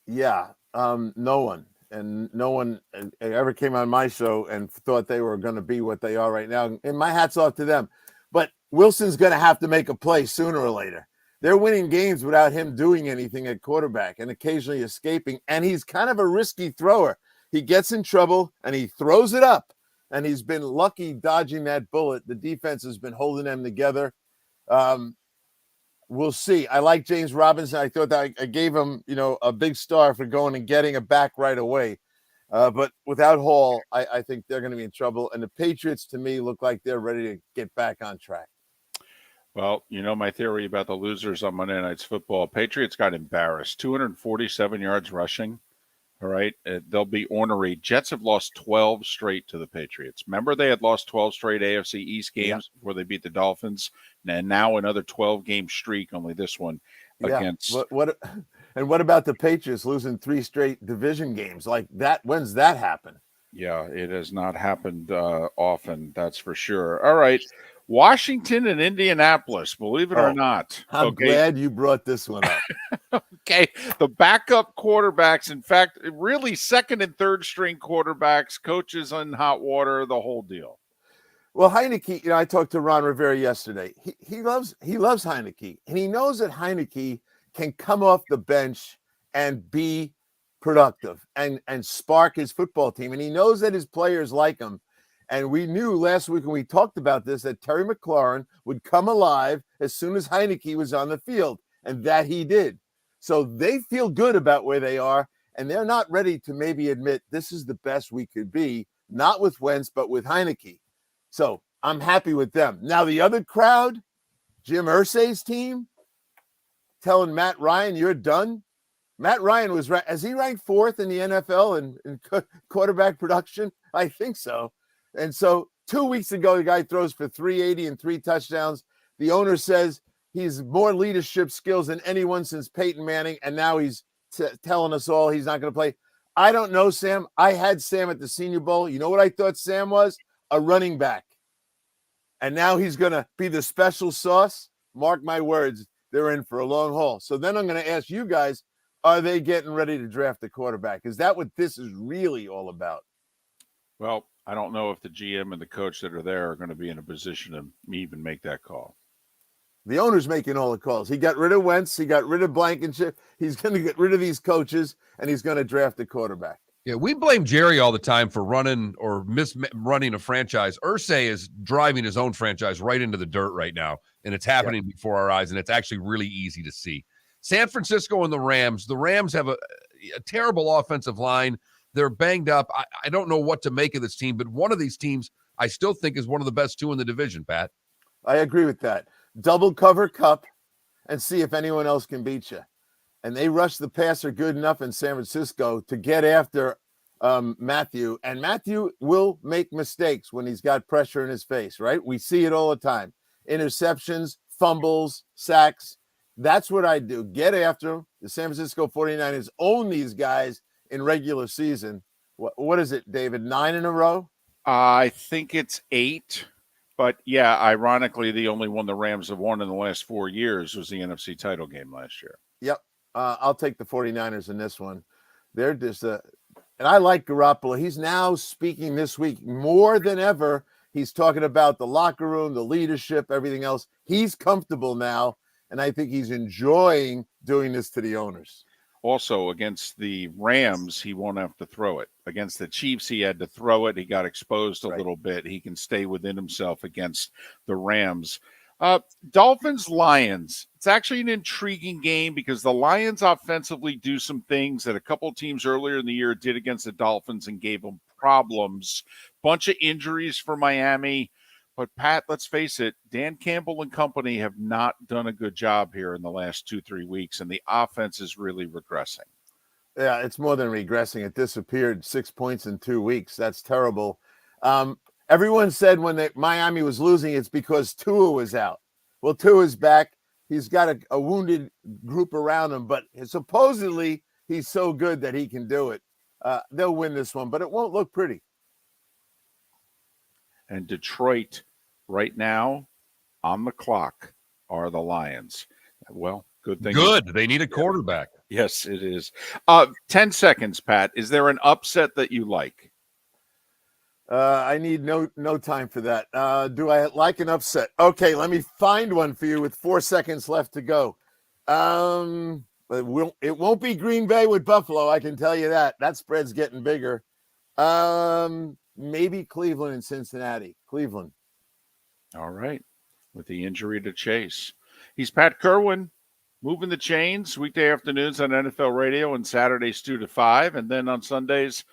Yeah, no one. And no one ever came on my show and thought they were going to be what they are right now. And my hat's off to them. But Wilson's going to have to make a play sooner or later. They're winning games without him doing anything at quarterback and occasionally escaping. And he's kind of a risky thrower. He gets in trouble and he throws it up. And he's been lucky dodging that bullet. The defense has been holding them together. We'll see. I like James Robinson. I thought that I gave him, a big star for going and getting it back right away. But without Hall, I think they're going to be in trouble. And the Patriots, to me, look like they're ready to get back on track. Well, my theory about the losers on Monday Night's Football. Patriots got embarrassed. 247 yards rushing. All right. They'll be ornery. Jets have lost 12 straight to the Patriots. Remember, they had lost 12 straight AFC East games before they beat the Dolphins. And now another 12-game streak, only this one against. What about the Patriots losing 3 straight division games like that? When's that happen? Yeah, it has not happened often, that's for sure. All right. Washington and Indianapolis, believe it or not. I'm glad you brought this one up. Okay. The backup quarterbacks, in fact, really second and third string quarterbacks, coaches in hot water, the whole deal. Well, Heineke, I talked to Ron Rivera yesterday. He loves Heineke, and he knows that Heineke can come off the bench and be productive and spark his football team. And he knows that his players like him. And we knew last week when we talked about this that Terry McLaurin would come alive as soon as Heineke was on the field, and that he did. So they feel good about where they are, and they're not ready to maybe admit this is the best we could be, not with Wentz, but with Heineke. So I'm happy with them. Now the other crowd, Jim Irsay's team, telling Matt Ryan, you're done. Matt Ryan is he ranked 4th in the NFL in quarterback production? I think so. And so 2 weeks ago, the guy throws for 380 and 3 touchdowns. The owner says he's more leadership skills than anyone since Peyton Manning. And now he's telling us all he's not going to play. I don't know, Sam. I had Sam at the Senior Bowl. You know what I thought Sam was? A running back. And now he's going to be the special sauce. Mark my words, they're in for a long haul. So then I'm going to ask you guys, are they getting ready to draft a quarterback? Is that what this is really all about? Well, I don't know if the GM and the coach that are there are going to be in a position to even make that call. The owner's making all the calls. He got rid of Wentz. He got rid of Blankenship. He's going to get rid of these coaches, and he's going to draft a quarterback. Yeah, we blame Jerry all the time for running or running a franchise. Irsay is driving his own franchise right into the dirt right now, and it's happening before our eyes, and it's actually really easy to see. San Francisco and the Rams. The Rams have a terrible offensive line. They're banged up. I don't know what to make of this team, but one of these teams I still think is one of the best 2 in the division, Pat. I agree with that. Double cover Cup and see if anyone else can beat you. And they rush the passer good enough in San Francisco to get after Matthew. And Matthew will make mistakes when he's got pressure in his face, right? We see it all the time. Interceptions, fumbles, sacks. That's what I do. Get after him. The San Francisco 49ers own these guys in regular season. What is it, David? 9 in a row? I think it's 8. But, yeah, ironically, the only one the Rams have won in the last 4 years was the NFC title game last year. Yep. I'll take the 49ers in this one. They're just and I like Garoppolo. He's now speaking this week more than ever. He's talking about the locker room, the leadership, everything else. He's comfortable now, and I think he's enjoying doing this to the owners. Also, against the Rams, he won't have to throw it. Against the Chiefs, he had to throw it. He got exposed a little bit. He can stay within himself against the Rams. Dolphins-Lions. It's actually an intriguing game because the Lions offensively do some things that a couple teams earlier in the year did against the Dolphins and gave them problems. Bunch of injuries for Miami. But, Pat, let's face it, Dan Campbell and company have not done a good job here in the last 2-3 weeks, and the offense is really regressing. Yeah, it's more than regressing. It disappeared 6 points in 2 weeks. That's terrible. Everyone said when Miami was losing, it's because Tua was out. Well, Tua's back. He's got a wounded group around him, but supposedly he's so good that he can do it. They'll win this one, but it won't look pretty. And Detroit right now on the clock are the Lions. Well, good thing. Good. They need a quarterback. Yes, it is. 10 seconds, Pat. Is there an upset that you like? I need no time for that. Do I like an upset? Okay, let me find one for you with 4 seconds left to go. It won't be Green Bay with Buffalo, I can tell you that. That spread's getting bigger. Maybe Cleveland and Cincinnati. Cleveland. All right. With the injury to Chase. He's Pat Kirwan, moving the chains weekday afternoons on NFL radio and Saturdays 2 to 5. And then on Sundays,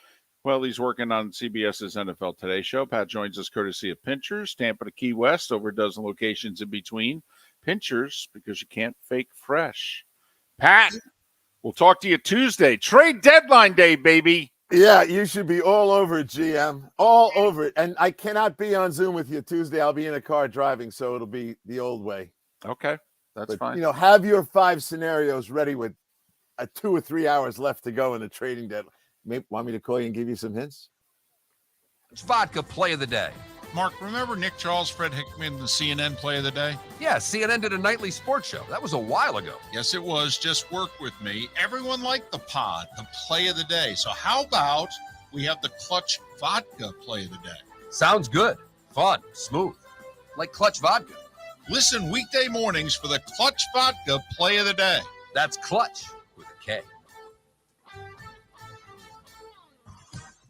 well, he's working on CBS's NFL Today show. Pat joins us courtesy of Pinchers, Tampa to Key West, over a dozen locations in between. Pinchers, because you can't fake fresh. Pat, we'll talk to you Tuesday. Trade deadline day, baby. Yeah, you should be all over it, GM. All over it. And I cannot be on Zoom with you Tuesday. I'll be in a car driving, so it'll be the old way. Okay, that's fine. Have your 5 scenarios ready with 2 or 3 hours left to go in the trading deadline. Want me to call you and give you some hints? It's vodka play of the day. Mark, remember Nick Charles, Fred Hickman, the CNN play of the day? Yeah, CNN did a nightly sports show. That was a while ago. Yes, it was. Just work with me. Everyone liked the pod, the play of the day. So how about we have the Clutch Vodka play of the day? Sounds good. Fun. Smooth. Like Clutch Vodka. Listen weekday mornings for the Clutch Vodka play of the day. That's Clutch with a K.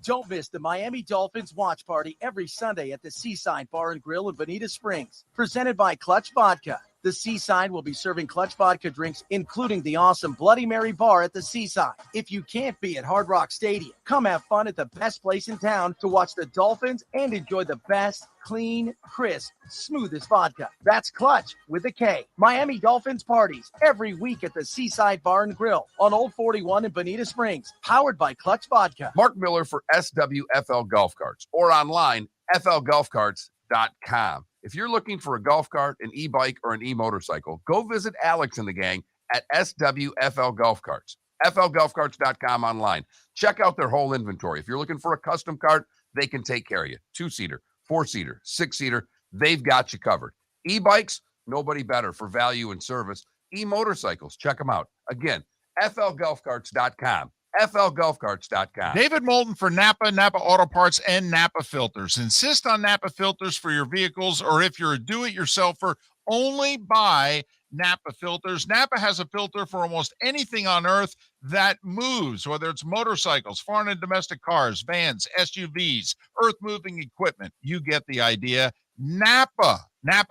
Don't miss the Miami Dolphins watch party every Sunday at the Seaside Bar and Grill in Bonita Springs. Presented by Clutch Vodka. The Seaside will be serving Clutch Vodka drinks, including the awesome Bloody Mary bar at the Seaside. If you can't be at Hard Rock Stadium, come have fun at the best place in town to watch the Dolphins and enjoy the best, clean, crisp, smoothest vodka. That's Clutch with a K. Miami Dolphins parties every week at the Seaside Bar and Grill on Old 41 in Bonita Springs. Powered by Clutch Vodka. Mark Miller for SWFL Golf Carts or online, flgolfcarts.com. If you're looking for a golf cart, an e-bike, or an e-motorcycle, go visit Alex and the gang at SWFL Golf Carts. flgolfcarts.com online. Check out their whole inventory. If you're looking for a custom cart, they can take care of you. 2-seater, 4-seater, 6-seater, they've got you covered. E-bikes, nobody better for value and service. E-motorcycles, check them out. Again, flgolfcarts.com. flgolfcarts.com. David Moulton for Napa, Napa Auto Parts, and Napa Filters. Insist on Napa filters for your vehicles, or if you're a do-it-yourselfer, only buy Napa filters. Napa has a filter for almost anything on earth that moves, whether it's motorcycles, foreign and domestic cars, vans, SUVs, earth-moving equipment. You get the idea. Napa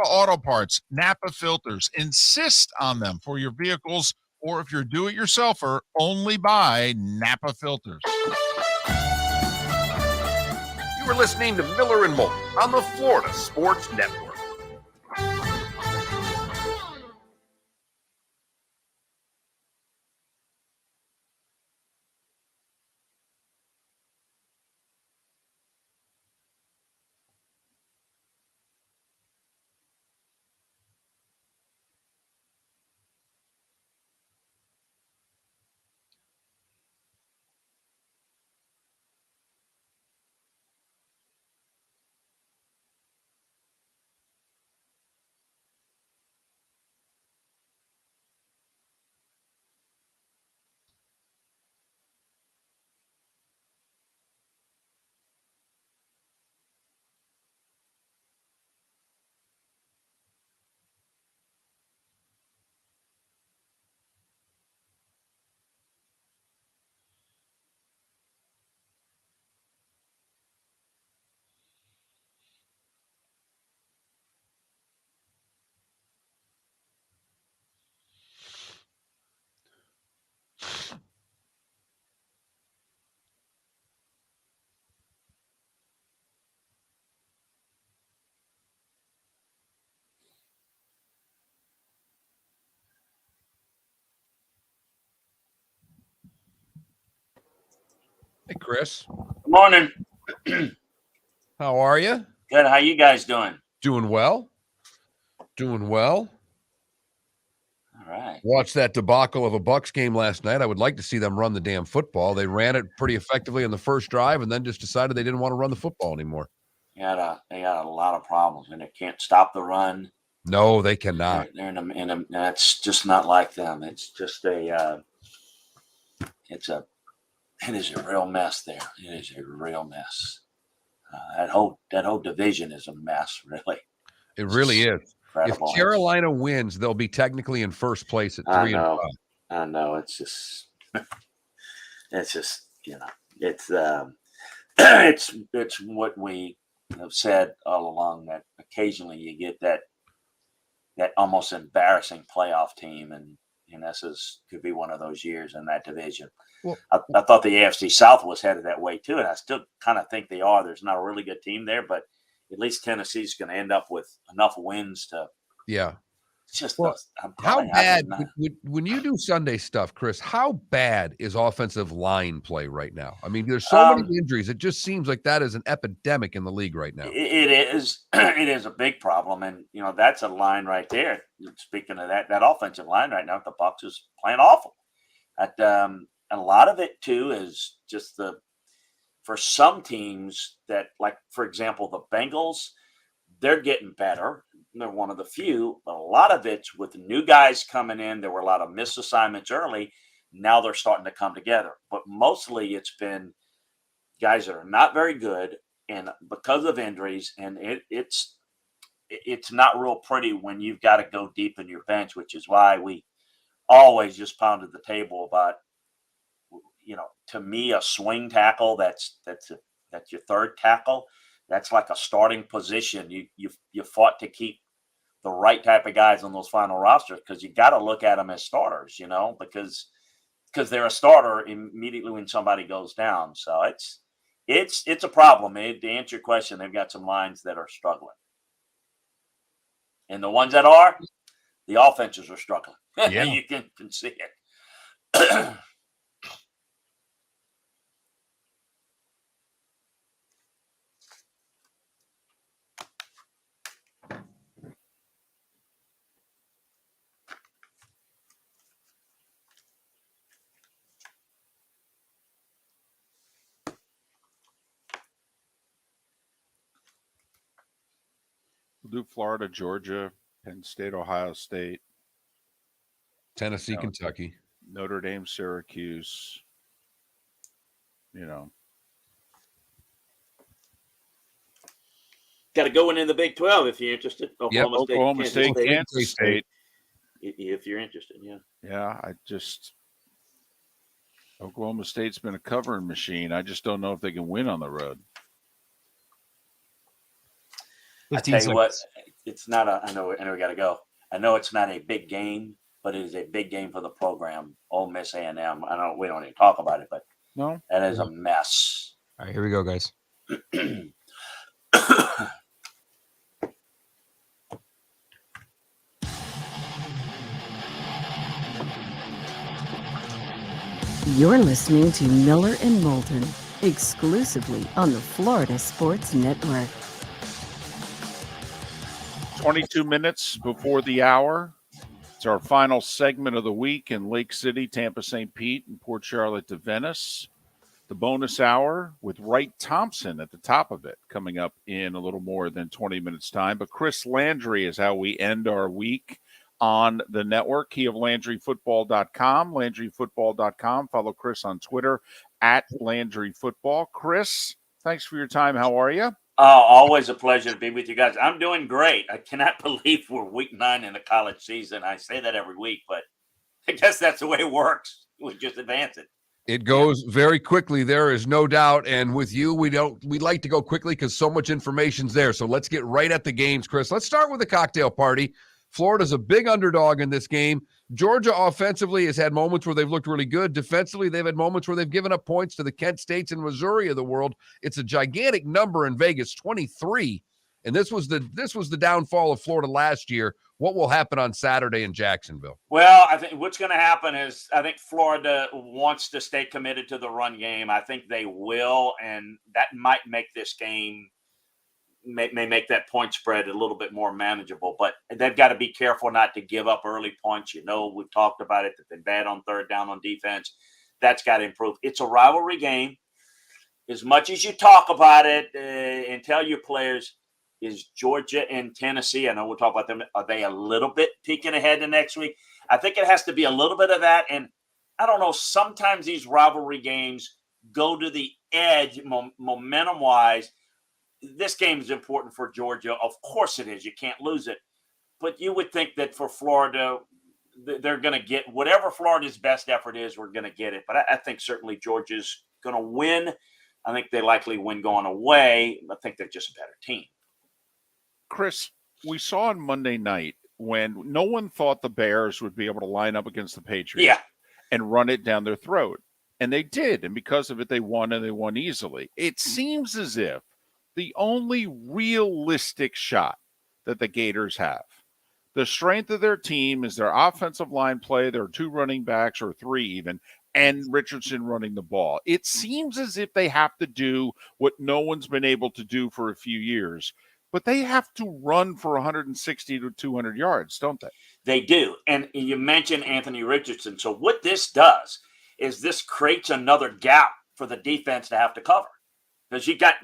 Auto Parts, Napa filters. Insist on them for your vehicles, or if you're a do-it-yourselfer, only buy Napa filters. You were listening to Miller and Moulton on the Florida Sports Network. Hey, Chris. Good morning. How are you? Good. How you guys doing? Doing well. Doing well. All right. Watched that debacle of a Bucks game last night. I would like to see them run the damn football. They ran it pretty effectively in the first drive and then just decided they didn't want to run the football anymore. They got a lot of problems, and they can't stop the run. No, they cannot. They're in a that's just not like them. It's just it is a real mess there. It is a real mess. That whole division is a mess, really. It really is. Incredible. If Carolina wins, they'll be technically in first place at 3-5. I know. It's just it's what we have said all along, that occasionally you get that almost embarrassing playoff team, and this could be one of those years in that division. Well, I thought the AFC South was headed that way too, and I still kind of think they are. There's not a really good team there, but at least Tennessee's going to end up with enough wins to. Yeah. It's just how bad when you do Sunday stuff, Chris? How bad is offensive line play right now? I mean, there's so many injuries. It just seems like that is an epidemic in the league right now. It is. It is a big problem, and that's a line right there. Speaking of that offensive line right now, the Bucs is playing awful. A lot of it too is just for some teams that, like for example, the Bengals, they're getting better. They're one of the few, but a lot of it's with new guys coming in. There were a lot of missed assignments early. Now they're starting to come together. But mostly it's been guys that are not very good, and because of injuries, and it's not real pretty when you've got to go deep in your bench, which is why we always just pounded the table about, to me, a swing tackle that's your third tackle. That's like a starting position. You fought to keep the right type of guys on those final rosters, because you got to look at them as starters, because they're a starter immediately when somebody goes down. So it's a problem. To answer your question, they've got some lines that are struggling, and the ones that are, the offenses are struggling. Yeah. You can see it. We'll do Florida, Georgia, Penn State, Ohio State, Tennessee, Kentucky, Notre Dame, Syracuse. Got to go in the Big 12 if you're interested. Oklahoma State, Kansas State. If you're interested, yeah. Yeah, Oklahoma State's been a covering machine. I just don't know if they can win on the road. I tell you what, it's not I know we got to go. I know it's not a big game, but it is a big game for the program. Ole Miss A&M. I know we don't even talk about it, but no, that is a mess. All right, here we go, guys. You're listening to Miller and Moulton, exclusively on the Florida Sports Network. 22 minutes before the hour. It's our final segment of the week in Lake City, Tampa, St. Pete, and Port Charlotte to Venice. The bonus hour with Wright Thompson at the top of it, coming up in a little more than 20 minutes' time. But Chris Landry is how we end our week on the network. He of LandryFootball.com, LandryFootball.com. Follow Chris on Twitter at LandryFootball. Chris, thanks for your time. How are you? Always a pleasure to be with you guys. I'm doing great. I cannot believe we're week 9 in the college season. I say that every week, but I guess that's the way it works. We just advance it. It goes very quickly. There is no doubt. And with you, we like to go quickly because so much information's there. So let's get right at the games, Chris. Let's start with the cocktail party. Florida's a big underdog in this game. Georgia offensively has had moments where they've looked really good. Defensively, they've had moments where they've given up points to the Kent States and Missouri of the world. It's a gigantic number in Vegas, 23. And this was the downfall of Florida last year. What will happen on Saturday in Jacksonville? Well, I think what's going to happen is I think Florida wants to stay committed to the run game. I think they will, and that might make this game may make that point spread a little bit more manageable. But they've got to be careful not to give up early points. We've talked about it. They've been bad on third down on defense. That's got to improve. It's a rivalry game. As much as you talk about it and tell your players, is Georgia and Tennessee, I know we'll talk about them, are they a little bit peeking ahead to next week? I think it has to be a little bit of that. And I don't know, sometimes these rivalry games go to the edge momentum-wise. This game is important for Georgia. Of course it is. You can't lose it. But you would think that for Florida, they're going to get whatever Florida's best effort is, we're going to get it. But I think certainly Georgia's going to win. I think they likely win going away. I think they're just a better team. Chris, we saw on Monday night when no one thought the Bears would be able to line up against the Patriots and run it down their throat. And they did. And because of it, they won, and they won easily. It seems as if the only realistic shot that the Gators have, the strength of their team is their offensive line play, their 2 running backs, or 3 even, and Richardson running the ball. It seems as if they have to do what no one's been able to do for a few years, but they have to run for 160 to 200 yards, don't they? They do. And you mentioned Anthony Richardson. So what this does is this creates another gap for the defense to have to cover. Because you got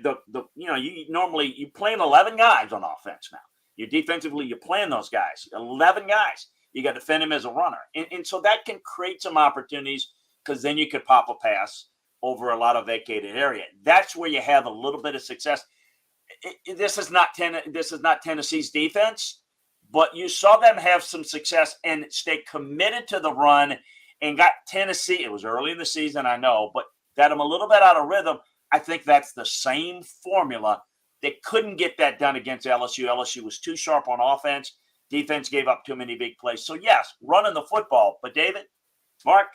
you playing 11 guys on offense now. You defensively, you're playing those guys, 11 guys. You got to defend him as a runner. And so that can create some opportunities, because then you could pop a pass over a lot of vacated area. That's where you have a little bit of success. This is not Tennessee's defense, but you saw them have some success and stay committed to the run and got Tennessee. It was early in the season, I know, but got them a little bit out of rhythm. I think that's the same formula. They couldn't get that done against LSU. LSU was too sharp on offense. Defense gave up too many big plays. So, yes, running the football. But, David, Mark,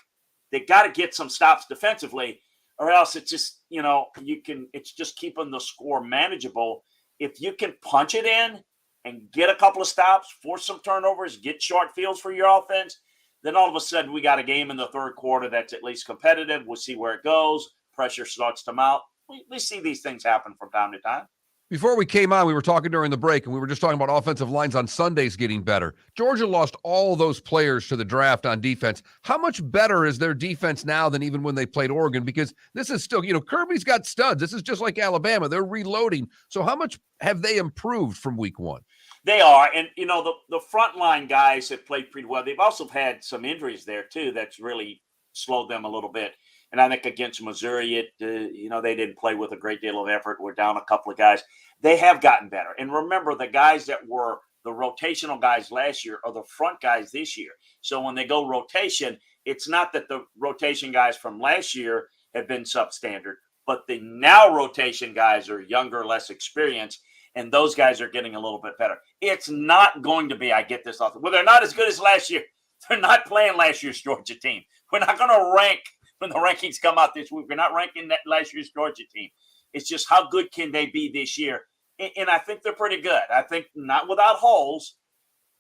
they got to get some stops defensively, or else it's just, it's just keeping the score manageable. If you can punch it in and get a couple of stops, force some turnovers, get short fields for your offense, then all of a sudden we got a game in the third quarter that's at least competitive. We'll see where it goes. Pressure starts to mount. We see these things happen from time to time. Before we came on, we were talking during the break, and we were just talking about offensive lines on Sundays getting better. Georgia lost all those players to the draft on defense. How much better is their defense now than even when they played Oregon? Because this is still, Kirby's got studs. This is just like Alabama. They're reloading. So how much have they improved from week 1? They are. And, the frontline guys have played pretty well. They've also had some injuries there, too, that's really slowed them a little bit. And I think against Missouri, they didn't play with a great deal of effort. We're down a couple of guys. They have gotten better. And remember, the guys that were the rotational guys last year are the front guys this year. So when they go rotation, it's not that the rotation guys from last year have been substandard, but the now rotation guys are younger, less experienced, and those guys are getting a little bit better. It's not going to be, I get this off. Well, they're not as good as last year. They're not playing last year's Georgia team. We're not going to rank when the rankings come out this week. We're not ranking that last year's Georgia team. It's just how good can they be this year? And I think they're pretty good. I think not without holes,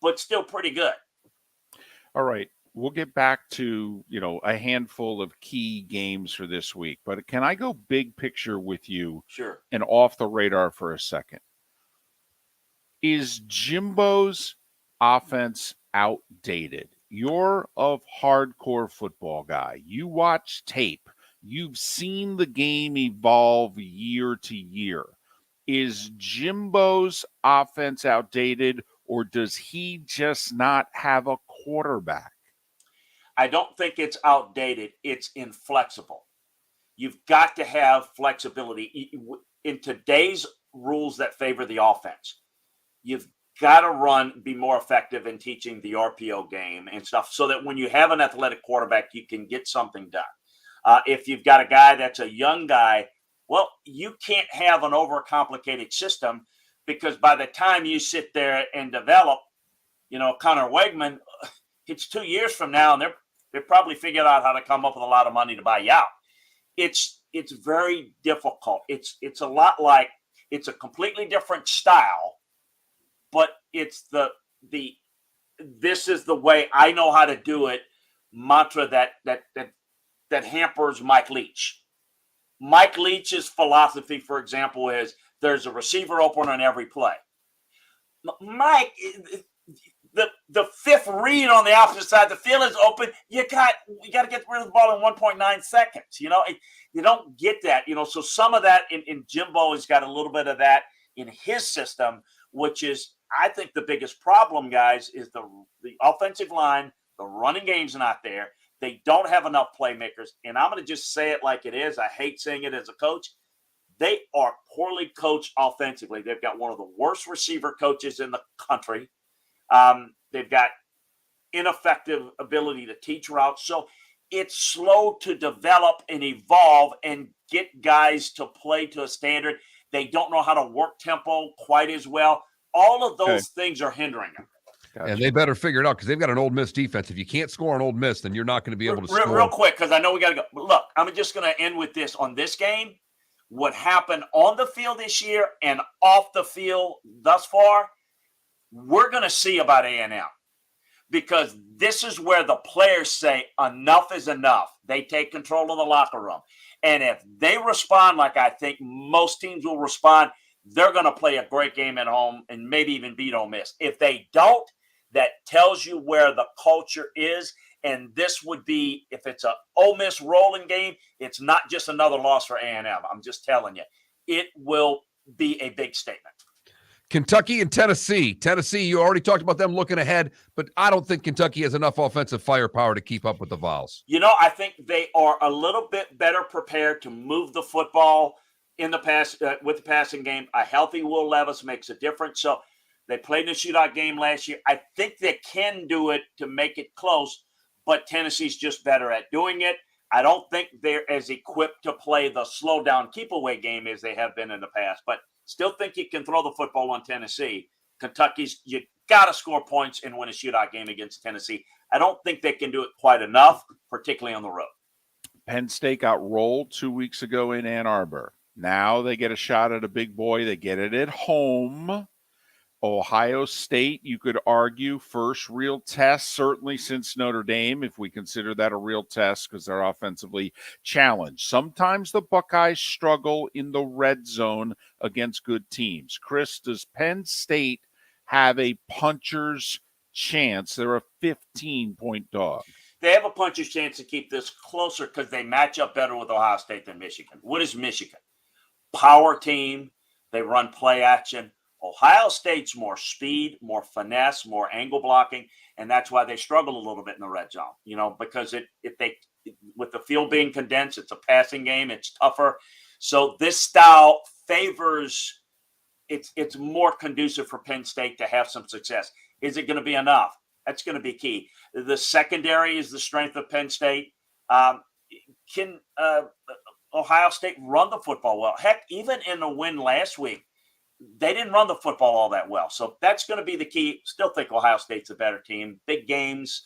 but still pretty good. All right. We'll get back to, a handful of key games for this week. But can I go big picture with you? Sure. And off the radar for a second? Is Jimbo's offense outdated? You're a hardcore football guy. You watch tape. You've seen the game evolve year to year. Is Jimbo's offense outdated, or does he just not have a quarterback? I don't think it's outdated. It's inflexible. You've got to have flexibility. In today's rules that favor the offense, you've got to be more effective in teaching the RPO game and stuff, so that when you have an athletic quarterback, you can get something done. If you've got a guy that's a young guy, well, you can't have an overcomplicated system, because by the time you sit there and develop, Connor Wegman, it's 2 years from now, and they're probably figured out how to come up with a lot of money to buy you out. It's very difficult. It's a lot like, it's a completely different style, but it's this is the way I know how to do it mantra that hampers Mike Leach. Mike Leach's philosophy, for example, is there's a receiver open on every play. Mike, the fifth read on the opposite side of the field is open. You got to get rid of the ball in 1.9 seconds. You don't get that. So some of that in Jimbo has got a little bit of that in his system, which is, I think, the biggest problem, guys, is the offensive line. The running game's not there. They don't have enough playmakers. And I'm going to just say it like it is. I hate saying it as a coach. They are poorly coached offensively. They've got one of the worst receiver coaches in the country. They've got ineffective ability to teach routes. So it's slow to develop and evolve and get guys to play to a standard. They don't know how to work tempo quite as well. All of those things are hindering them. Gotcha. And they better figure it out because they've got an Ole Miss defense. If you can't score on Ole Miss, then you're not going to be able to score. Real quick, because I know we got to go. But look, I'm just going to end with this on this game. What happened on the field this year and off the field thus far, we're going to see about A&M, because this is where the players say enough is enough. They take control of the locker room. And if they respond like I think most teams will respond, they're going to play a great game at home and maybe even beat Ole Miss. If they don't, that tells you where the culture is. And this would be, if it's a Ole Miss rolling game, it's not just another loss for A&M. I'm just telling you, it will be a big statement. Kentucky and Tennessee. Tennessee, you already talked about them looking ahead, but I don't think Kentucky has enough offensive firepower to keep up with the Vols. I think they are a little bit better prepared to move the football in the pass with the passing game. A healthy Will Levis makes a difference. So they played in a shootout game last year. I think they can do it to make it close, but Tennessee's just better at doing it. I don't think they're as equipped to play the slow down, keep away game as they have been in the past, but still think you can throw the football on Tennessee. Kentucky's, you got to score points and win a shootout game against Tennessee. I don't think they can do it quite enough, particularly on the road. Penn State got rolled 2 weeks ago in Ann Arbor. Now they get a shot at a big boy. They get it at home. Ohio State, you could argue, first real test, certainly since Notre Dame, if we consider that a real test, because they're offensively challenged. Sometimes the Buckeyes struggle in the red zone against good teams. Chris, does Penn State have a puncher's chance? They're a 15-point dog. They have a puncher's chance to keep this closer because they match up better with Ohio State than Michigan. What is Michigan? Power team. They run play action. Ohio State's more speed, more finesse, more angle blocking, and that's why they struggle a little bit in the red zone. Because with the field being condensed, it's a passing game, it's tougher. So this style favors. It's more conducive for Penn State to have some success. Is it going to be enough? That's going to be key. The secondary is the strength of Penn State. Can Ohio State run the football well? Heck, even in the win last week, they didn't run the football all that well. So that's going to be the key. Still think Ohio State's a better team. Big games,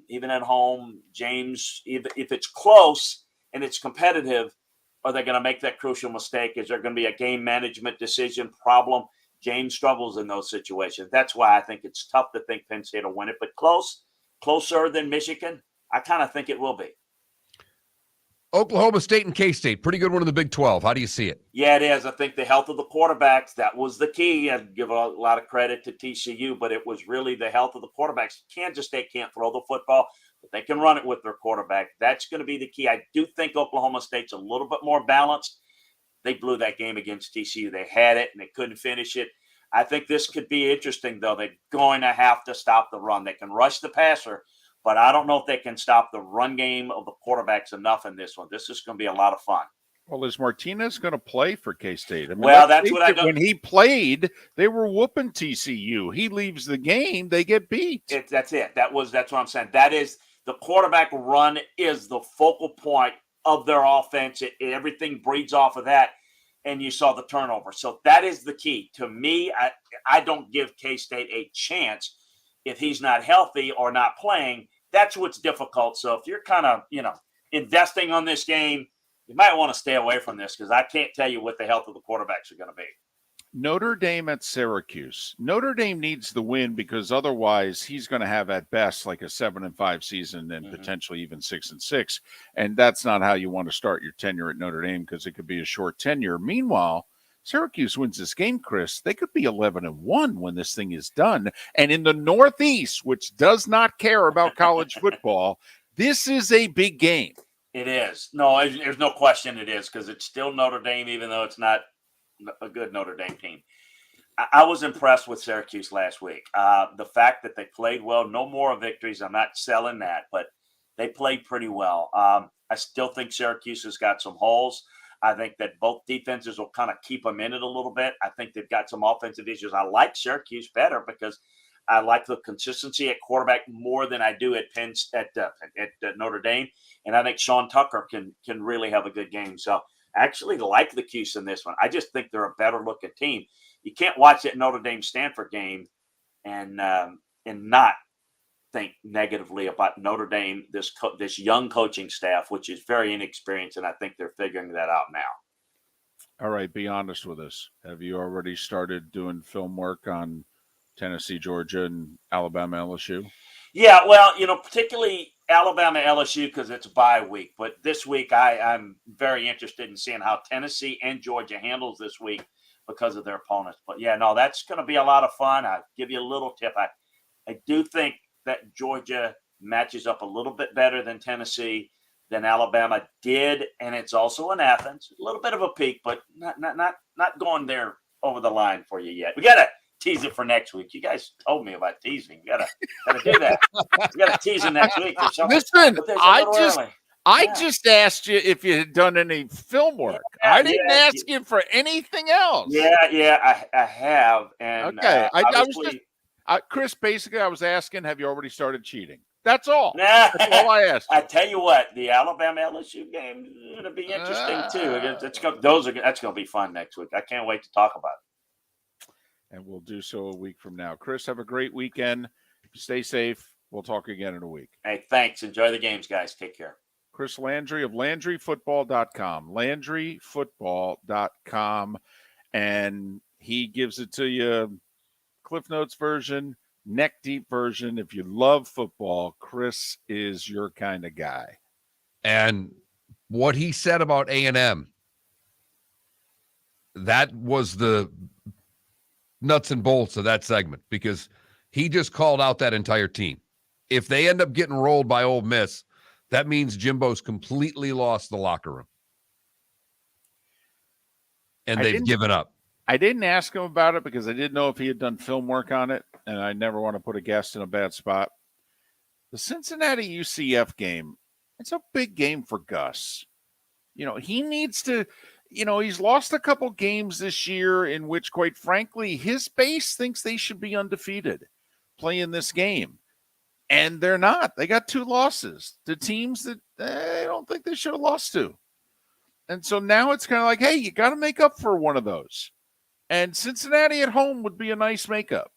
even at home. James, if it's close and it's competitive, are they going to make that crucial mistake? Is there going to be a game management decision problem? James struggles in those situations. That's why I think it's tough to think Penn State will win it. But closer than Michigan, I kind of think it will be. Oklahoma State and K-State, pretty good one in the Big 12. How do you see it? Yeah, it is. I think the health of the quarterbacks, that was the key. I'd give a lot of credit to TCU, but it was really the health of the quarterbacks. Kansas State can't throw the football, but they can run it with their quarterback. That's going to be the key. I do think Oklahoma State's a little bit more balanced. They blew that game against TCU. They had it, and they couldn't finish it. I think this could be interesting, though. They're going to have to stop the run. They can rush the passer, but I don't know if they can stop the run game of the quarterbacks enough in this one. This is going to be a lot of fun. Well, is Martinez going to play for K-State? That's what I know. When he played, they were whooping TCU. He leaves the game, they get beat. That's it. That's what I'm saying. That is the quarterback run is the focal point of their offense. Everything breeds off of that, and you saw the turnover. So that is the key. To me, I don't give K-State a chance if he's not healthy or not playing. That's what's difficult. So if you're kind of, investing on this game, you might want to stay away from this because I can't tell you what the health of the quarterbacks are going to be. Notre Dame at Syracuse. Notre Dame needs the win because otherwise he's going to have at best like a 7-5 season and potentially even 6-6. And that's not how you want to start your tenure at Notre Dame because it could be a short tenure. Meanwhile, Syracuse wins this game, Chris, they could be 11-1 when this thing is done. And in the Northeast, which does not care about college football, this is a big game. It is. No, there's no question it is, because it's still Notre Dame, even though it's not a good Notre Dame team. I was impressed with Syracuse last week. The fact that they played well, no moral victories, I'm not selling that, but they played pretty well. I still think Syracuse has got some holes. I think that both defenses will kind of keep them in it a little bit. I think they've got some offensive issues. I like Syracuse better because I like the consistency at quarterback more than I do at Notre Dame. And I think Sean Tucker can really have a good game. So I actually like the Cuse in this one. I just think they're a better looking team. You can't watch that Notre Dame Stanford game and not think negatively about Notre Dame, this young coaching staff, which is very inexperienced, and I think they're figuring that out now. All right, be honest with us. Have you already started doing film work on Tennessee, Georgia, and Alabama, LSU? Yeah, well, particularly Alabama, LSU, because it's a bye week. But this week, I'm very interested in seeing how Tennessee and Georgia handles this week because of their opponents. But yeah, no, that's going to be a lot of fun. I'll give you a little tip. I do think that Georgia matches up a little bit better than Tennessee than Alabama did, and it's also in Athens. A little bit of a peak, but not going there over the line for you yet. We got to tease it for next week. You guys told me about teasing. You gotta do that. You gotta tease it next week or something. Listen, I just asked you if you had done any film work. I didn't ask you for anything else. Yeah, I have. And okay, I was just Chris. Basically, I was asking, have you already started cheating? That's all. That's all I asked. I tell you what, the Alabama LSU game is going to be interesting too. That's going to be fun next week. I can't wait to talk about it. And we'll do so a week from now. Chris, have a great weekend. Stay safe. We'll talk again in a week. Hey, thanks. Enjoy the games, guys. Take care. Chris Landry of LandryFootball.com. LandryFootball.com. And he gives it to you Cliff Notes version, neck deep version. If you love football, Chris is your kind of guy. And what he said about A&M, that was the nuts and bolts of that segment, because he just called out that entire team. If they end up getting rolled by Ole Miss, that means Jimbo's completely lost the locker room. And they've given up. I didn't ask him about it because I didn't know if he had done film work on it, and I never want to put a guest in a bad spot. The Cincinnati UCF game, it's a big game for Gus. He needs to, he's lost a couple games this year in which, quite frankly, his base thinks they should be undefeated playing this game. And they're not. They got 2 losses to teams that they don't think they should have lost to. And so now it's kind of like, hey, you got to make up for one of those. And Cincinnati at home would be a nice makeup.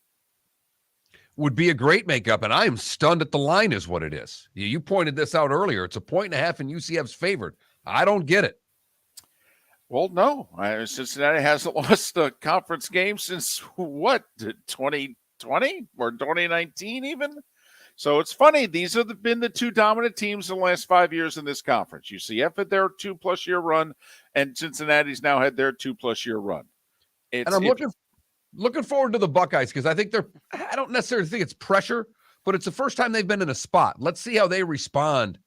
Would be a great makeup, and I am stunned at the line is what it is. You pointed this out earlier. It's 1.5 in UCF's favored. I don't get it. Well, no. Cincinnati hasn't lost a conference game since, 2020 or 2019 even? So it's funny. These have been the 2 dominant teams in the last 5 years in this conference. UCF had their 2+ year run, and Cincinnati's now had their 2+ year run. And I'm looking forward to the Buckeyes, because I don't necessarily think it's pressure, but it's the first time they've been in a spot. Let's see how they respond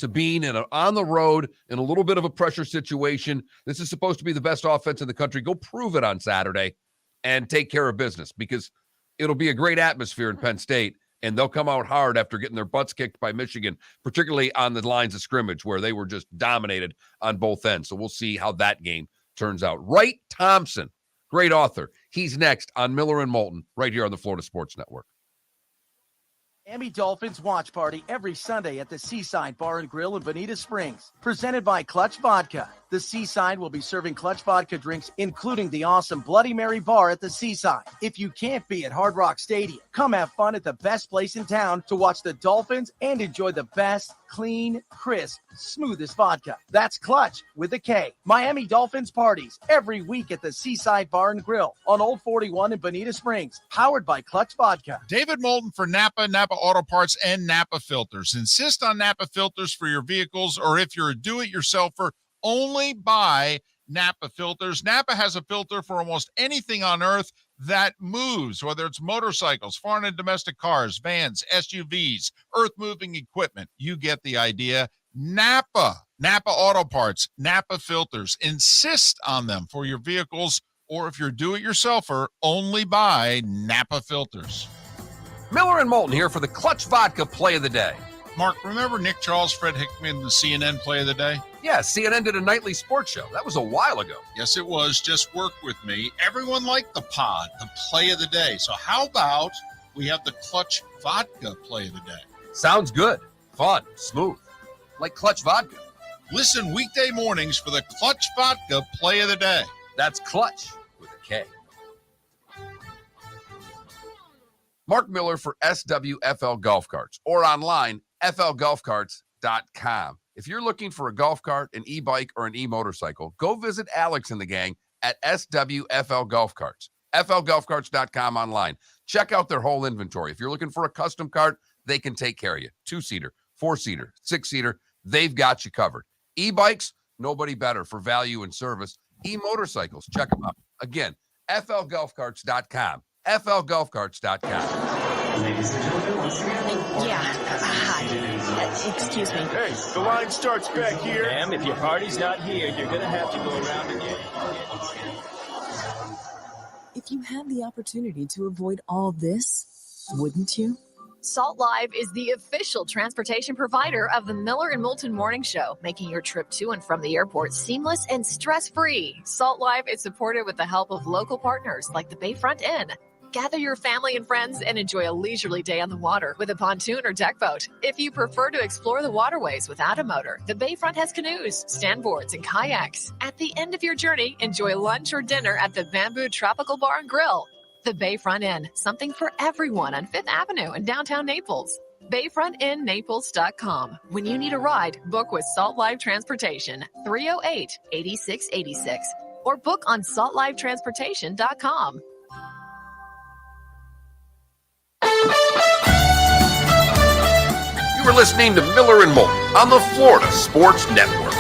to being on the road in a little bit of a pressure situation. This is supposed to be the best offense in the country. Go prove it on Saturday and take care of business, because it'll be a great atmosphere in Penn State, and they'll come out hard after getting their butts kicked by Michigan, particularly on the lines of scrimmage where they were just dominated on both ends. So we'll see how that game turns out. Wright Thompson, great author. He's next on Miller and Moulton right here on the Florida Sports Network. Miami Dolphins watch party every Sunday at the Seaside Bar and Grill in Bonita Springs. Presented by Clutch Vodka. The Seaside will be serving Clutch Vodka drinks, including the awesome Bloody Mary bar at the Seaside. If you can't be at Hard Rock Stadium, come have fun at the best place in town to watch the Dolphins and enjoy the best, clean, crisp, smoothest vodka. That's Clutch with a K. Miami Dolphins parties every week at the Seaside Bar and Grill on Old 41 in Bonita Springs. Powered by Clutch Vodka. David Moulton for Napa Auto Parts, and Napa Filters. Insist on Napa filters for your vehicles, or if you're a do-it-yourselfer, only buy Napa filters. Napa has a filter for almost anything on earth that moves, whether it's motorcycles, foreign and domestic cars, vans, SUVs, earth-moving equipment. You get the idea. Napa Auto Parts, Napa filters. Insist on them for your vehicles, or if you're a do-it-yourselfer, only buy Napa filters. Miller and Moulton here for the Clutch Vodka Play of the Day. Mark, remember Nick Charles, Fred Hickman, the CNN Play of the Day? Yeah, CNN did a nightly sports show. That was a while ago. Yes, it was. Just work with me. Everyone liked the pod, the Play of the Day. So how about we have the Clutch Vodka Play of the Day? Sounds good. Fun. Smooth. Like Clutch Vodka. Listen weekday mornings for the Clutch Vodka Play of the Day. That's Clutch with a K. Mark Miller for SWFL Golf Carts, or online, flgolfcarts.com. If you're looking for a golf cart, an e-bike, or an e-motorcycle, go visit Alex and the gang at SWFL Golf Carts. flgolfcarts.com online. Check out their whole inventory. If you're looking for a custom cart, they can take care of you. 2-seater, 4-seater, 6-seater, they've got you covered. E-bikes, nobody better for value and service. E-motorcycles, check them out. Again, flgolfcarts.com. flgolfcarts.com. Ladies and gentlemen, once again. Yeah. Hi. Excuse me. Hey, the line starts back here. Ma'am, if your party's not here, you're going to have to go around again. If you had the opportunity to avoid all this, wouldn't you? Salt Live is the official transportation provider of the Miller and Moulton Morning Show, making your trip to and from the airport seamless and stress-free. Salt Live is supported with the help of local partners like the Bayfront Inn. Gather your family and friends and enjoy a leisurely day on the water with a pontoon or deck boat. If you prefer to explore the waterways without a motor, the Bayfront has canoes, standboards, and kayaks. At the end of your journey, enjoy lunch or dinner at the Bamboo Tropical Bar and Grill. The Bayfront Inn, something for everyone on 5th Avenue in downtown Naples. BayfrontInNaples.com. When you need a ride, book with Salt Live Transportation, 308-8686, or book on saltlivetransportation.com. You were listening to Miller and Moulton on the Florida Sports Network.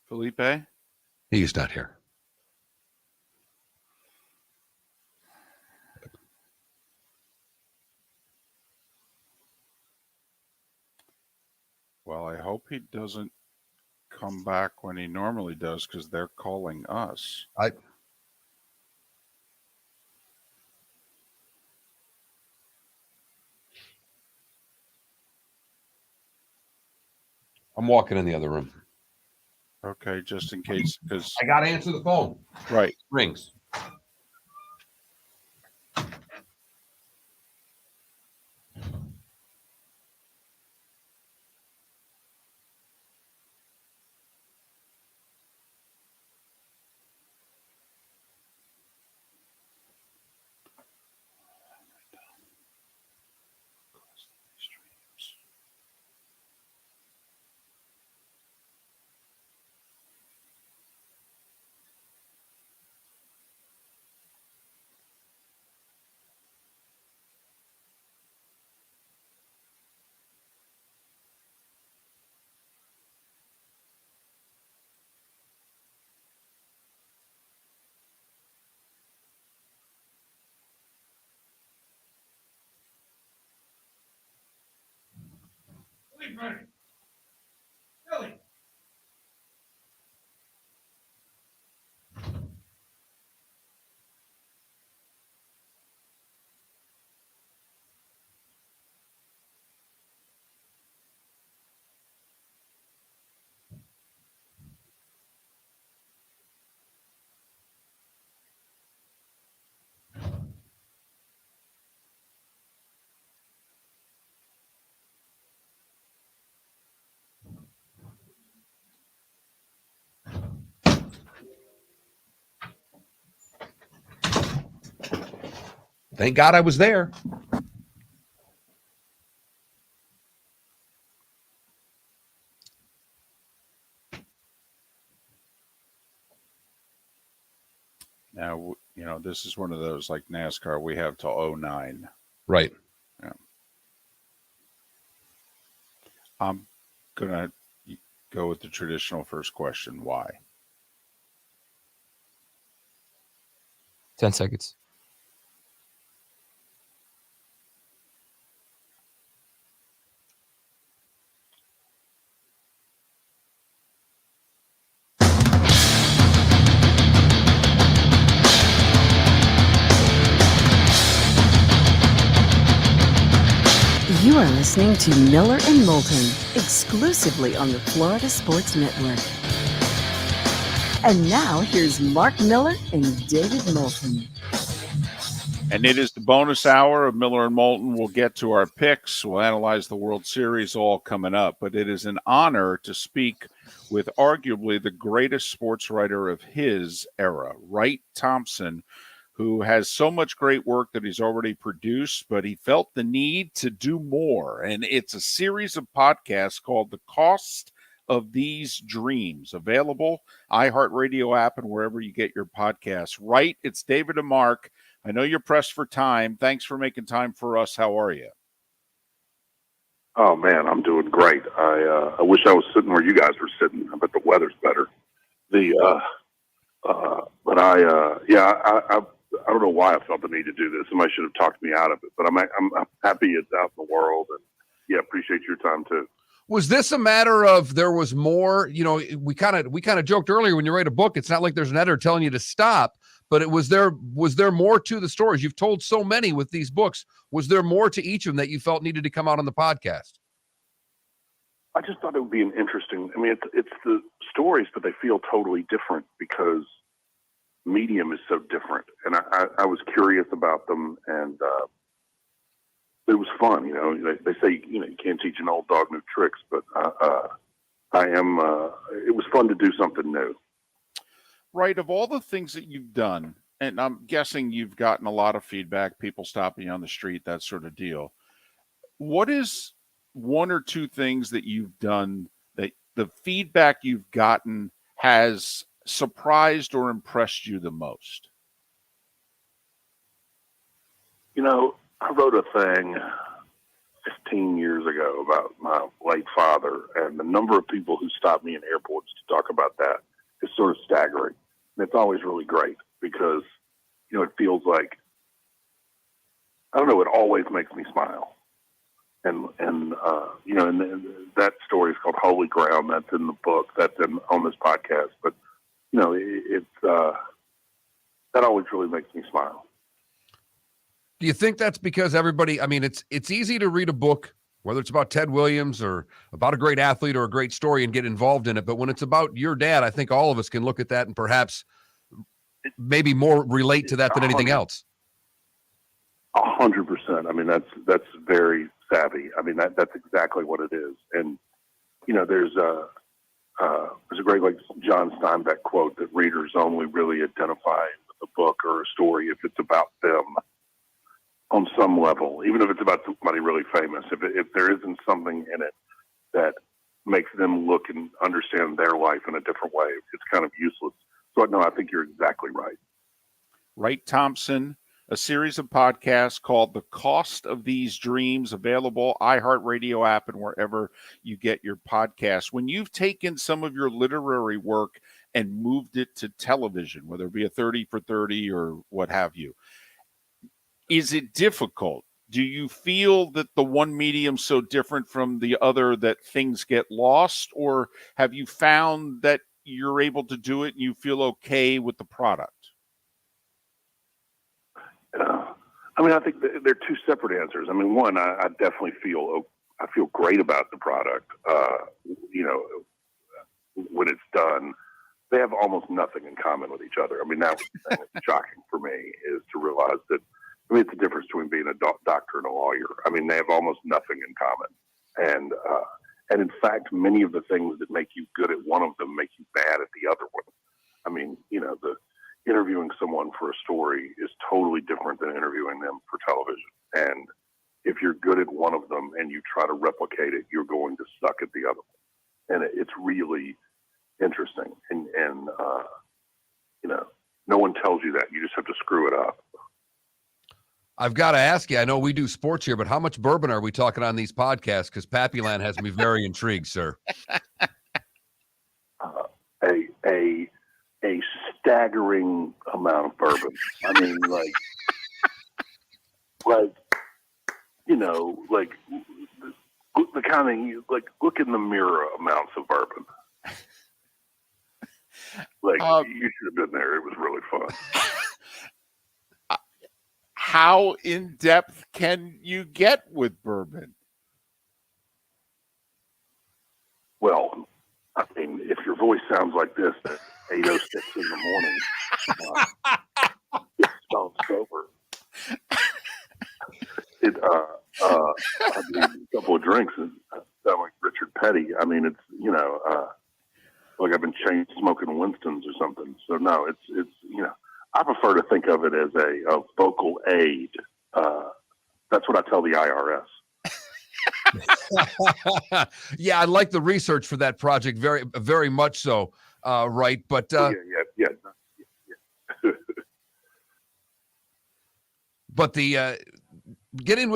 Felipe? He's not here. Well, I hope he doesn't come back when he normally does, because they're calling us. I'm walking in the other room. Okay, just in case, because I got to answer the phone. Right. Rings. Thank God I was there. Now, this is one of those like NASCAR. We have till 09. Right. Yeah. I'm going to go with the traditional first question. Why? 10 seconds. You are listening to Miller and Moulton, exclusively on the Florida Sports Network. And now, here's Mark Miller and David Moulton. And it is the bonus hour of Miller and Moulton. We'll get to our picks. We'll analyze the World Series all coming up. But it is an honor to speak with arguably the greatest sports writer of his era, Wright Thompson, who has so much great work that he's already produced, but he felt the need to do more. And it's a series of podcasts called The Cost of These Dreams, available iHeartRadio app and wherever you get your podcasts. Right, it's David and Mark. I know you're pressed for time. Thanks for making time for us. How are you? Oh man, I'm doing great. I wish I was sitting where you guys were sitting, but the weather's better. I don't know why I felt the need to do this. Somebody should have talked me out of it, but I'm happy it's out in the world, and yeah, appreciate your time too. Was this a matter of there was more? We kind of joked earlier when you write a book, it's not like there's an editor telling you to stop, but was there more to the stories? You've told so many with these books. Was there more to each of them that you felt needed to come out on the podcast? I just thought it would be an interesting. I mean, it's the stories, but they feel totally different because medium is so different, and I was curious about them, and it was fun. They say you can't teach an old dog new tricks, but it was fun to do something new. Right, of all the things that you've done, and I'm guessing you've gotten a lot of feedback, people stopping you on the street, that sort of deal. What is one or two things that you've done that the feedback you've gotten has surprised or impressed you the most? I wrote a thing 15 years ago about my late father, and the number of people who stop me in airports to talk about that is sort of staggering. And it's always really great because, it feels like, I don't know, it always makes me smile. And that story is called Holy Ground. That's in the book. That's on this podcast. But, that always really makes me smile. Do you think that's because everybody, I mean, it's easy to read a book, whether it's about Ted Williams or about a great athlete or a great story, and get involved in it. But when it's about your dad, I think all of us can look at that and perhaps maybe more relate to that than anything else. 100%. I mean, that's very savvy. I mean, that's exactly what it is. And, there's a great, like, John Steinbeck quote that readers only really identify with a book or a story if it's about them on some level, even if it's about somebody really famous. If there isn't something in it that makes them look and understand their life in a different way, it's kind of useless. So, no, I think you're exactly right. Wright Thompson, a series of podcasts called The Cost of These Dreams, available iHeartRadio app and wherever you get your podcasts. When you've taken some of your literary work and moved it to television, whether it be a 30 for 30 or what have you, is it difficult do you feel that the one medium's so different from the other that things get lost, or have you found that you're able to do it and you feel okay with the product? I mean, I think they're two separate answers. I mean, one, I definitely feel great about the product. You know, when it's done, they have almost nothing in common with each other. I mean, that was the thing that's shocking for me, is to realize that. I mean, it's the difference between being a doctor and a lawyer. I mean, they have almost nothing in common, and in fact, many of the things that make you good at one of them make you bad at the other one. I mean, you know, the interviewing someone for a story is totally different than interviewing them for television. And if you're good at one of them and you try to replicate it, you're going to suck at the other one. And it's really interesting. And you know, no one tells you that. You just have to screw it up. I've got to ask you, I know we do sports here, but how much bourbon are we talking on these podcasts? Because Pappyland has me very intrigued, sir. A staggering amount of bourbon. I mean, like, you know, like the kind of, like, look in the mirror amounts of bourbon. Like, you should have been there. It was really fun. How in depth can you get with bourbon? Well, I mean, if your voice sounds like this at 8:06 in the morning, it's sounds sober. I mean, a couple of drinks and sound like Richard Petty. I mean, it's, you know, like I've been chain smoking Winston's or something. So no, it's you know, I prefer to think of it as a vocal aid. That's what I tell the IRS. Yeah, I like the research for that project very, very much so, right? But yeah. But the getting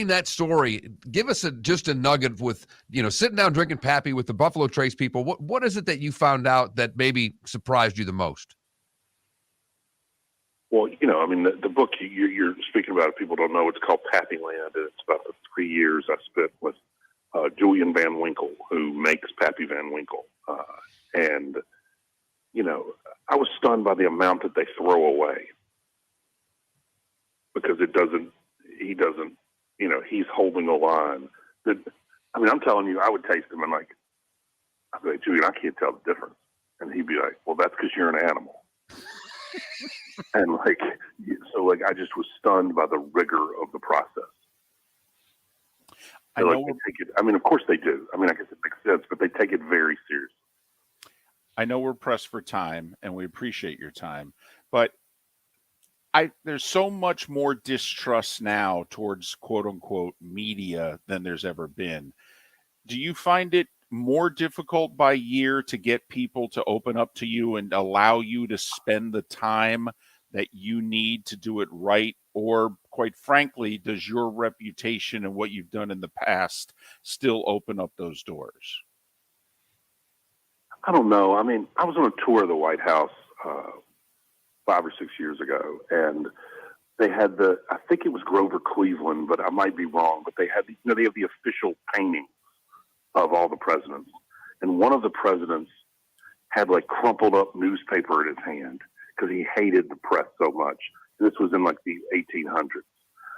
that story, give us just a nugget with, you know, sitting down drinking Pappy with the Buffalo Trace people. What is it that you found out that maybe surprised you the most? Well, you know, I mean, the book you're speaking about, if people don't know, it's called Pappyland, and it's about the 3 years I spent with Julian Van Winkle, who makes Pappy Van Winkle. And, you know, I was stunned by the amount that they throw away, because he doesn't, you know, he's holding a line. That, I mean, I'm telling you, I would taste him and I'd be like, Julian, I can't tell the difference. And he'd be like, well, that's because you're an animal. And I just was stunned by the rigor of the process. They take it. I mean, of course they do. I mean, I guess it makes sense, but they take it very seriously. I know we're pressed for time, and we appreciate your time, but there's so much more distrust now towards quote unquote media than there's ever been. Do you find it more difficult by year to get people to open up to you and allow you to spend the time that you need to do it right? Or quite frankly, does your reputation and what you've done in the past still open up those doors? I don't know. I mean, I was on a tour of the White House 5 or 6 years ago, and they had I think it was Grover Cleveland, but I might be wrong, but they had they have the official painting of all the presidents. And one of the presidents had like crumpled up newspaper in his hand because he hated the press so much. And this was in like the 1800s.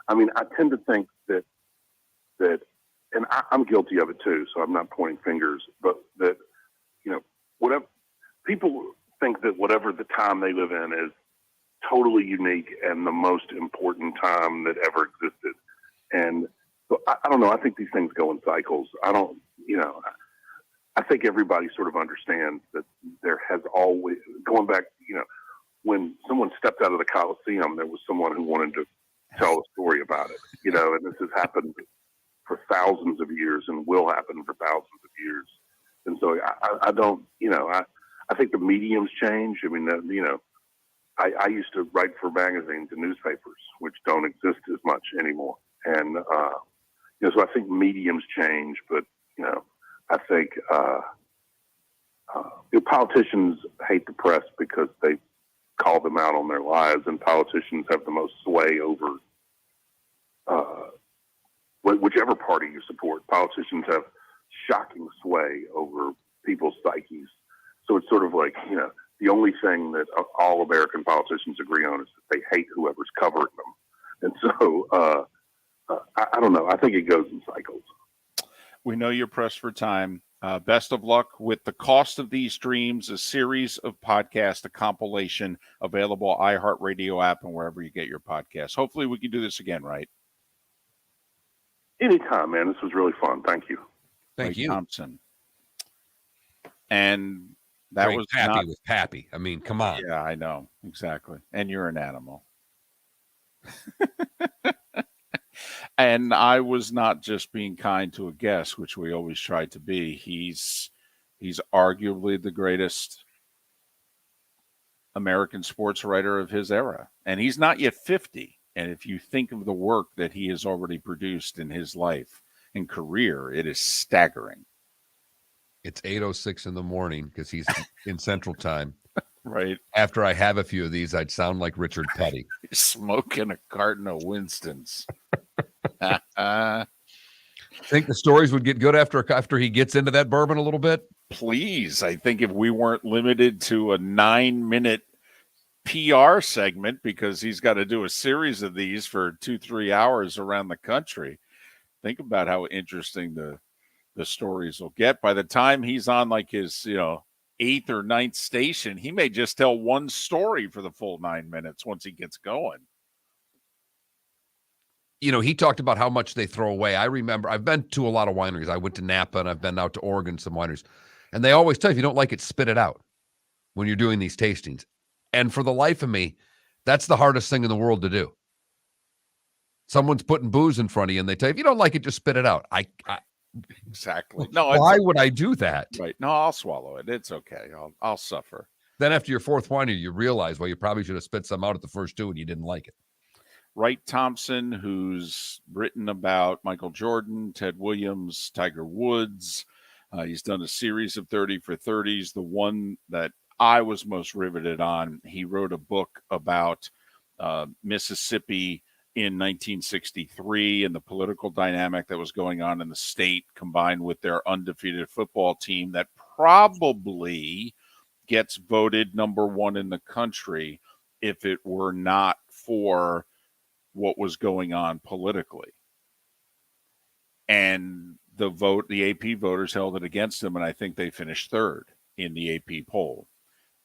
I mean, I tend to think that, and I'm guilty of it too, so I'm not pointing fingers, but that, you know, whatever people think that whatever the time they live in is totally unique and the most important time that ever existed. And so I don't know. I think these things go in cycles. I think everybody sort of understands that there has always, going back, you know, when someone stepped out of the Coliseum, there was someone who wanted to tell a story about it, you know, and this has happened for thousands of years and will happen for thousands of years. And so I don't, you know, I think the mediums change. I mean, you know, I used to write for magazines and newspapers, which don't exist as much anymore. And, you know, so I think mediums change, but, you know, I think politicians hate the press because they call them out on their lies, and politicians have the most sway over whichever party you support, politicians have shocking sway over people's psyches. So it's sort of like, the only thing that all American politicians agree on is that they hate whoever's covering them. And so I don't know. I think it goes in cycles. We know you're pressed for time. Best of luck with The Cost of These Dreams, a series of podcasts, a compilation available iHeartRadio app and wherever you get your podcasts. Hopefully we can do this again, right? Anytime, man. This was really fun. Thank you. Thank you, Thompson. And that Great was Pappy not with Pappy. I mean, come on. Yeah, I know. Exactly. And you're an animal. And I was not just being kind to a guest, which we always try to be. He's arguably the greatest American sports writer of his era. And he's not yet 50. And if you think of the work that he has already produced in his life and career, it is staggering. It's 8:06 in the morning because he's in Central Time. Right. After I have a few of these, I'd sound like Richard Petty. Smoking a carton of Winston's. Think the stories would get good after he gets into that bourbon a little bit? Please. I think if we weren't limited to a 9-minute PR segment, because he's got to do a series of these for 2-3 hours around the country, think about how interesting the stories will get. By the time he's on like his, 8th or 9th station, he may just tell one story for the full 9 minutes once he gets going. He talked about how much they throw away. I remember I've been to a lot of wineries. I went to Napa and I've been out to Oregon, some wineries. And they always tell you, if you don't like it, spit it out when you're doing these tastings. And for the life of me, that's the hardest thing in the world to do. Someone's putting booze in front of you and they tell you, if you don't like it, just spit it out. Exactly. No, why would I do that? Right. No, I'll swallow it. It's okay. I'll suffer. Then after your fourth wine, you realize, well, you probably should have spit some out at the first two and you didn't like it. Wright Thompson, who's written about Michael Jordan, Ted Williams, Tiger Woods. He's done a series of 30 for 30s. The one that I was most riveted on, he wrote a book about Mississippi in 1963 and the political dynamic that was going on in the state, combined with their undefeated football team that probably gets voted number one in the country if it were not for what was going on politically. And the AP voters held it against them, and I think they finished third in the AP poll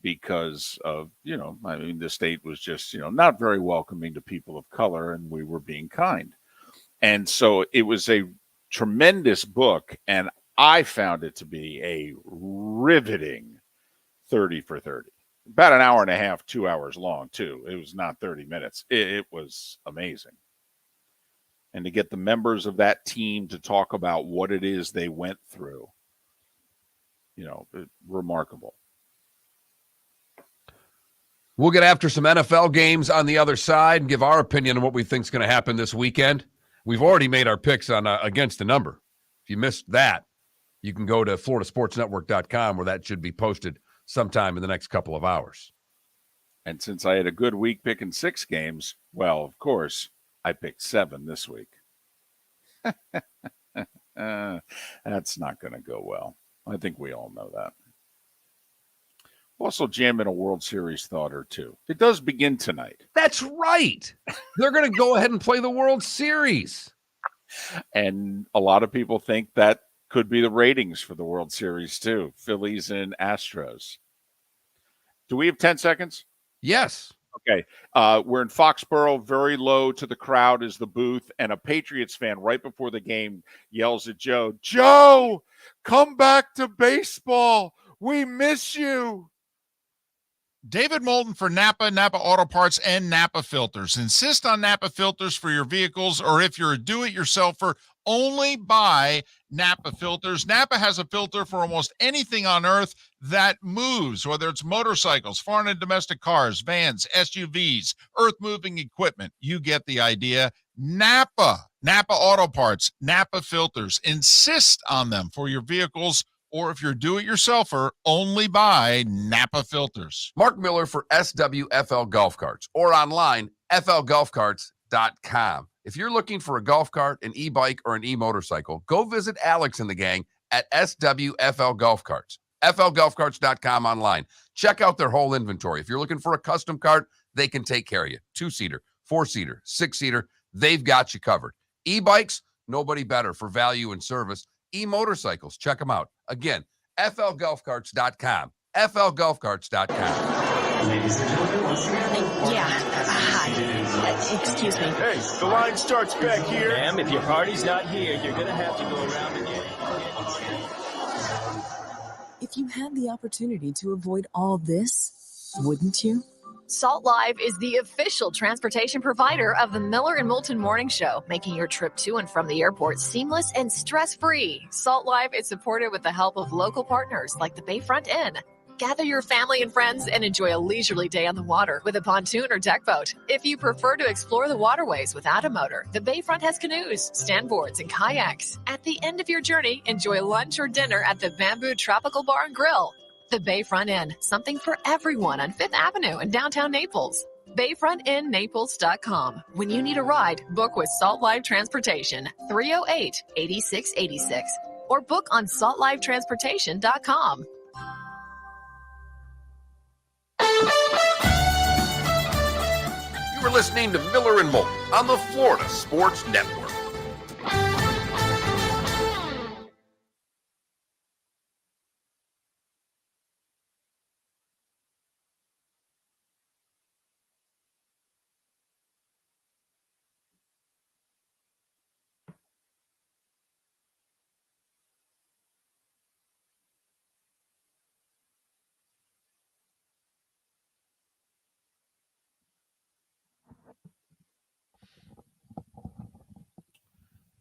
because of, the state was just, not very welcoming to people of color, and we were being kind. And so it was a tremendous book, and I found it to be a riveting 30 for 30. About an hour and a half, 2 hours long, too. It was not 30 minutes. It was amazing. And to get the members of that team to talk about what it is they went through, remarkable. We'll get after some NFL games on the other side and give our opinion on what we think is going to happen this weekend. We've already made our picks on against the number. If you missed that, you can go to floridasportsnetwork.com where that should be posted sometime in the next couple of hours. And since I had a good week picking 6 games, well, of course, I picked 7 this week. That's not going to go well. I think we all know that. Also jam in a World Series thought or two. It does begin tonight. That's right. They're going to go ahead and play the World Series. And a lot of people think that could be the ratings for the World Series too. Phillies and Astros. Do we have 10 seconds? Yes. Okay. We're in Foxborough. Very low to the crowd is the booth. And a Patriots fan right before the game yells at Joe, "Joe, come back to baseball. We miss you." David Moulton for Napa Auto Parts, and Napa Filters. Insist on Napa Filters for your vehicles, or if you're a do-it-yourselfer, only buy Napa Filters. Napa has a filter for almost anything on earth that moves, whether it's motorcycles, foreign and domestic cars, vans, SUVs, earth-moving equipment. You get the idea. Napa Auto Parts, Napa Filters. Insist on them for your vehicles, or if you're do-it-yourselfer, only buy Napa Filters. Mark Miller for SWFL Golf Carts, or online, flgolfcarts.com. If you're looking for a golf cart, an e-bike, or an e-motorcycle, go visit Alex and the gang at SWFL Golf Carts. FLGolfCarts.com online. Check out their whole inventory. If you're looking for a custom cart, they can take care of you. 2-seater, 4-seater, 6-seater, they've got you covered. E-bikes, nobody better for value and service. E-motorcycles, check them out. Again, FLGolfCarts.com. FLGolfCarts.com. Ladies and gentlemen, once again. Yeah. Hi. Excuse me. Hey, the line starts back here. Ma'am, if your party's not here, you're going to have to go around again. If you had the opportunity to avoid all this, wouldn't you? Salt Live is the official transportation provider of the Miller and Moulton Morning Show, making your trip to and from the airport seamless and stress-free. Salt Live is supported with the help of local partners like the Bayfront Inn. Gather your family and friends and enjoy a leisurely day on the water with a pontoon or deck boat. If you prefer to explore the waterways without a motor, the Bayfront has canoes, standboards, and kayaks. At the end of your journey, enjoy lunch or dinner at the Bamboo Tropical Bar and Grill. The Bayfront Inn, something for everyone on 5th Avenue in downtown Naples. BayfrontInNaples.com. When you need a ride, book with Salt Live Transportation, 308-8686, or book on saltlivetransportation.com. You are listening to Miller and Moulton on the Florida Sports Network.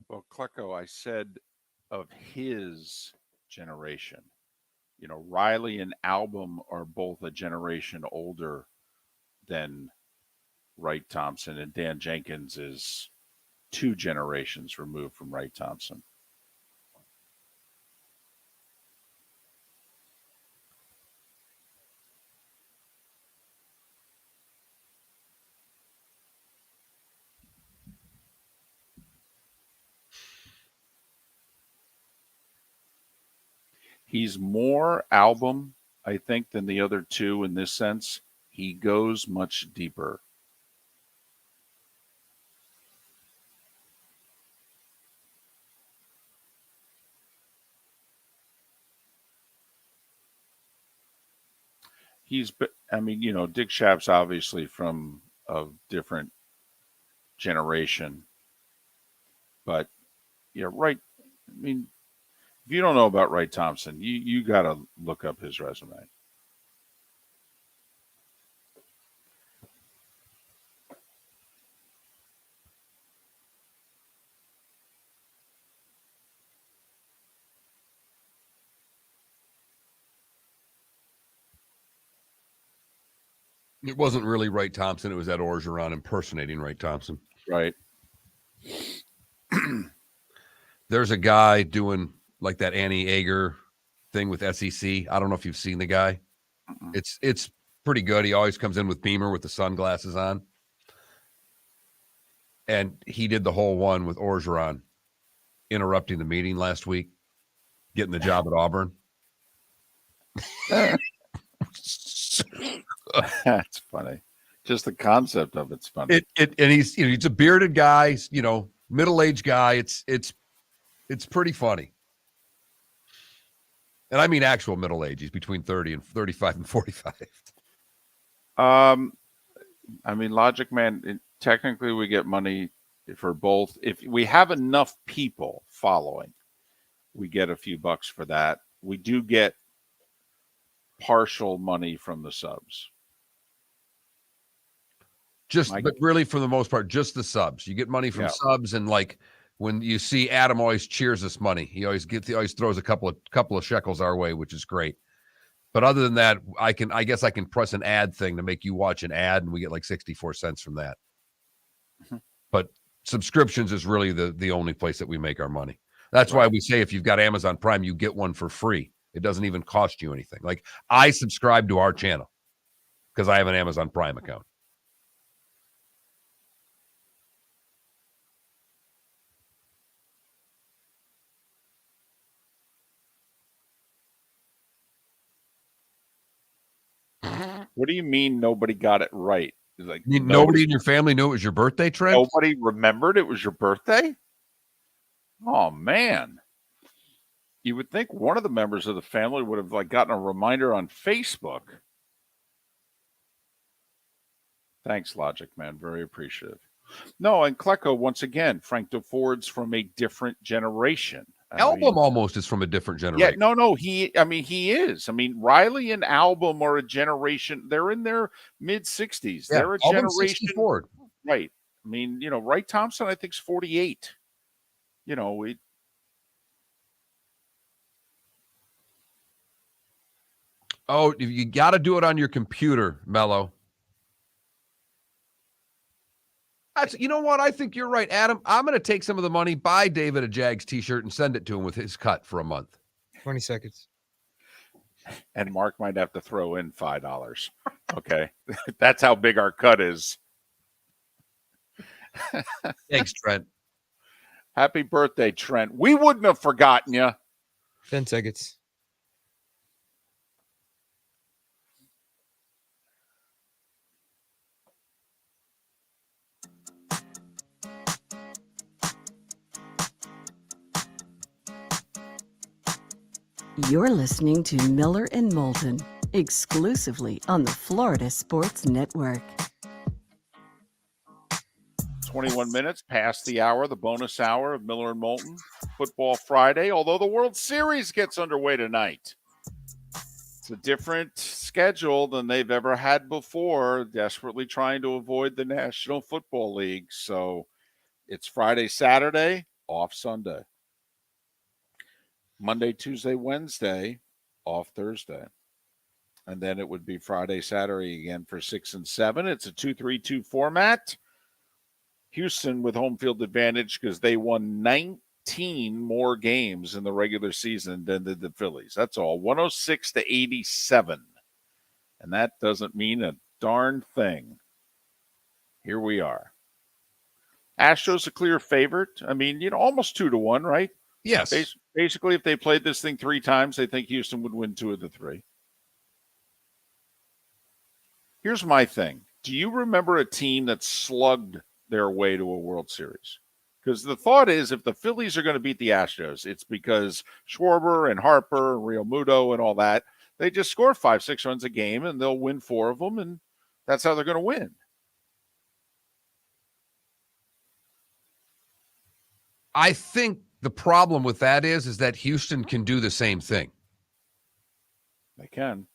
Well, Klecko, I said of his generation. You know, Riley and Album are both a generation older than Wright Thompson, and Dan Jenkins is 2 generations removed from Wright Thompson. He's more Album, I think, than the other 2 in this sense. He goes much deeper. I mean, you know, Dick Schaap's obviously from a different generation, but yeah, right. I mean, if you don't know about Wright Thompson, you got to look up his resume. It wasn't really Wright Thompson. It was Ed Orgeron impersonating Wright Thompson. Right. There's a guy doing like that Annie Ager thing with SEC. I don't know if you've seen the guy. It's pretty good. He always comes in with Beamer with the sunglasses on. And he did the whole one with Orgeron interrupting the meeting last week, getting the job at Auburn. That's funny. Just the concept of it's funny. And he's he's a bearded guy, middle-aged guy. It's pretty funny. And I mean actual middle age. He's between 30 and 35 and 45. I mean, Logic Man, technically we get money for both. If we have enough people following, we get a few bucks for that. We do get partial money from the subs. But really, for the most part, just the subs. You get money from subs, and like when you see Adam always cheers us money. He always throws a couple of shekels our way, which is great. But other than that, I guess I can press an ad thing to make you watch an ad, and we get like 64 cents from that. Mm-hmm. But subscriptions is really the only place that we make our money. That's why we say if you've got Amazon Prime, you get one for free. It doesn't even cost you anything. Like I subscribe to our channel because I have an Amazon Prime account. do you mean nobody got it right? Like Nobody in your family knew it was your birthday, Trent? Nobody remembered it was your birthday? Oh, man. You would think one of the members of the family would have gotten a reminder on Facebook. Thanks, Logic Man. Very appreciative. No, and Klecko, once again, Frank DeFord's from a different generation. Album almost is from a different generation. Yeah, no, he is. Riley and Album are a generation. They're in their mid-60s. Yeah, They're a Album's generation. 64. Right. Wright Thompson, I think, is 48. Oh, you got to do it on your computer, Mello. You know what? I think you're right, Adam. I'm going to take some of the money, buy David a Jags t-shirt, and send it to him with his cut for a month. 20 seconds. And Mark might have to throw in $5. Okay. That's how big our cut is. Thanks, Trent. Happy birthday, Trent. We wouldn't have forgotten you. 10 seconds. You're listening to Miller and Moulton, exclusively on the Florida Sports Network. 21 minutes past the hour, the bonus hour of Miller and Moulton Football Friday, although the World Series gets underway tonight. It's a different schedule than they've ever had before, desperately trying to avoid the National Football League. So it's Friday, Saturday, off Sunday. Monday, Tuesday, Wednesday, off Thursday. And then it would be Friday, Saturday again for 6 and 7. It's a 2-3-2 format. Houston with home field advantage because they won 19 more games in the regular season than did the Phillies. That's all. 106-87. And that doesn't mean a darn thing. Here we are. Astros a clear favorite. Almost 2-1, right? Yes. Basically, if they played this thing 3 times, they think Houston would win 2 of the 3. Here's my thing. Do you remember a team that slugged their way to a World Series? Because the thought is if the Phillies are going to beat the Astros, it's because Schwarber and Harper and Real Muto and all that, they just score 5-6 runs a game and they'll win 4 of them, and that's how they're going to win. I think the problem with that is that Houston can do the same thing. They can.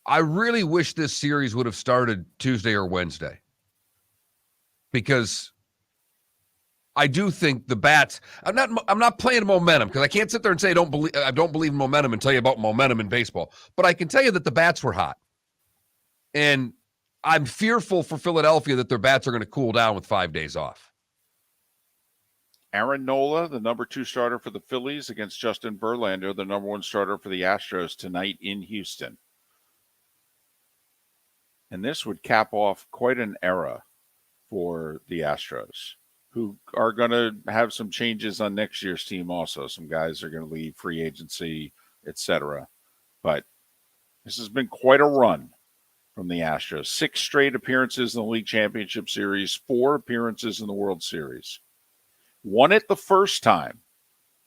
I really wish this series would have started Tuesday or Wednesday, because I do think the bats. I'm not playing momentum, because I can't sit there and say I don't believe in momentum and tell you about momentum in baseball. But I can tell you that the bats were hot, and I'm fearful for Philadelphia that their bats are going to cool down with 5 days off. Aaron Nola, the number 2 starter for the Phillies, against Justin Verlander, the number 1 starter for the Astros tonight in Houston. And this would cap off quite an era for the Astros, who are going to have some changes on next year's team also. Some guys are going to leave, free agency, etc. But this has been quite a run from the Astros. 6 straight appearances in the League Championship Series, 4 appearances in the World Series. Won it the first time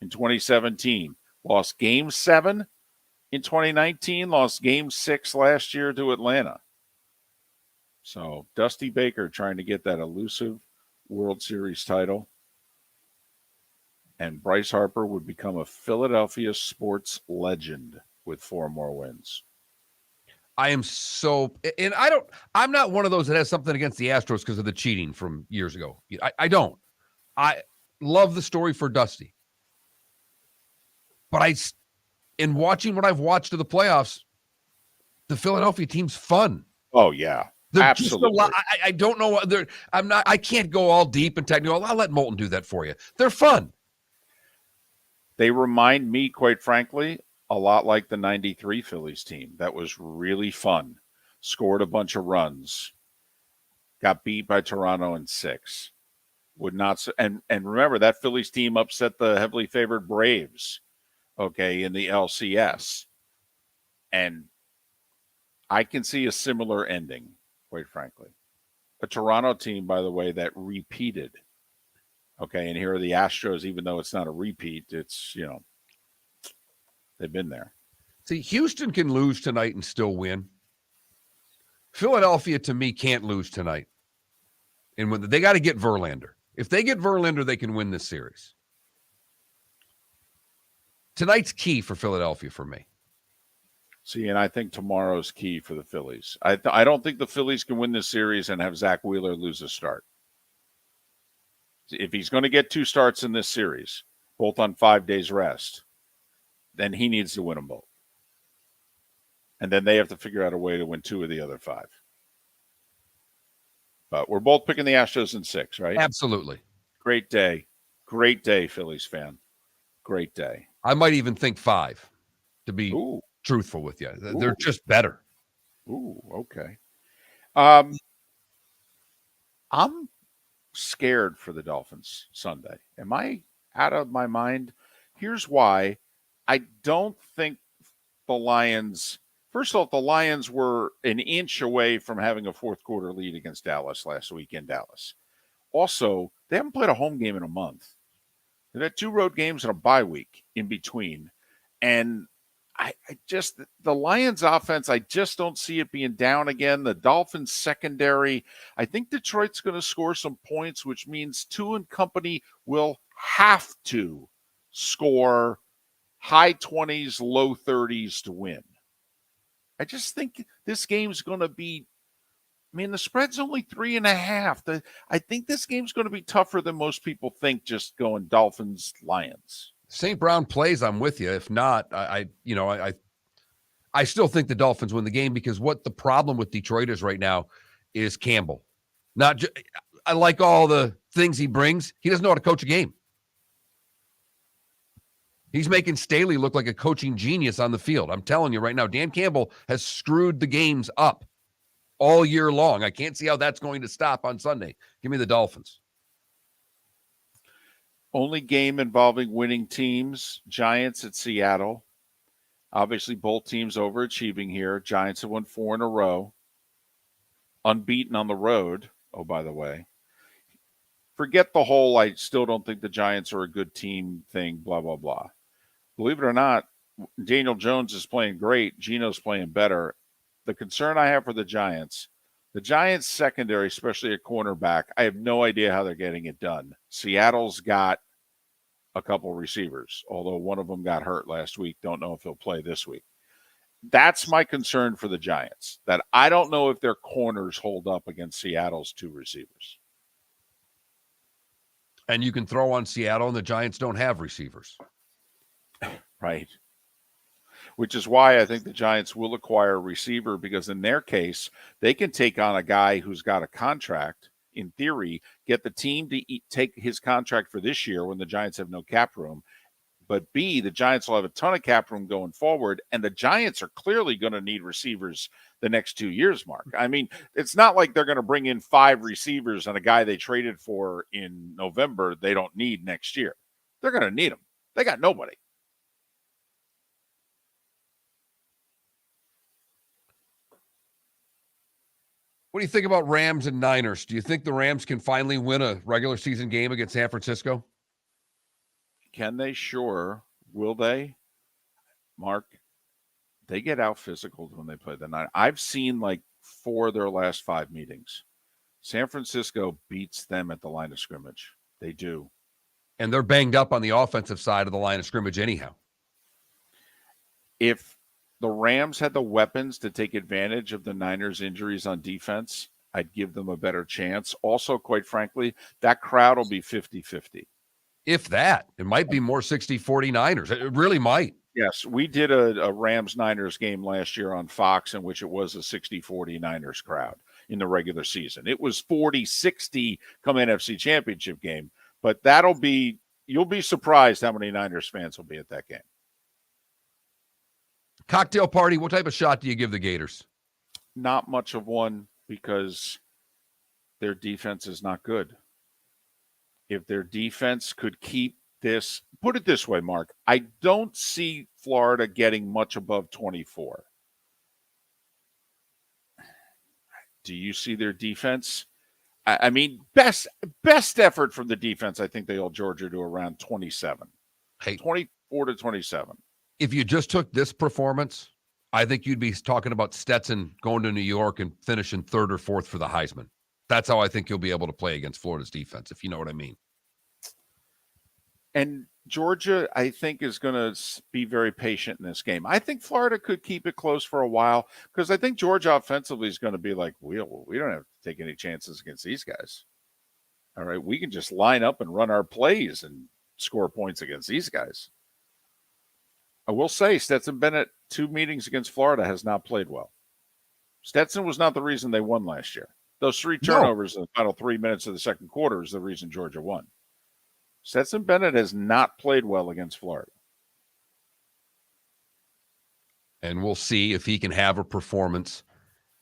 in 2017. Lost Game 7 in 2019. Lost Game 6 last year to Atlanta. So Dusty Baker trying to get that elusive World Series title. And Bryce Harper would become a Philadelphia sports legend with 4 more wins. I'm not one of those that has something against the Astros because of the cheating from years ago. I don't. I love the story for Dusty. But in watching what I've watched of the playoffs, the Philadelphia team's fun. Oh, yeah. Absolutely. I don't know. I can't go all deep and technical. I'll let Moulton do that for you. They're fun. They remind me, quite frankly, a lot like the 93 Phillies team. That was really fun. Scored a bunch of runs. Got beat by Toronto in 6. And remember, that Phillies team upset the heavily favored Braves, in the LCS. And I can see a similar ending, quite frankly. A Toronto team, by the way, that repeated. Okay, and here are the Astros, even though it's not a repeat, it's, they've been there. See, Houston can lose tonight and still win. Philadelphia, to me, can't lose tonight. And when they got to get Verlander. If they get Verlander, they can win this series. Tonight's key for Philadelphia for me. See, and I think tomorrow's key for the Phillies. I don't think the Phillies can win this series and have Zach Wheeler lose a start. If he's going to get 2 starts in this series, both on 5 days rest, then he needs to win them both. And then they have to figure out a way to win 2 of the other 5. But we're both picking the Astros in 6, right? Absolutely. Great day. Great day, Phillies fan. Great day. I might even think 5, to be truthful with you. They're just better. Ooh, okay. I'm scared for the Dolphins Sunday. Am I out of my mind? Here's why. I don't think the Lions, first of all, the Lions were an inch away from having a fourth quarter lead against Dallas last week in Dallas. Also, they haven't played a home game in a month. They've had 2 road games and a bye week in between. And I just, the Lions offense, I just don't see it being down again. The Dolphins secondary, I think Detroit's going to score some points, which means Tua and company will have to score high 20s, low 30s to win. I just think this game's going to be, I mean, the spread's only 3.5. I think this game's going to be tougher than most people think, just going Dolphins, Lions. St. Brown plays, I'm with you. If not, I still think the Dolphins win the game, because what the problem with Detroit is right now is Campbell. I like all the things he brings. He doesn't know how to coach a game. He's making Staley look like a coaching genius on the field. I'm telling you right now, Dan Campbell has screwed the games up all year long. I can't see how that's going to stop on Sunday. Give me the Dolphins. Only game involving winning teams, Giants at Seattle. Obviously, both teams overachieving here. Giants have won 4 in a row. Unbeaten on the road. Oh, by the way. Forget the whole, I still don't think the Giants are a good team thing, blah, blah, blah. Believe it or not, Daniel Jones is playing great. Geno's playing better. The concern I have for the Giants secondary, especially at cornerback, I have no idea how they're getting it done. Seattle's got a couple receivers, although one of them got hurt last week. Don't know if he'll play this week. That's my concern for the Giants, that I don't know if their corners hold up against Seattle's 2 receivers. And you can throw on Seattle, and the Giants don't have receivers. Right. Which is why I think the Giants will acquire a receiver, because in their case, they can take on a guy who's got a contract, in theory, get the team to take his contract for this year when the Giants have no cap room. But B, the Giants will have a ton of cap room going forward, and the Giants are clearly going to need receivers the next 2 years, Mark. I mean, it's not like they're going to bring in 5 receivers and a guy they traded for in November they don't need next year. They're going to need them. They got nobody. What do you think about Rams and Niners? Do you think the Rams can finally win a regular season game against San Francisco? Can they? Sure. Will they? Mark, they get out physical when they play the Niners. I've seen like 4 of their last 5 meetings. San Francisco beats them at the line of scrimmage. They do. And they're banged up on the offensive side of the line of scrimmage anyhow. If the Rams had the weapons to take advantage of the Niners' injuries on defense, I'd give them a better chance. Also, quite frankly, that crowd will be 50-50. If that. It might be more 60-40 Niners. It really might. Yes, we did a Rams-Niners game last year on Fox in which it was a 60-40 Niners crowd in the regular season. It was 40-60 come NFC Championship game, but you'll be surprised how many Niners fans will be at that game. Cocktail party, what type of shot do you give the Gators? Not much of one, because their defense is not good. If their defense could keep this, put it this way, Mark, I don't see Florida getting much above 24. Do you see their defense? I mean, best effort from the defense. I think they hold Georgia to around 27, 24 to 27. If you just took this performance, I think you'd be talking about Stetson going to New York and finishing 3rd or 4th for the Heisman. That's how I think you'll be able to play against Florida's defense, if you know what I mean. And Georgia, I think, is going to be very patient in this game. I think Florida could keep it close for a while because I think Georgia offensively is going to be like, we don't have to take any chances against these guys. All right, we can just line up and run our plays and score points against these guys. I will say Stetson Bennett, 2 meetings against Florida, has not played well. Stetson was not the reason they won last year. Those 3 turnovers in the final 3 minutes of the second quarter is the reason Georgia won. Stetson Bennett has not played well against Florida. And we'll see if he can have a performance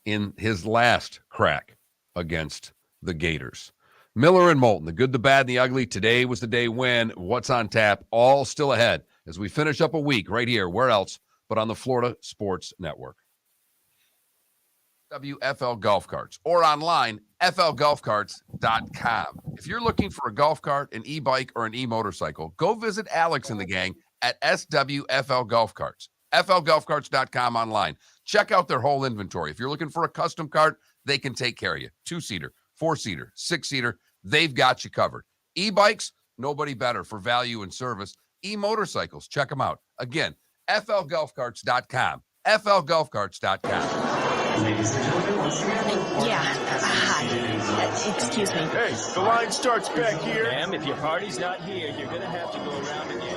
in his last crack against the Gators. Miller and Moulton, the good, the bad, and the ugly. Today was the day when. What's on tap? All still ahead as we finish up a week right here. Where else but on the Florida Sports Network? WFL Golf Carts or online, flgolfcarts.com. If you're looking for a golf cart, an e-bike, or an e-motorcycle, go visit Alex and the gang at SWFL Golf Carts. flgolfcarts.com online. Check out their whole inventory. If you're looking for a custom cart, they can take care of you. 2-seater, 4-seater, 6-seater, they've got you covered. E-bikes, nobody better for value and service. E-motorcycles, check them out. Again, flgolfcarts.com. flgolfcarts.com. Ladies and gentlemen, hi. Excuse me. Hey, the line starts back here. Ma'am, if your party's not here, you're going to have to go around again.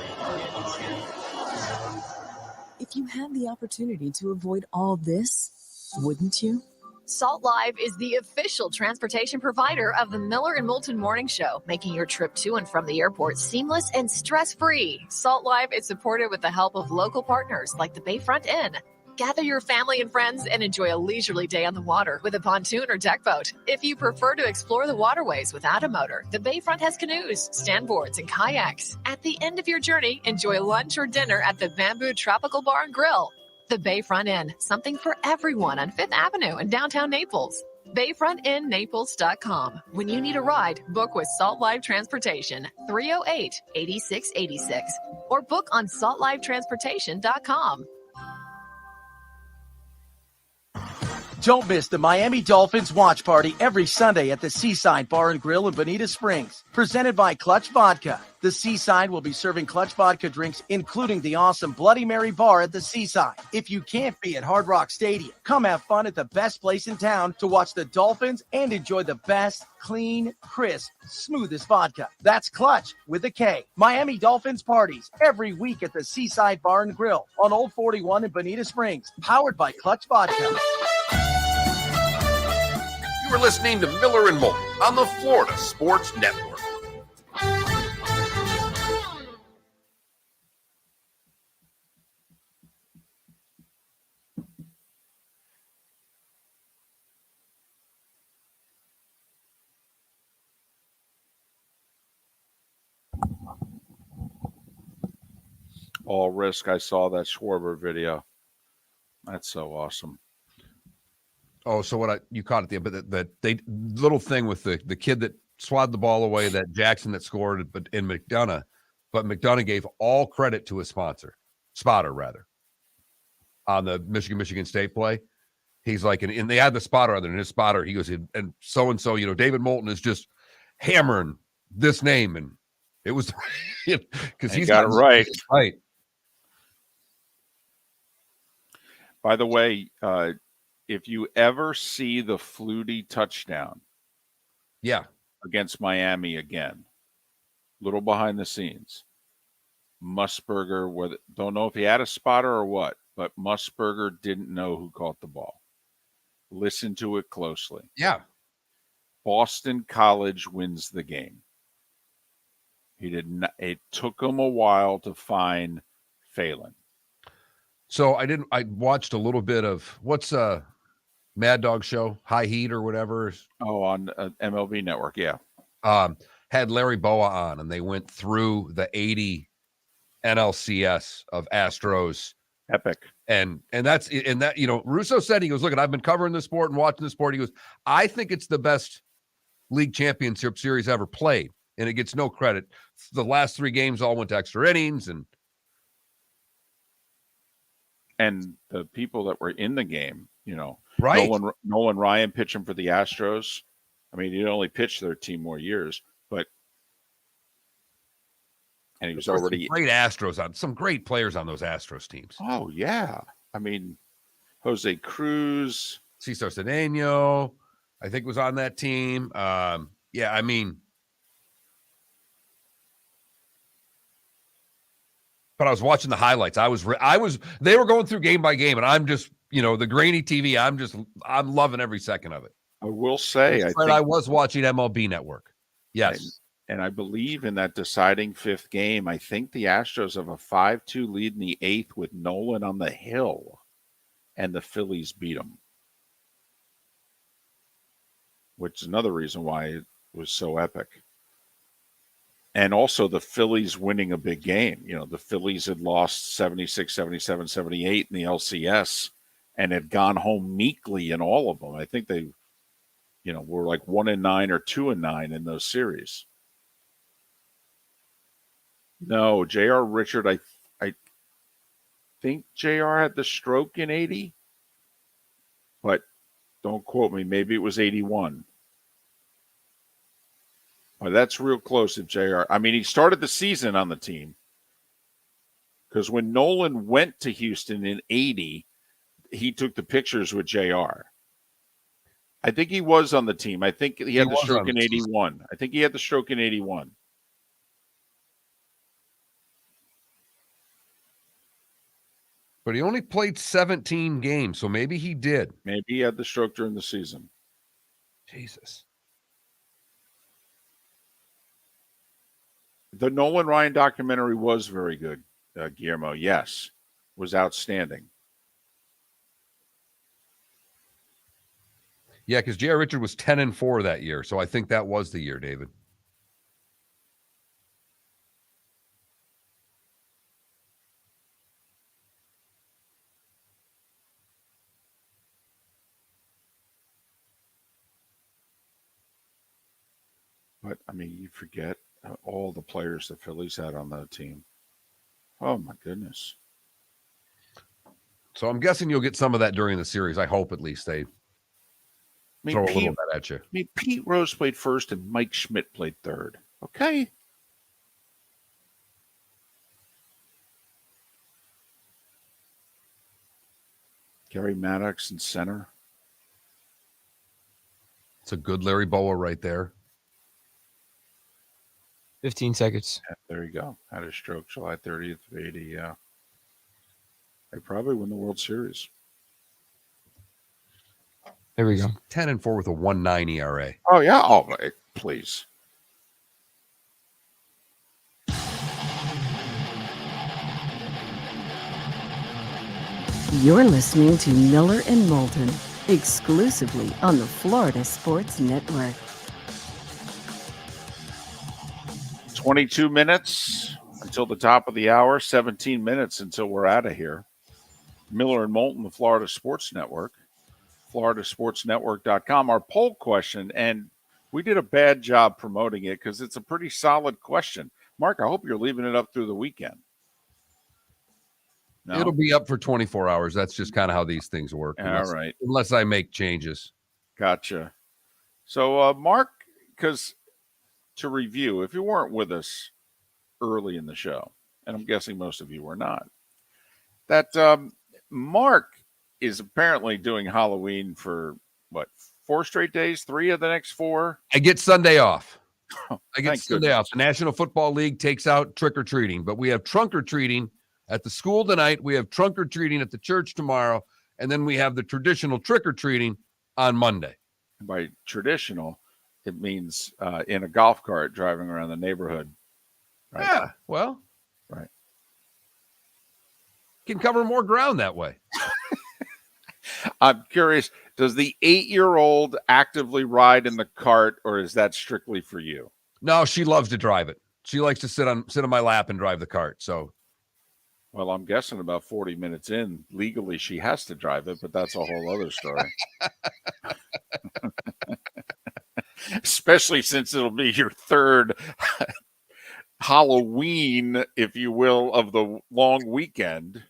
If you had the opportunity to avoid all this, wouldn't you? Salt Live is the official transportation provider of the Miller and Moulton Morning Show, making your trip to and from the airport seamless and stress-free. Salt Live is supported with the help of local partners like the Bayfront Inn. Gather your family and friends and enjoy a leisurely day on the water with a pontoon or deck boat. If you prefer to explore the waterways without a motor, the Bayfront has canoes, standboards, and kayaks. At the end of your journey, enjoy lunch or dinner at the Bamboo Tropical Bar and Grill. The Bayfront Inn, something for everyone on 5th Avenue in downtown Naples. BayfrontInNaples.com. When you need a ride, book with Salt Live Transportation, 308-8686, or book on saltlivetransportation.com. Don't miss the Miami Dolphins watch party every Sunday at the Seaside Bar and Grill in Bonita Springs. Presented by Clutch Vodka. The Seaside will be serving Clutch Vodka drinks, including the awesome Bloody Mary bar at the Seaside. If you can't be at Hard Rock Stadium, come have fun at the best place in town to watch the Dolphins and enjoy the best, clean, crisp, smoothest vodka. That's Clutch with a K. Miami Dolphins parties every week at the Seaside Bar and Grill on Old 41 in Bonita Springs. Powered by Clutch Vodka. You are listening to Miller and Moulton on the Florida Sports Network. All risk. I saw that Schwarber video. That's so awesome. Oh, so you caught it there, but that they little thing with the kid that swatted the ball away, that Jackson that scored, but in McDonough, but McDonough gave all credit to his spotter rather, on the Michigan State play. He's like, and they had the spotter on there, and his spotter, he goes, and so David Moulton is just hammering this name, and it was because he's got it right. Right. By the way, if you ever see the Flutie touchdown, against Miami again, little behind the scenes, Musburger, don't know if he had a spotter or what, but Musburger didn't know who caught the ball. Listen to it closely. Yeah. Boston College wins the game. He did not. It took him a while to find Phelan. So I watched a little bit of what's Mad Dog show, High Heat or whatever. Oh, on MLB Network, yeah. Had Larry Boa on, and they went through the 80 NLCS of Astros Epic. And that's Russo said, he goes, look, I've been covering this sport and watching this sport. He goes, I think it's the best league championship series ever played, and it gets no credit. The last 3 games all went to extra innings, and the people that were in the game, right? Nolan Ryan pitching for the Astros. I mean, he only pitched 13 more years, and he was already great Astros on some great players on those Astros teams. Oh yeah, I mean, Jose Cruz, Cesar Cedeno, I think was on that team. Yeah, I mean, but I was watching the highlights. They were going through game by game, and I'm just, the grainy TV. I'm loving every second of it. I will say, I was watching MLB Network. Yes. And I believe in that deciding 5th game, I think the Astros have a 5-2 lead in the 8th with Nolan on the hill, and the Phillies beat them, which is another reason why it was so epic. And also the Phillies winning a big game. The Phillies had lost 76, 77, 78 in the LCS and had gone home meekly in all of them. I think they, were like 1-9 or 2-9 in those series. No, J.R. Richard, I think J.R. had the stroke in 80, but don't quote me. Maybe it was 81. Oh, that's real close to J.R. I mean, he started the season on the team because when Nolan went to Houston in 80, he took the pictures with J.R. I think he was on the team. I think he had the stroke in 81. I think he had the stroke in 81. But he only played 17 games, so maybe he did. Maybe he had the stroke during the season. Jesus. The Nolan Ryan documentary was very good, Guillermo. Yes, was outstanding. Yeah, because J.R. Richard was 10-4 that year, so I think that was the year, David. But, I mean, you forget all the players the Phillies had on that team. Oh, my goodness. So I'm guessing you'll get some of that during the series. I hope at least they throw a little bit at you. I mean, Pete Rose played first and Mike Schmidt played third. Okay. Gary Maddox in center. It's a good Larry Boa right there. 15 seconds. Yeah, there you go. Had a stroke July 30th of 80. Yeah. They probably win the World Series. There we go. 10-4 with a 1.9 ERA. Oh, yeah. Oh, please. You're listening to Miller and Moulton, exclusively on the Florida Sports Network. 22 minutes until the top of the hour, 17 minutes until we're out of here. Miller and Moulton, the Florida Sports Network, floridasportsnetwork.com. Our poll question, and we did a bad job promoting it because it's a pretty solid question. Mark, I hope you're leaving it up through the weekend. No? It'll be up for 24 hours. That's just kind of how these things work. All right. Unless I make changes. Gotcha. So, Mark, because to review, if you weren't with us early in the show, and I'm guessing most of you were not, that Mark is apparently doing Halloween for, 4 straight days? 3 of the next 4? I get Sunday off. I get Thank Sunday goodness. off. The National Football League takes out trick-or-treating, but we have trunk-or-treating at the school tonight. We have trunk-or-treating at the church tomorrow, and then we have the traditional trick-or-treating on Monday. By traditional, it means in a golf cart driving around the neighborhood. Right? Yeah, well. Right. Can cover more ground that way. I'm curious, does the 8-year-old actively ride in the cart, or is that strictly for you? No, she loves to drive it. She likes to sit on my lap and drive the cart. So Well, I'm guessing about 40 minutes in, legally she has to drive it, but that's a whole other story. Especially since it'll be your third Halloween, if you will, of the long weekend.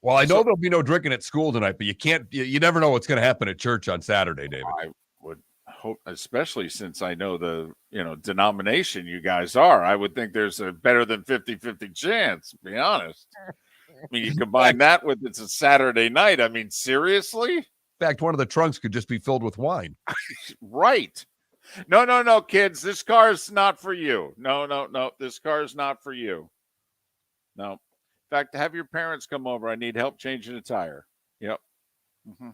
Well, I know there'll be no drinking at school tonight, but you never know what's going to happen at church on Saturday, David. I would hope, especially since I know the denomination you guys are, I would think there's a better than 50-50 chance, to be honest. I mean, you combine that with it's a Saturday night. I mean, seriously? In fact, one of the trunks could just be filled with wine. Right. No, kids. This car is not for you. No. This car is not for you. No. In fact, have your parents come over. I need help changing a tire. Yep. Mm-hmm.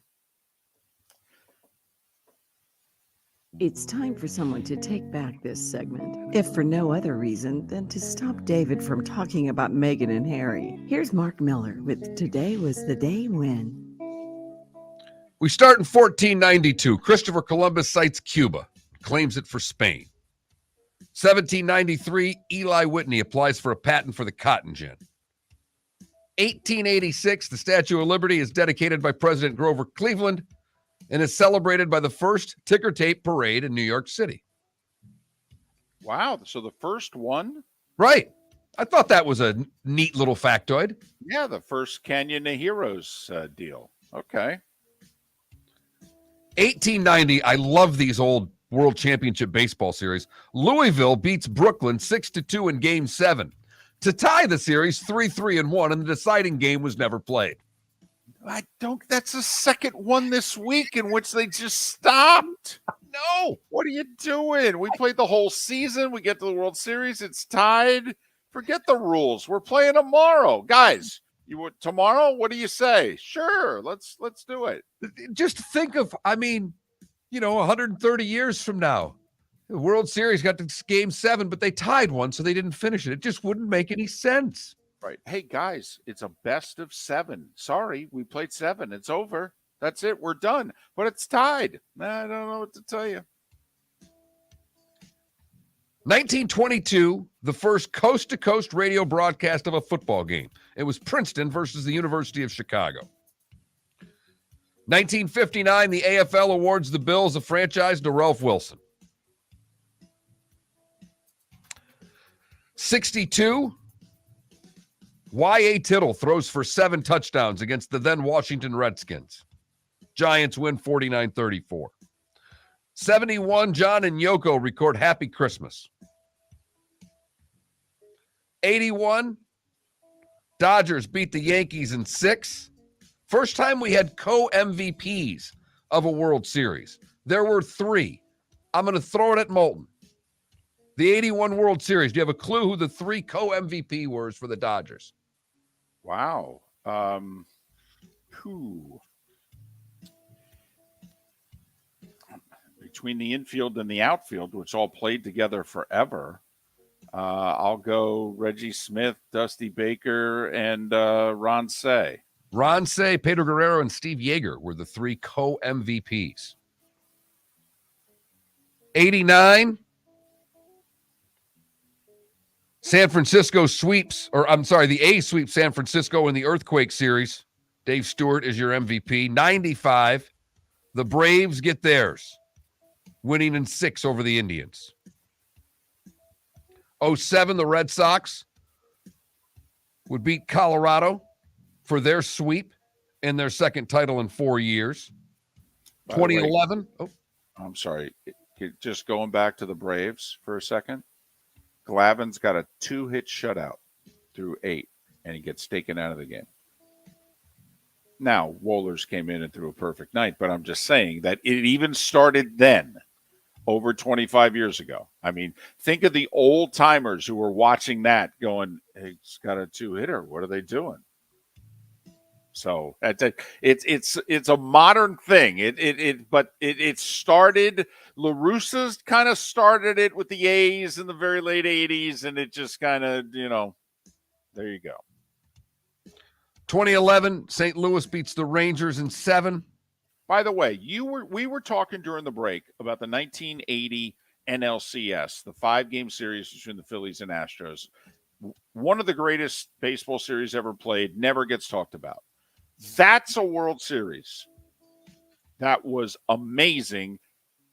It's time for someone to take back this segment, if for no other reason than to stop David from talking about Meghan and Harry. Here's Mark Miller with Today Was the Day When. We start in 1492. Christopher Columbus sights Cuba, claims it for Spain. 1793, Eli Whitney applies for a patent for the cotton gin. 1886, the Statue of Liberty is dedicated by President Grover Cleveland and is celebrated by the first ticker tape parade in New York City. Wow. So the first one? Right. I thought that was a neat little factoid. Yeah, the first Canyon of Heroes deal. Okay. 1890, I love these old World Championship baseball series. Louisville beats Brooklyn 6-2 in Game 7 to tie the series 3-3-1, and the deciding game was never played. That's the second one this week in which they just stopped. No. What are you doing? We played the whole season. We get to the World Series. It's tied. Forget the rules. We're playing tomorrow. Guys, tomorrow? What do you say? Sure. Let's do it. Just think of, 130 years from now, the World Series got to Game 7, but they tied one, so they didn't finish it. It just wouldn't make any sense. Right. Hey, guys, it's a best of 7. Sorry, we played 7. It's over. That's it. We're done. But it's tied. I don't know what to tell you. 1922, the first coast-to-coast radio broadcast of a football game. It was Princeton versus the University of Chicago. 1959, the AFL awards the Bills a franchise to Ralph Wilson. 62, Y.A. Tittle throws for 7 touchdowns against the then Washington Redskins. Giants win 49-34. 71, John and Yoko record Happy Christmas. 81, Dodgers beat the Yankees in 6. First time we had co-MVPs of a World Series. There were 3. I'm going to throw it at Moulton. The 81 World Series. Do you have a clue who the 3 co-MVP were for the Dodgers? Wow. Who? Between the infield and the outfield, which all played together forever, I'll go Reggie Smith, Dusty Baker, and Ron Say. Ron Say, Pedro Guerrero, and Steve Yeager were the 3 co-MVPs. 89, San Francisco sweeps, the A's sweep San Francisco in the Earthquake series. Dave Stewart is your MVP. 95, the Braves get theirs, winning in 6 over the Indians. 07, the Red Sox would beat Colorado for their sweep and their second title in 4 years. 2011. I'm sorry. Just going back to the Braves for a second. Glavin's got a 2-hit shutout through 8, and he gets taken out of the game. Now, Wohlers came in and threw a perfect night, but I'm just saying that it even started then, over 25 years ago. I mean, think of the old timers who were watching that going, hey, he's got a 2-hitter. What are they doing? So it's a modern thing. But it started. La Russa's kind of started it with the A's in the very late 80s, and it just kind of, there you go. 2011, St. Louis beats the Rangers in 7. By the way, we were talking during the break about the 1980 NLCS, the 5-game series between the Phillies and Astros. one of the greatest baseball series ever played, never gets talked about. That's a World Series. That was amazing.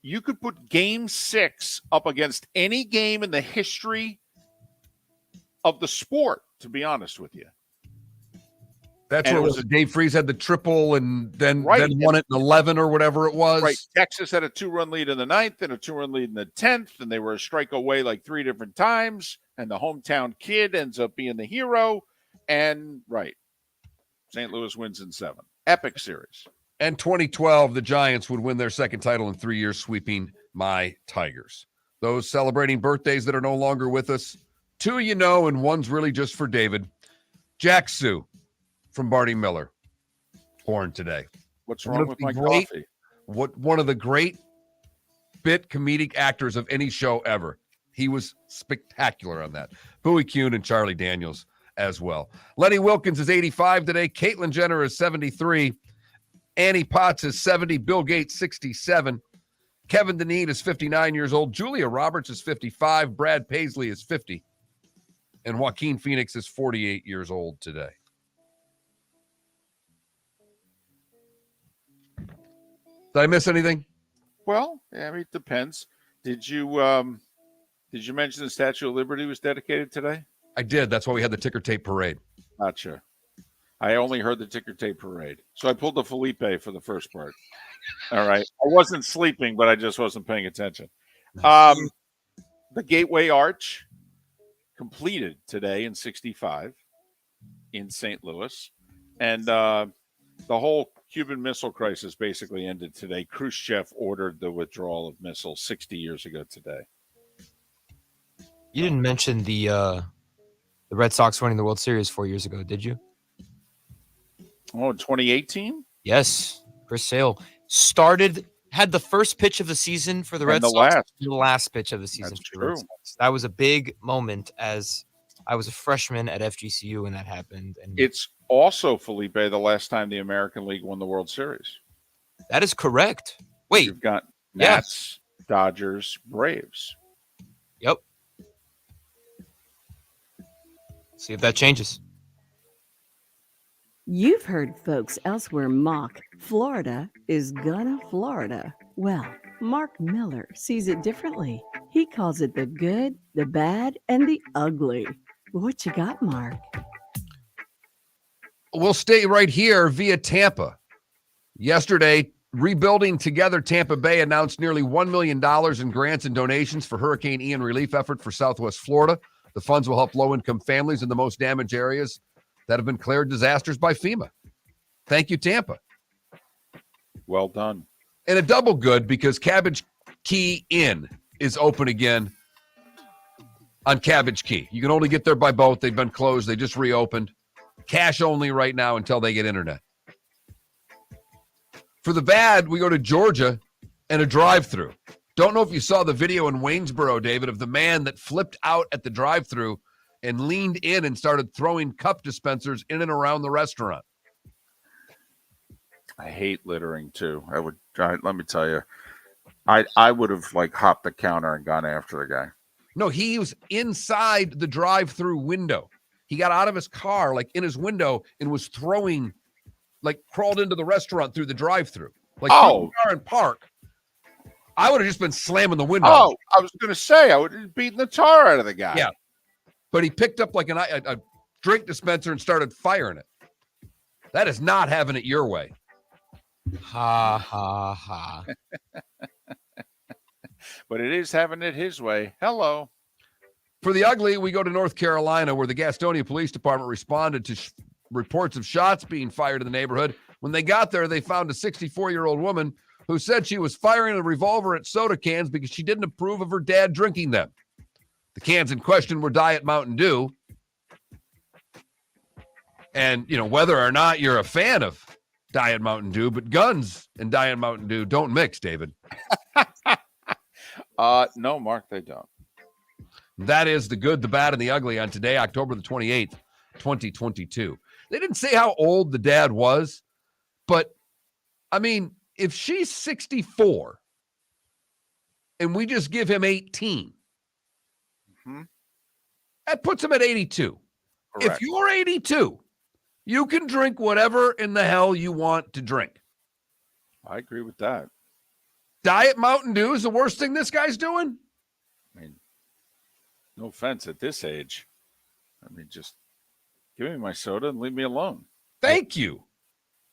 You could put Game 6 up against any game in the history of the sport, to be honest with you. That's what it was. Dave Freese had the triple and then won it in 11 or whatever it was. Right. Texas had a 2-run lead in the 9th and a 2-run lead in the 10th, and they were a strike away like 3 different times, and the hometown kid ends up being the hero. And, St. Louis wins in 7. Epic series. And 2012, the Giants would win their second title in 3 years, sweeping my Tigers. Those celebrating birthdays that are no longer with us, 2 you know, and one's really just for David. Jack Sue from Barney Miller, born today. What's wrong with my coffee? One of the great bit comedic actors of any show ever. He was spectacular on that. Bowie Kuhn and Charlie Daniels as well. Lenny Wilkins is 85 today. Caitlyn Jenner is 73. Annie Potts is 70. Bill Gates, 67. Kevin Dineen is 59 years old. Julia Roberts is 55. Brad Paisley is 50. And Joaquin Phoenix is 48 years old today. Did I miss anything? Well, it depends. Did you mention the Statue of Liberty was dedicated today? I did. That's why we had the ticker tape parade. Gotcha. I only heard the ticker tape parade. So I pulled the Felipe for the first part. All right. I wasn't sleeping, but I just wasn't paying attention. The Gateway Arch completed today in 65 in St. Louis. And the whole Cuban Missile Crisis basically ended today. Khrushchev ordered the withdrawal of missiles 60 years ago today. You didn't mention the Red Sox winning the World Series 4 years ago, did you? Oh, 2018? Yes. Chris Sale had the first pitch of the season for the Red Sox. The last pitch of the season for the Red Sox. That was a big moment as I was a freshman at FGCU when that happened. And it's also, Felipe, the last time the American League won the World Series. That is correct. Wait. You've got Nats, Dodgers, Braves. Yep. See if that changes. You've heard folks elsewhere mock Florida is gonna Florida. Well, Mark Miller sees it differently. He calls it the good, the bad, and the ugly. What you got, Mark? We'll stay right here via Tampa. Yesterday, Rebuilding Together Tampa Bay announced nearly $1 million in grants and donations for Hurricane Ian relief effort for Southwest Florida. The funds will help low-income families in the most damaged areas that have been declared disasters by FEMA. Thank you, Tampa. Well done. And a double good because Cabbage Key Inn is open again on Cabbage Key. You can only get there by boat. They've been closed. They just reopened. Cash only right now until they get internet. For the bad, we go to Georgia and a drive-through. Don't know if you saw the video in Waynesboro, David, of the man that flipped out at the drive-through and leaned in and started throwing cup dispensers in and around the restaurant. I hate littering too. Let me tell you, I would have hopped the counter and gone after the guy. No, he was inside the drive-through window. He got out of his car, in his window, and was throwing, crawled into the restaurant through the drive-through. Car and park. I would have just been slamming the window. Oh, I was going to say, I would have beaten the tar out of the guy. Yeah. But he picked up a drink dispenser and started firing it. That is not having it your way. Ha, ha, ha. But it is having it his way. Hello. For the ugly, we go to North Carolina, where the Gastonia Police Department responded to reports of shots being fired in the neighborhood. When they got there, they found a 64-year-old woman who said she was firing a revolver at soda cans because she didn't approve of her dad drinking them. The cans in question were Diet Mountain Dew. And, whether or not you're a fan of Diet Mountain Dew, but guns and Diet Mountain Dew don't mix, David. No, Mark, they don't. That is the good, the bad, and the ugly on today, October the 28th, 2022. They didn't say how old the dad was, but, if she's 64 and we just give him 18, That puts them at 82. Correct. If you're 82, you can drink whatever in the hell you want to drink. I agree with that. Diet Mountain Dew is the worst thing this guy's doing? I mean, no offense at this age. I mean, just give me my soda and leave me alone. Thank you.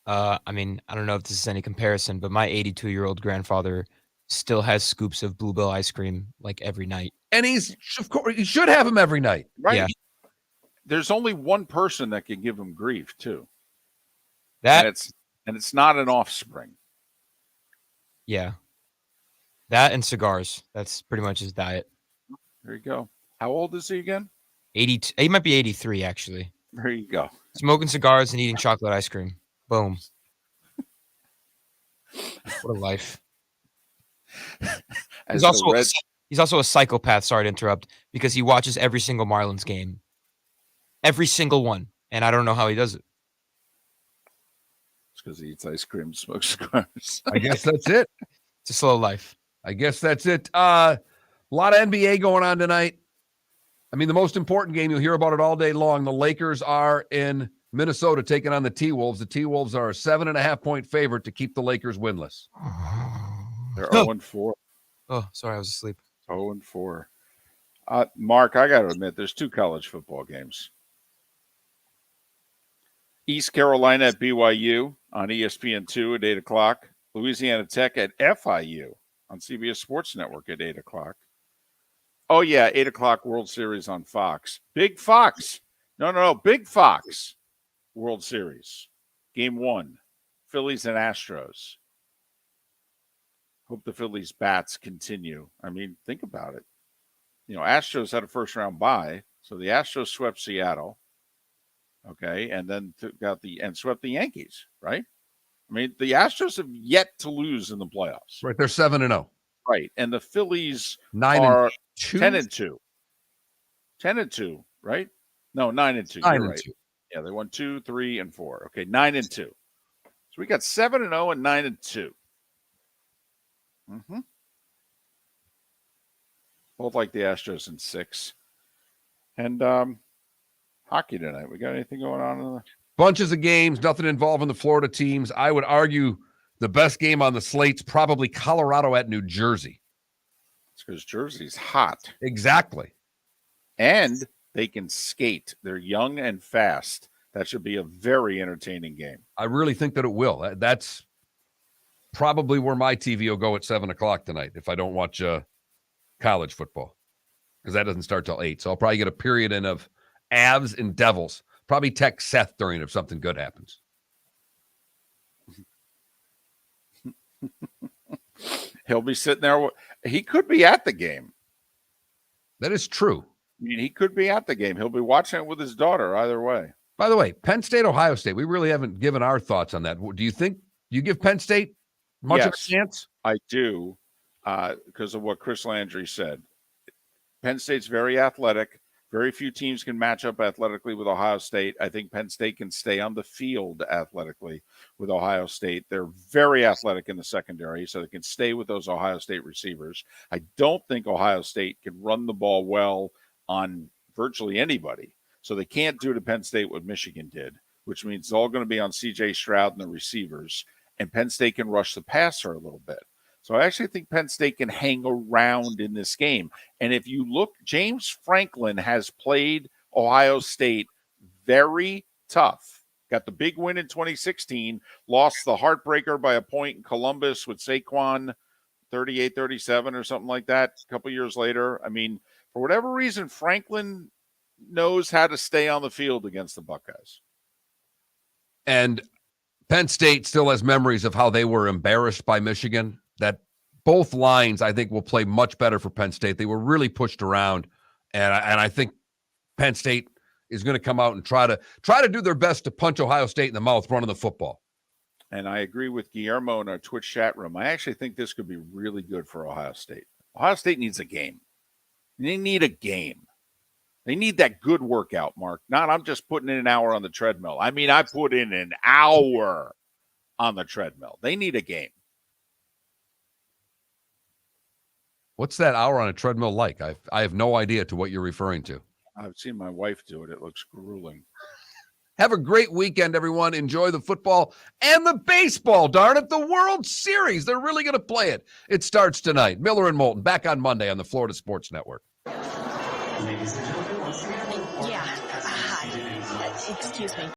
I mean, I don't know if this is any comparison, but my 82-year-old grandfather still has scoops of Bluebell ice cream like every night. And of course, he should have them every night. Right. Yeah. There's only one person that can give him grief, too. That and it's not an offspring. Yeah. That and cigars. That's pretty much his diet. There you go. How old is he again? 82. He might be 83, actually. There you go. Smoking cigars and eating chocolate ice cream. Boom. What a life. He's also a psychopath, sorry to interrupt, because he watches every single Marlins game. Every single one. And I don't know how he does it. It's because he eats ice cream and smokes cigars. I guess that's it. It's a slow life. I guess that's it. A lot of NBA going on tonight. I mean, the most important game, you'll hear about it all day long. The Lakers are in Minnesota taking on the T-Wolves. The T-Wolves are a 7.5-point favorite to keep the Lakers winless. They're 0-4. Oh, sorry, I was asleep. 0-4. Mark, I got to admit, there's 2 college football games. East Carolina at BYU on ESPN2 at 8 o'clock. Louisiana Tech at FIU on CBS Sports Network at 8 o'clock. Oh, yeah, 8 o'clock World Series on Fox. Big Fox. No, Big Fox World Series. Game 1, Phillies and Astros. Hope the Phillies bats continue. I mean, think about it. You know, Astros had a first-round bye, so the Astros swept Seattle. Okay, and then swept the Yankees, right? I mean, the Astros have yet to lose in the playoffs. Right, they're 7-0. Right, and the Phillies 9-2. are 10-2. 10-2, right? No, 9-2. You're right. Yeah, they won 2, 3, and 4. Okay, 9-2. So we got 7-0 and 9-2. Mm-hmm. Both like the Astros in 6. And hockey tonight. We got anything going on? Bunches of games, nothing involving the Florida teams. I would argue the best game on the slate's probably Colorado at New Jersey. It's because Jersey's hot. Exactly. And they can skate. They're young and fast. That should be a very entertaining game. I really think that it will. That's probably where my TV will go at 7 o'clock tonight if I don't watch college football, because that doesn't start till 8. So I'll probably get a period in of Avs and Devils. Probably text Seth during if something good happens. He'll be sitting there. He could be at the game. That is true. I mean, he could be at the game. He'll be watching it with his daughter either way. By the way, Penn State, Ohio State, we really haven't given our thoughts on that. Do you think you give Penn State much of a chance? I do, because of what Chris Landry said. Penn State's very athletic. Very few teams can match up athletically with Ohio State. I think Penn State can stay on the field athletically with Ohio State. They're very athletic in the secondary, so they can stay with those Ohio State receivers. I don't think Ohio State can run the ball well on virtually anybody. So they can't do to Penn State what Michigan did, which means it's all going to be on C.J. Stroud and the receivers, and Penn State can rush the passer a little bit. So I actually think Penn State can hang around in this game. And if you look, James Franklin has played Ohio State very tough. Got the big win in 2016, lost the heartbreaker by a point in Columbus with Saquon, 38-37 or something like that a couple years later. I mean, for whatever reason, Franklin knows how to stay on the field against the Buckeyes. And Penn State still has memories of how they were embarrassed by Michigan. That both lines, I think, will play much better for Penn State. They were really pushed around, and I think Penn State is going to come out and try to do their best to punch Ohio State in the mouth running the football. And I agree with Guillermo in our Twitch chat room. I actually think this could be really good for Ohio State. Ohio State needs a game. They need a game. They need that good workout, Mark. Not I'm just putting in an hour on the treadmill. I mean, I put in an hour on the treadmill. They need a game. What's that hour on a treadmill like? I have no idea to what you're referring to. I've seen my wife do it. It looks grueling. Have a great weekend, everyone. Enjoy the football and the baseball, darn it. The World Series. They're really going to play it. It starts tonight. Miller and Moulton back on Monday on the Florida Sports Network. Yeah. Hi. Excuse me.